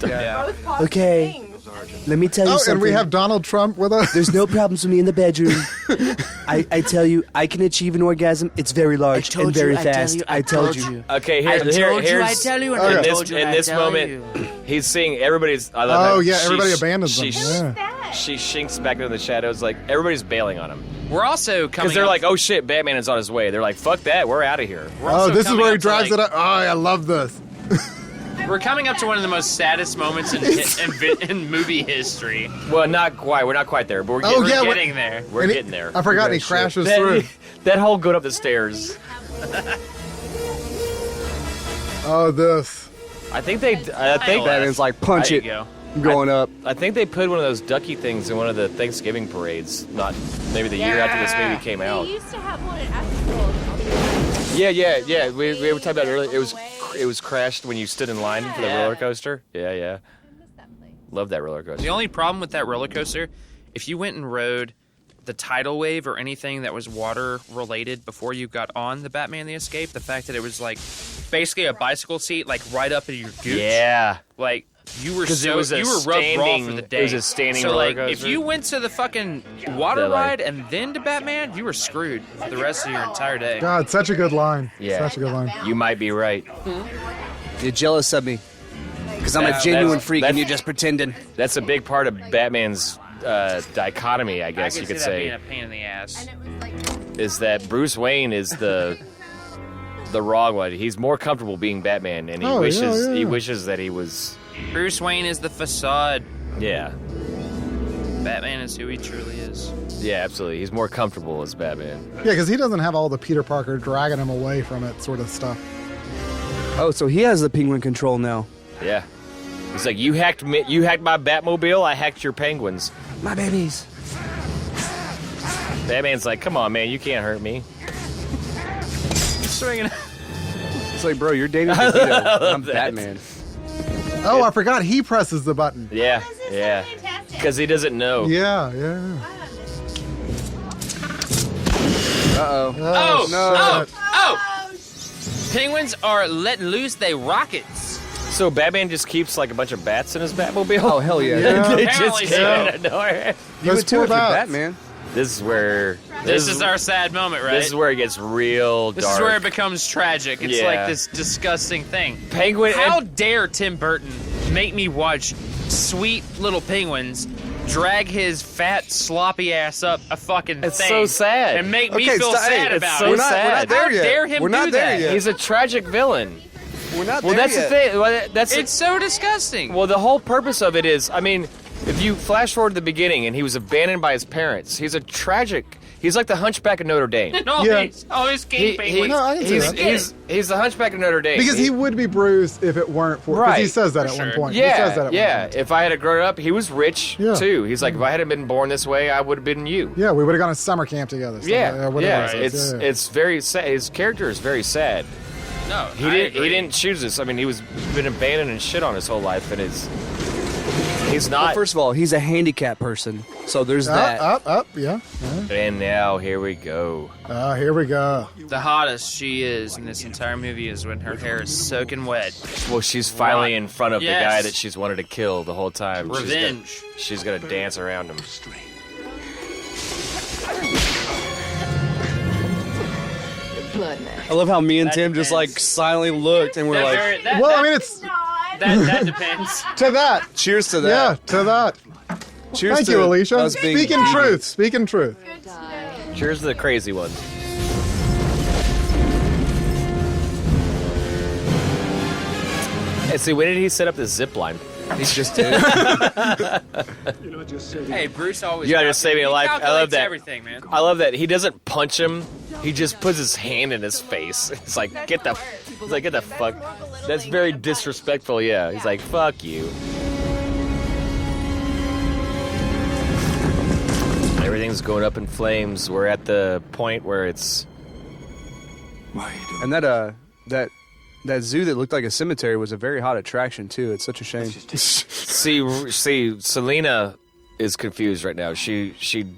Yeah. Okay. Let me tell you Oh, something. and we have Donald Trump with us. There's no problems with me in the bedroom. I tell you, I can achieve an orgasm. It's very large and very fast. I told you. okay. I told you, I Here's tell you, and Okay. I in told you, and I this tell moment, you. he's seeing everybody's. I love Oh how yeah, she- everybody abandons she, them. Yeah. She shinks back into the shadows, like everybody's bailing on him We're also coming because they're up- like, "Oh shit, Batman is on his way." They're like, "Fuck that, we're out of here." we're Oh, also this is coming where he up to, drives like- it up. Oh, I love this. We're coming up to one of the most saddest moments in movie history. Well, not quite. We're not quite there, but we're Oh, getting, yeah, Getting there. we're And getting there. I forgot he crashes That, through. that whole going up the stairs. Oh, this. I think Batman's like, punch There it. you go. I'm going up. I think they put one of those ducky things in one of the Thanksgiving parades. Not maybe the year after this movie came out. They used to have one at Astro. Yeah. We were talking about it earlier. It was crashed when you stood in line for the Yeah. roller coaster. Yeah. Love that roller coaster. The only problem with that roller coaster, if you went and rode the tidal wave or anything that was water related before you got on the Batman the Escape, the fact that it was like basically a bicycle seat, like right up in your gooch. Yeah. Like you were 'Cause so it was a you were rubbed raw standing- for the it day. was a standing so roller like if coaster. you went to the fucking water They're like- ride and then to Batman, you were screwed for the rest of your entire day. God, such a good line. Yeah. Such a good line. You might be right. You're jealous of me. Because I'm a That's- genuine freak and that's- you're just pretending. That's a big part of Batman's dichotomy, I guess I you could could see that say, being a pain in the ass. is that Bruce Wayne is the wrong one. He's more comfortable being Batman, and he Oh, wishes yeah. he wishes that he was. Bruce Wayne is the facade. Yeah, Batman is who he truly is. yeah, absolutely. He's more comfortable as Batman. Yeah, because he doesn't have all the Peter Parker dragging him away from it sort of stuff. Oh, so he has the penguin control now. Yeah, he's like, you hacked my Batmobile, I hacked your penguins. My babies. Batman's like, come on, man, you can't hurt me. Swinging. It's like, bro, you're dating Castino. I'm that. Batman. Oh, I forgot he presses the button. Yeah, because he doesn't know. Yeah. Uh-oh. Oh, no. oh! Penguins are letting loose they rockets. So Batman just keeps like a bunch of bats in his Batmobile. Oh, hell yeah. Yeah. They just Apparently came so. out of nowhere. You Those would too poor if you're bats. Batman. This is where This is our sad moment, right? This is where it gets real dark. This is where it becomes tragic. It's Yeah. like this disgusting thing. Penguin. How dare Tim Burton make me watch sweet little penguins drag his fat, sloppy ass up a fucking It's thing. so sad. And make me feel sad it's about so it. sad. How dare him do that? He's a tragic villain. We're not Well, there that's yet. the thing. Well, It's so disgusting. Well, the whole purpose of it is, I mean, if you flash forward to the beginning and he was abandoned by his parents, he's like the Hunchback of Notre Dame. Always gaping. No, I can see that. He's the Hunchback of Notre Dame. Because he would be Bruce if it weren't for... Because he says that at one point. Yeah, he says that at one point. If I had grown up, he was rich, too. He's like, if I hadn't been born this way, I would have been you. Yeah, we would have gone to summer camp together. It's very sad. His character is very sad. No, He didn't choose this. I mean, he was been abandoned and shit on his whole life, and he's not. Well, first of all, he's a handicapped person, so there's that. Yeah. And now here we go. Here we go. The hottest she is in this entire movie is when her hair is soaking wet. Well, she's finally in front of the Yes. guy that she's wanted to kill the whole time. Revenge. She's gonna dance around him. Blood man. I love how me and Tim just like silently looked and we're like, Well, I mean, it's... That depends. To that. cheers to that. Yeah, to that. Cheers Thank to you, Alicia. us being Speaking deviant. truth. Speaking truth. Cheers to the crazy ones. And see, when did he set up the zip line? He just did. Hey, Bruce always. You gotta just save me a life. I love that. Everything, man. I love that he doesn't punch him. He just puts his hand in his face. It's like, get the fuck. That's very disrespectful. Yeah. He's like, fuck you. Everything's going up in flames. We're at the point where it's. And that zoo that looked like a cemetery was a very hot attraction too. It's such a shame. See, Selena is confused right now. She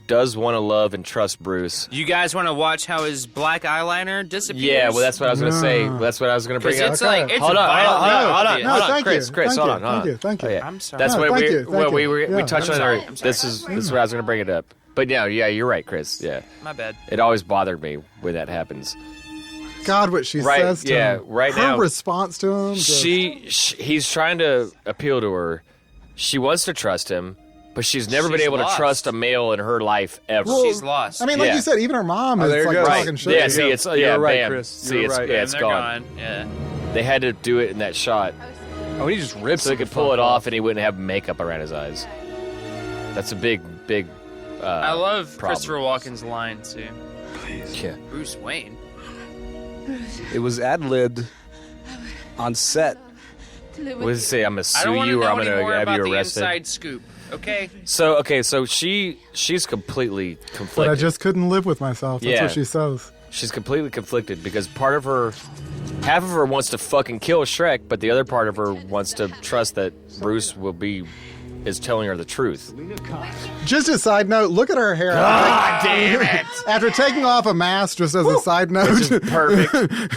does want to love and trust Bruce. You guys want to watch how his black eyeliner disappears? Yeah, well, that's what I was gonna say. That's what I was gonna bring up. It's like it's hold a on, Thank Chris, you. hold on. Thank you. Oh, yeah. I'm sorry. That's what thank we you, thank we you. touched on. sorry. This is where I was gonna bring it up. But yeah, you're right, Chris. Yeah, My bad. it always bothered me when that happens. God, what she Right, says to him. right Her now. response to him. just- He's trying to appeal to her. She wants to trust him, but she's never been She's able lost. to trust a male in her life ever. Well, She's lost. I mean, like Yeah. you said, even her mom Oh, is there you like go. talking shit. Yeah, to see, him. it's You're right, bam. Chris. See, You're it's right. yeah, And it's they're gone. Yeah. They had to do it in that shot Oh, he just rips. so he could pull it off and he wouldn't have makeup around his eyes. That's a big. I love problem. Christopher Walken's line too. Yeah. Bruce Wayne. It was ad-libbed on set. What does it say? I'm gonna I sue don't want to you, or know I'm gonna anymore have about you the arrested. inside scoop. Okay. So she's completely conflicted. But I just couldn't live with myself. That's Yeah. what she says. She's completely conflicted because half of her wants to fucking kill Shrek, but the other part of her wants to trust that Bruce is telling her the truth. Just a side note, look at her hair. God damn it! After taking off a mask, just as a side note. Which is perfect.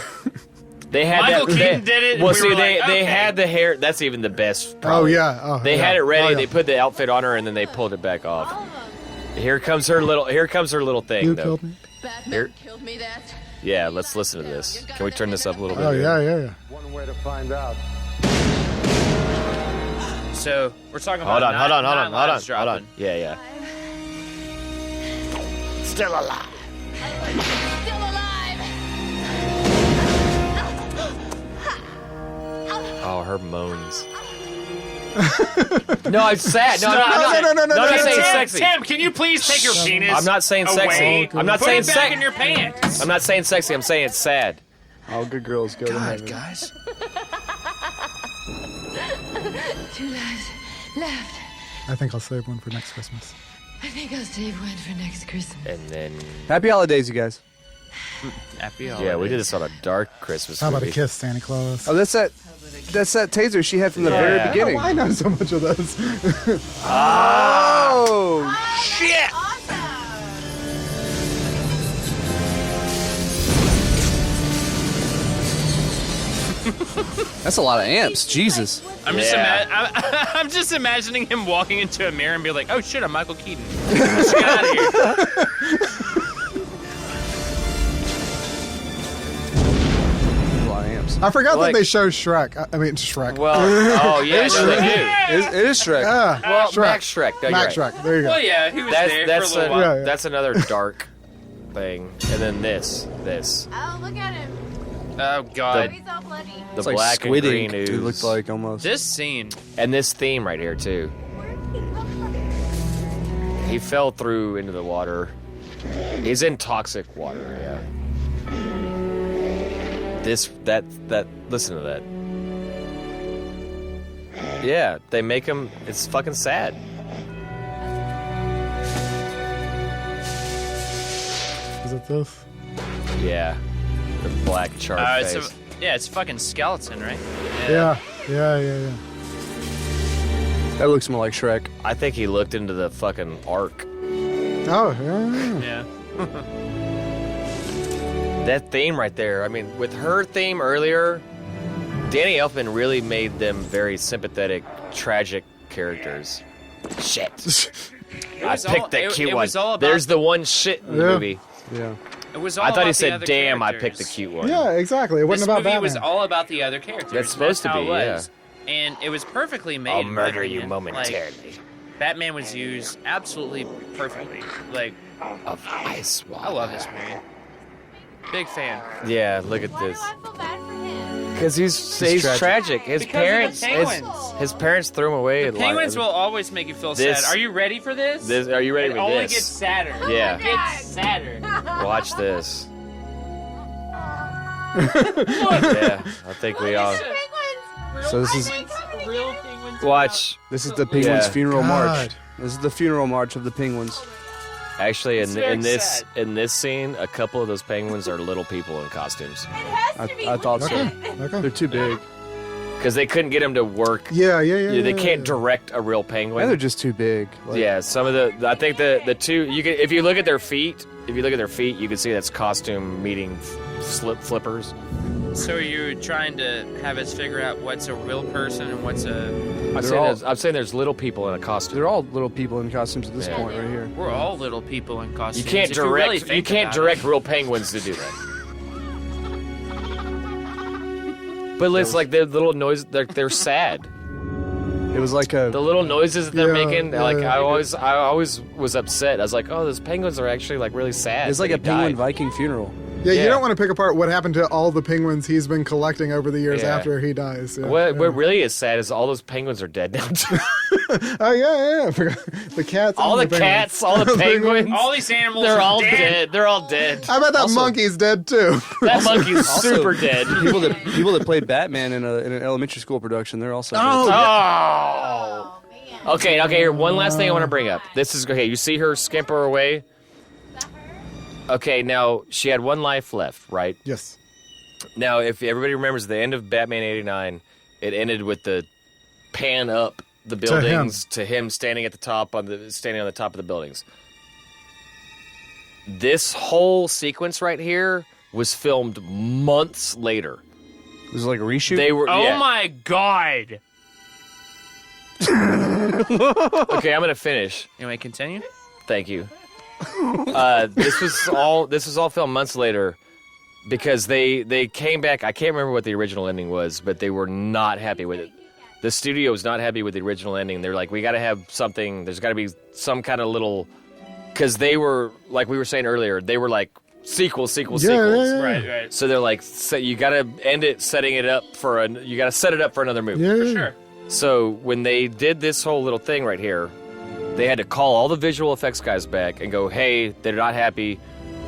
They had Michael that, Keaton did it, and Well, we see, were they like, okay. had the hair. That's even the best. Oh, probably. yeah. Oh, They yeah. had it ready. Oh, yeah. They put the outfit on her, and then they pulled it back off. Here comes her little thing. You though. killed me? Batman killed me that. Yeah, let's listen to this. Can we turn this up a little bit? Oh, here? yeah. One way to find out. So we're talking Hold about. on. Hold on. Yeah. Still alive. Oh, her moans. No, it's sad. No, I'm No, not saying sexy. Tim, can you please take your penis? I'm not saying sexy. away? I'm not Put saying it back sexy. in your pants. I'm not saying sexy. I'm saying it's sad. All good girls go to heaven. guys. 2 lives left. I think I'll save one for next Christmas. I think I'll save one for next Christmas. And then, Happy holidays, you guys. Happy yeah, we did this on a dark Christmas How about a movie. kiss, Santa Claus? Oh, that's that taser she had from the very Yeah. beginning. Oh, I know so much of those. Oh, Shit! that's a lot of amps. Jesus. I'm just imagining him walking into a mirror and be like, "Oh shit, I'm Michael Keaton. Let's get out of here." A lot of amps. I forgot that they show Shrek. I mean, Shrek. Well, oh yeah, no, they do. It is Shrek. Well, Shrek. Max Shrek. No, Max you're right. Shrek. There you go. Well, yeah, he was there That's for a little while. that's another dark thing, and then this. Oh, look at him. Oh, God. He's all bloody. The It's like black and Squid green Ink, ooze. dude, looked like almost. This scene. And this theme right here, too. He fell through into the water. He's in toxic water, yeah. Listen to that. Yeah, they make him, it's fucking sad. Is it this? Yeah. The black charred face. It's a fucking skeleton, right? Yeah. That looks more like Shrek. I think he looked into the fucking ark. Oh, yeah. That theme right there, I mean, with her theme earlier, Danny Elfman really made them very sympathetic, tragic characters. Shit. I picked the cute one. There's the one shit in the movie. Yeah. It was all I thought about he the said, other damn, characters. I picked the cute one. Yeah, exactly. It wasn't This about movie Batman. was all about the other characters. That's supposed to how be, it was. And it was perfectly made. I'll in my murder you opinion. momentarily. Like, Batman was used absolutely perfectly. Like, Of ice water. I love this movie. Big fan. Yeah, look at this. I feel bad for him. Because he's tragic. His Because parents, of the penguins. his parents threw him away. The penguins will always make you feel This- sad. Are you ready for this? Are you ready it for only this? gets sadder. Yeah. It gets sadder. Watch this. Yeah, I think we all. So this is Real penguins. Watch. this is the Penguins' funeral march. God. This is the funeral march of the Penguins. Actually, It's very in this sad. in this scene, a couple of those penguins are little people in costumes I thought so. Okay. They're too big. because they couldn't get them to work. Yeah. They can't direct a real penguin. And they're just too big. Like, Yeah, some of the I think the two you can if you look at their feet, you can see that's costume meeting flippers. So you're trying to have us figure out what's a real person and what's a... I'm saying there's little people in a costume. They're all little people in costumes at this Yeah. point right here. We're all little people in You costumes. can't if you really direct think about direct it. real penguins to do that. But it's like the little noise. They're sad. It was like a The little noises that they're Yeah, making. yeah. Like I always was upset. I was like, oh, those penguins are actually like really sad. it's like that a he penguin died. Viking funeral. Yeah, Yeah. you don't want to pick apart what happened to all the penguins he's been collecting over the years Yeah. after he dies. Yeah, What really is sad is all those penguins are dead now too. Oh yeah. I forgot. The cats. all and the penguins. cats, all the penguins. All these animals They're are all dead. dead. They're all dead. I bet that monkey's dead too. That monkey's Also, super dead. People that played Batman in an elementary school production, they're also Oh. Okay. Here, one last thing I want to bring up. This is okay. You see her scamper away. Okay, now she had one life left, right? Yes. Now, if everybody remembers the end of Batman '89, it ended with the pan up the buildings to him standing at the top on the top of the buildings. This whole sequence right here was filmed months later. It was like a reshoot. They were. Oh yeah. my god. Okay, I'm gonna finish. Anyway, continue. Thank you. This was all filmed months later because they came back. I can't remember what the original ending was, but they were not happy with it. The studio was not happy with the original ending. They're like, we got to have something. There's got to be some kind of little, because they were like we were saying earlier. They were like sequels. Yeah. Right. So they're like, so you got to end it, setting it up for you got to set it up for another movie. Yeah. For sure. So when they did this whole little thing right here, they had to call all the visual effects guys back and go, hey, they're not happy.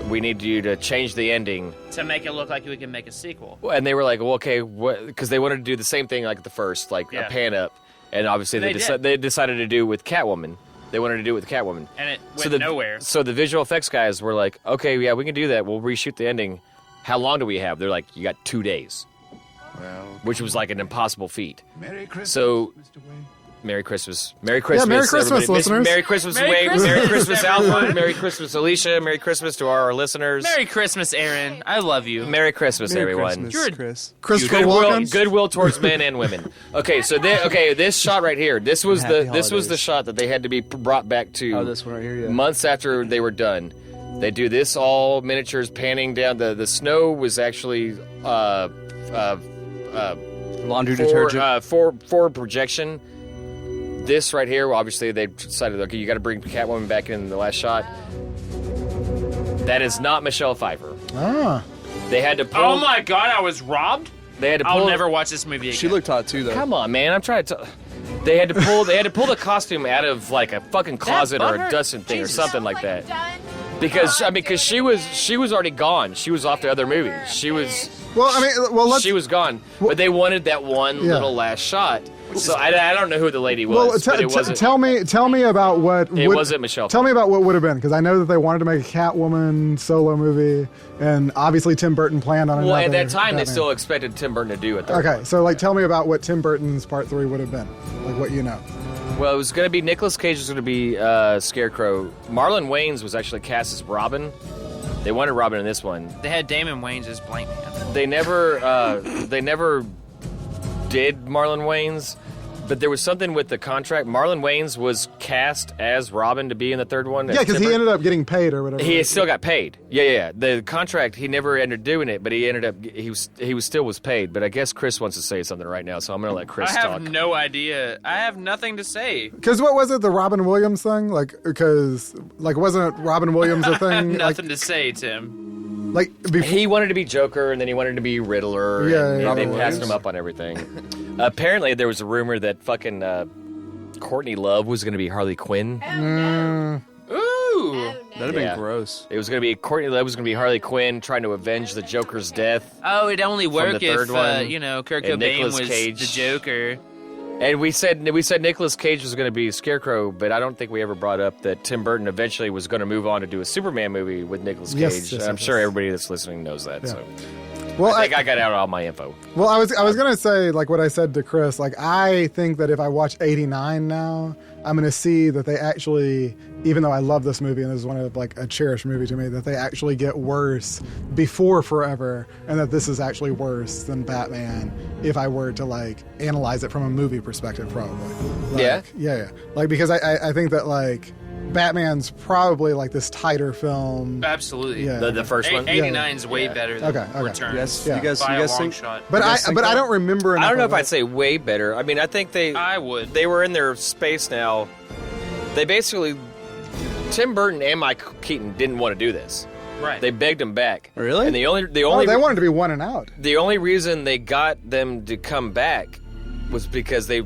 We need you to change the ending. To make it look like we can make a sequel. And they were like, well, okay, what? Because they wanted to do the same thing like the first, like Yeah. a pan up. And obviously They they decided to do it with Catwoman. They wanted to do it with Catwoman. And it went nowhere. So the visual effects guys were like, okay, yeah, we can do that. We'll reshoot the ending. How long do we have? They're like, you got 2 days. Well, Which was like an impossible feat. Merry Christmas, So- Mr. Wayne. Merry Christmas. Merry Christmas. Merry Christmas, everybody. listeners. Merry Christmas, Merry Wayne. Christmas, Merry Christmas, Alfred. everyone. Merry Christmas, Alicia. Merry Christmas to our listeners. Merry Christmas, Aaron. I love you. Merry Christmas, Merry everyone. Christmas, You're a- Chris. Christopher Walken. Goodwill towards men and women. Okay, so this shot right here. This was Happy the holidays. shot that they had to be brought back to. Oh, this one right here, yeah. Months after they were done. They do this all miniatures panning down. The snow was actually laundry detergent. Forward projection. This right here, obviously they decided, okay, you got to bring Catwoman back in the last shot. That is not Michelle Pfeiffer. Ah. They had to pull. Oh my God, I was robbed. They had to pull. I'll never watch this movie again. She looked hot too, though. Come on, man. I'm trying to. They had to pull the costume out of like a fucking closet or a dusting thing or something like that. Because she was already gone. She was off to other movies. She was. She was gone. But they wanted that one little last shot. So I don't know who the lady was. But it wasn't. Tell me about what. It wasn't Michelle. Tell me about what would have been, because I know that they wanted to make a Catwoman solo movie, and obviously Tim Burton planned on it. Well, at that time, they still expected Tim Burton to do it. Okay, so tell me about what Tim Burton's Part 3 would have been, like what you know. Well, it was going to be Nicolas Cage was going to be Scarecrow. Marlon Wayans was actually cast as Robin. They wanted Robin in this one. They had Damon Wayans as Blank Man. They never did Marlon Wayans. But there was something with the contract. Marlon Wayans was cast as Robin to be in the third one. Yeah, because he ended up getting paid or whatever. He still got paid. Yeah. The contract, he never ended up doing it, but he ended up he still was paid. But I guess Chris wants to say something right now, so I'm going to let Chris talk. I have no idea. I have nothing to say. Because what was it, the Robin Williams thing? Wasn't Robin Williams a thing? I have nothing to say, Tim. He wanted to be Joker, and then he wanted to be Riddler, and they passed him up on everything. Apparently, there was a rumor that fucking Courtney Love was going to be Harley Quinn. Ooh! That'd have been gross. It was going to be Courtney Love was going to be Harley Quinn trying to avenge the Joker's death. Oh, it'd only work if Kurt Cobain was the Joker. And we said Nicolas Cage was going to be Scarecrow, but I don't think we ever brought up that Tim Burton eventually was going to move on to do a Superman movie with Nicolas Cage. Yes, I'm sure everybody that's listening knows that. Yeah. So, well, I think I got out all my info. Well, I was going to say, like what I said to Chris, like I think that if I watch 89 now, I'm going to see that they actually, even though I love this movie and this is one of like a cherished movie to me, that they actually get worse before Forever, and that this is actually worse than Batman if I were to like analyze it from a movie perspective, probably. Yeah. Like, because I think that like Batman's probably like this tighter film. Absolutely. Yeah. The first one. 89's way better than Return. Yes. You guys think? Shot. But I don't remember. I don't know if I'd say way better. I mean, I think I would. They were in their space now. They basically, Tim Burton and Michael Keaton didn't want to do this. Right. They begged him back. Really? And they wanted to be one and out. The only reason they got them to come back was because they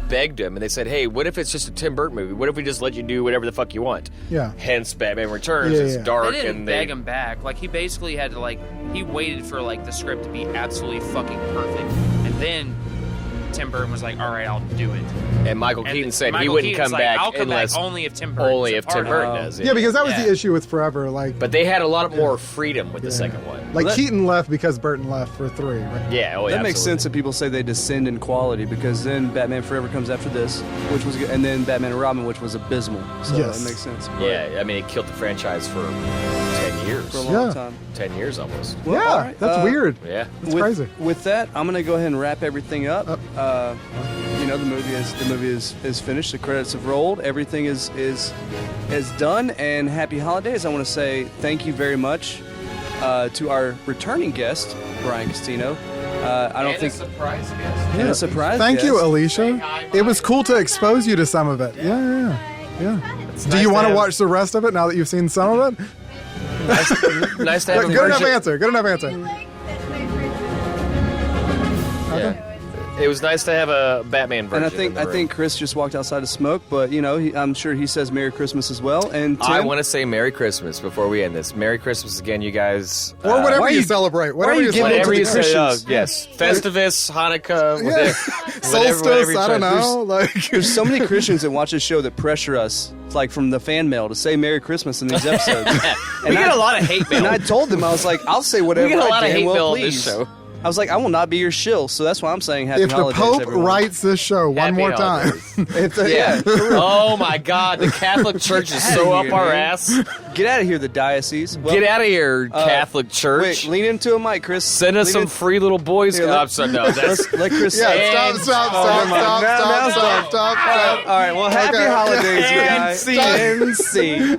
begged him and they said, "Hey, what if it's just a Tim Burton movie? What if we just let you do whatever the fuck you want?" Yeah. Hence, Batman Returns. It's dark. They didn't and beg him back. Like he basically had to he waited for the script to be absolutely fucking perfect, and then Tim Burton was like, "All right, I'll do it." And Michael Keaton said he wouldn't come back I'll come unless back only if Tim Burton does. Yeah, because that was the issue with Forever. But they had a lot more freedom with the second one. Keaton left because Burton left for 3. Right? Yeah, that makes sense that people say they descend in quality, because then Batman Forever comes after this, which was good, and then Batman and Robin, which was abysmal. So that makes sense. Yeah, I mean, it killed the franchise for 10 years. For a long time. 10 years almost. Well, that's weird. Yeah, that's crazy. With that, I'm gonna go ahead and wrap everything up. The movie is finished. The credits have rolled. Everything is done. And happy holidays. I want to say thank you very much to our returning guest, Bryan Castino. A surprise guest. And a surprise Thank guest. you, Alicia. It was cool to expose you to some of it. Yeah. Do you want to watch the rest of it now that you've seen some of it? Nice to have Good enough answer. Yeah. It was nice to have a Batman version. And I think Chris just walked outside to smoke, but I'm sure he says Merry Christmas as well. And Tim, I want to say Merry Christmas before we end this. Merry Christmas again, you guys. Or whatever you celebrate. Whatever you celebrate. Yes, Festivus, Hanukkah, Solstice. I don't know. There's so many Christians that watch this show that pressure us, from the fan mail, to say Merry Christmas in these episodes. We get a lot of hate mail. And I told them, I was like, I'll say whatever. We get a lot of hate mail on this show. I was like, I will not be your shill, so that's why I'm saying happy holidays, If the Pope everyone. writes this show one more time. Oh, my God. The Catholic Church is so up our ass. Get out of here, the diocese. Get out of here, Catholic Church. Wait, lean into a mic, Chris. Send us some free little boys. Let Chris Stop. All right, well, happy holidays, you guys. And see.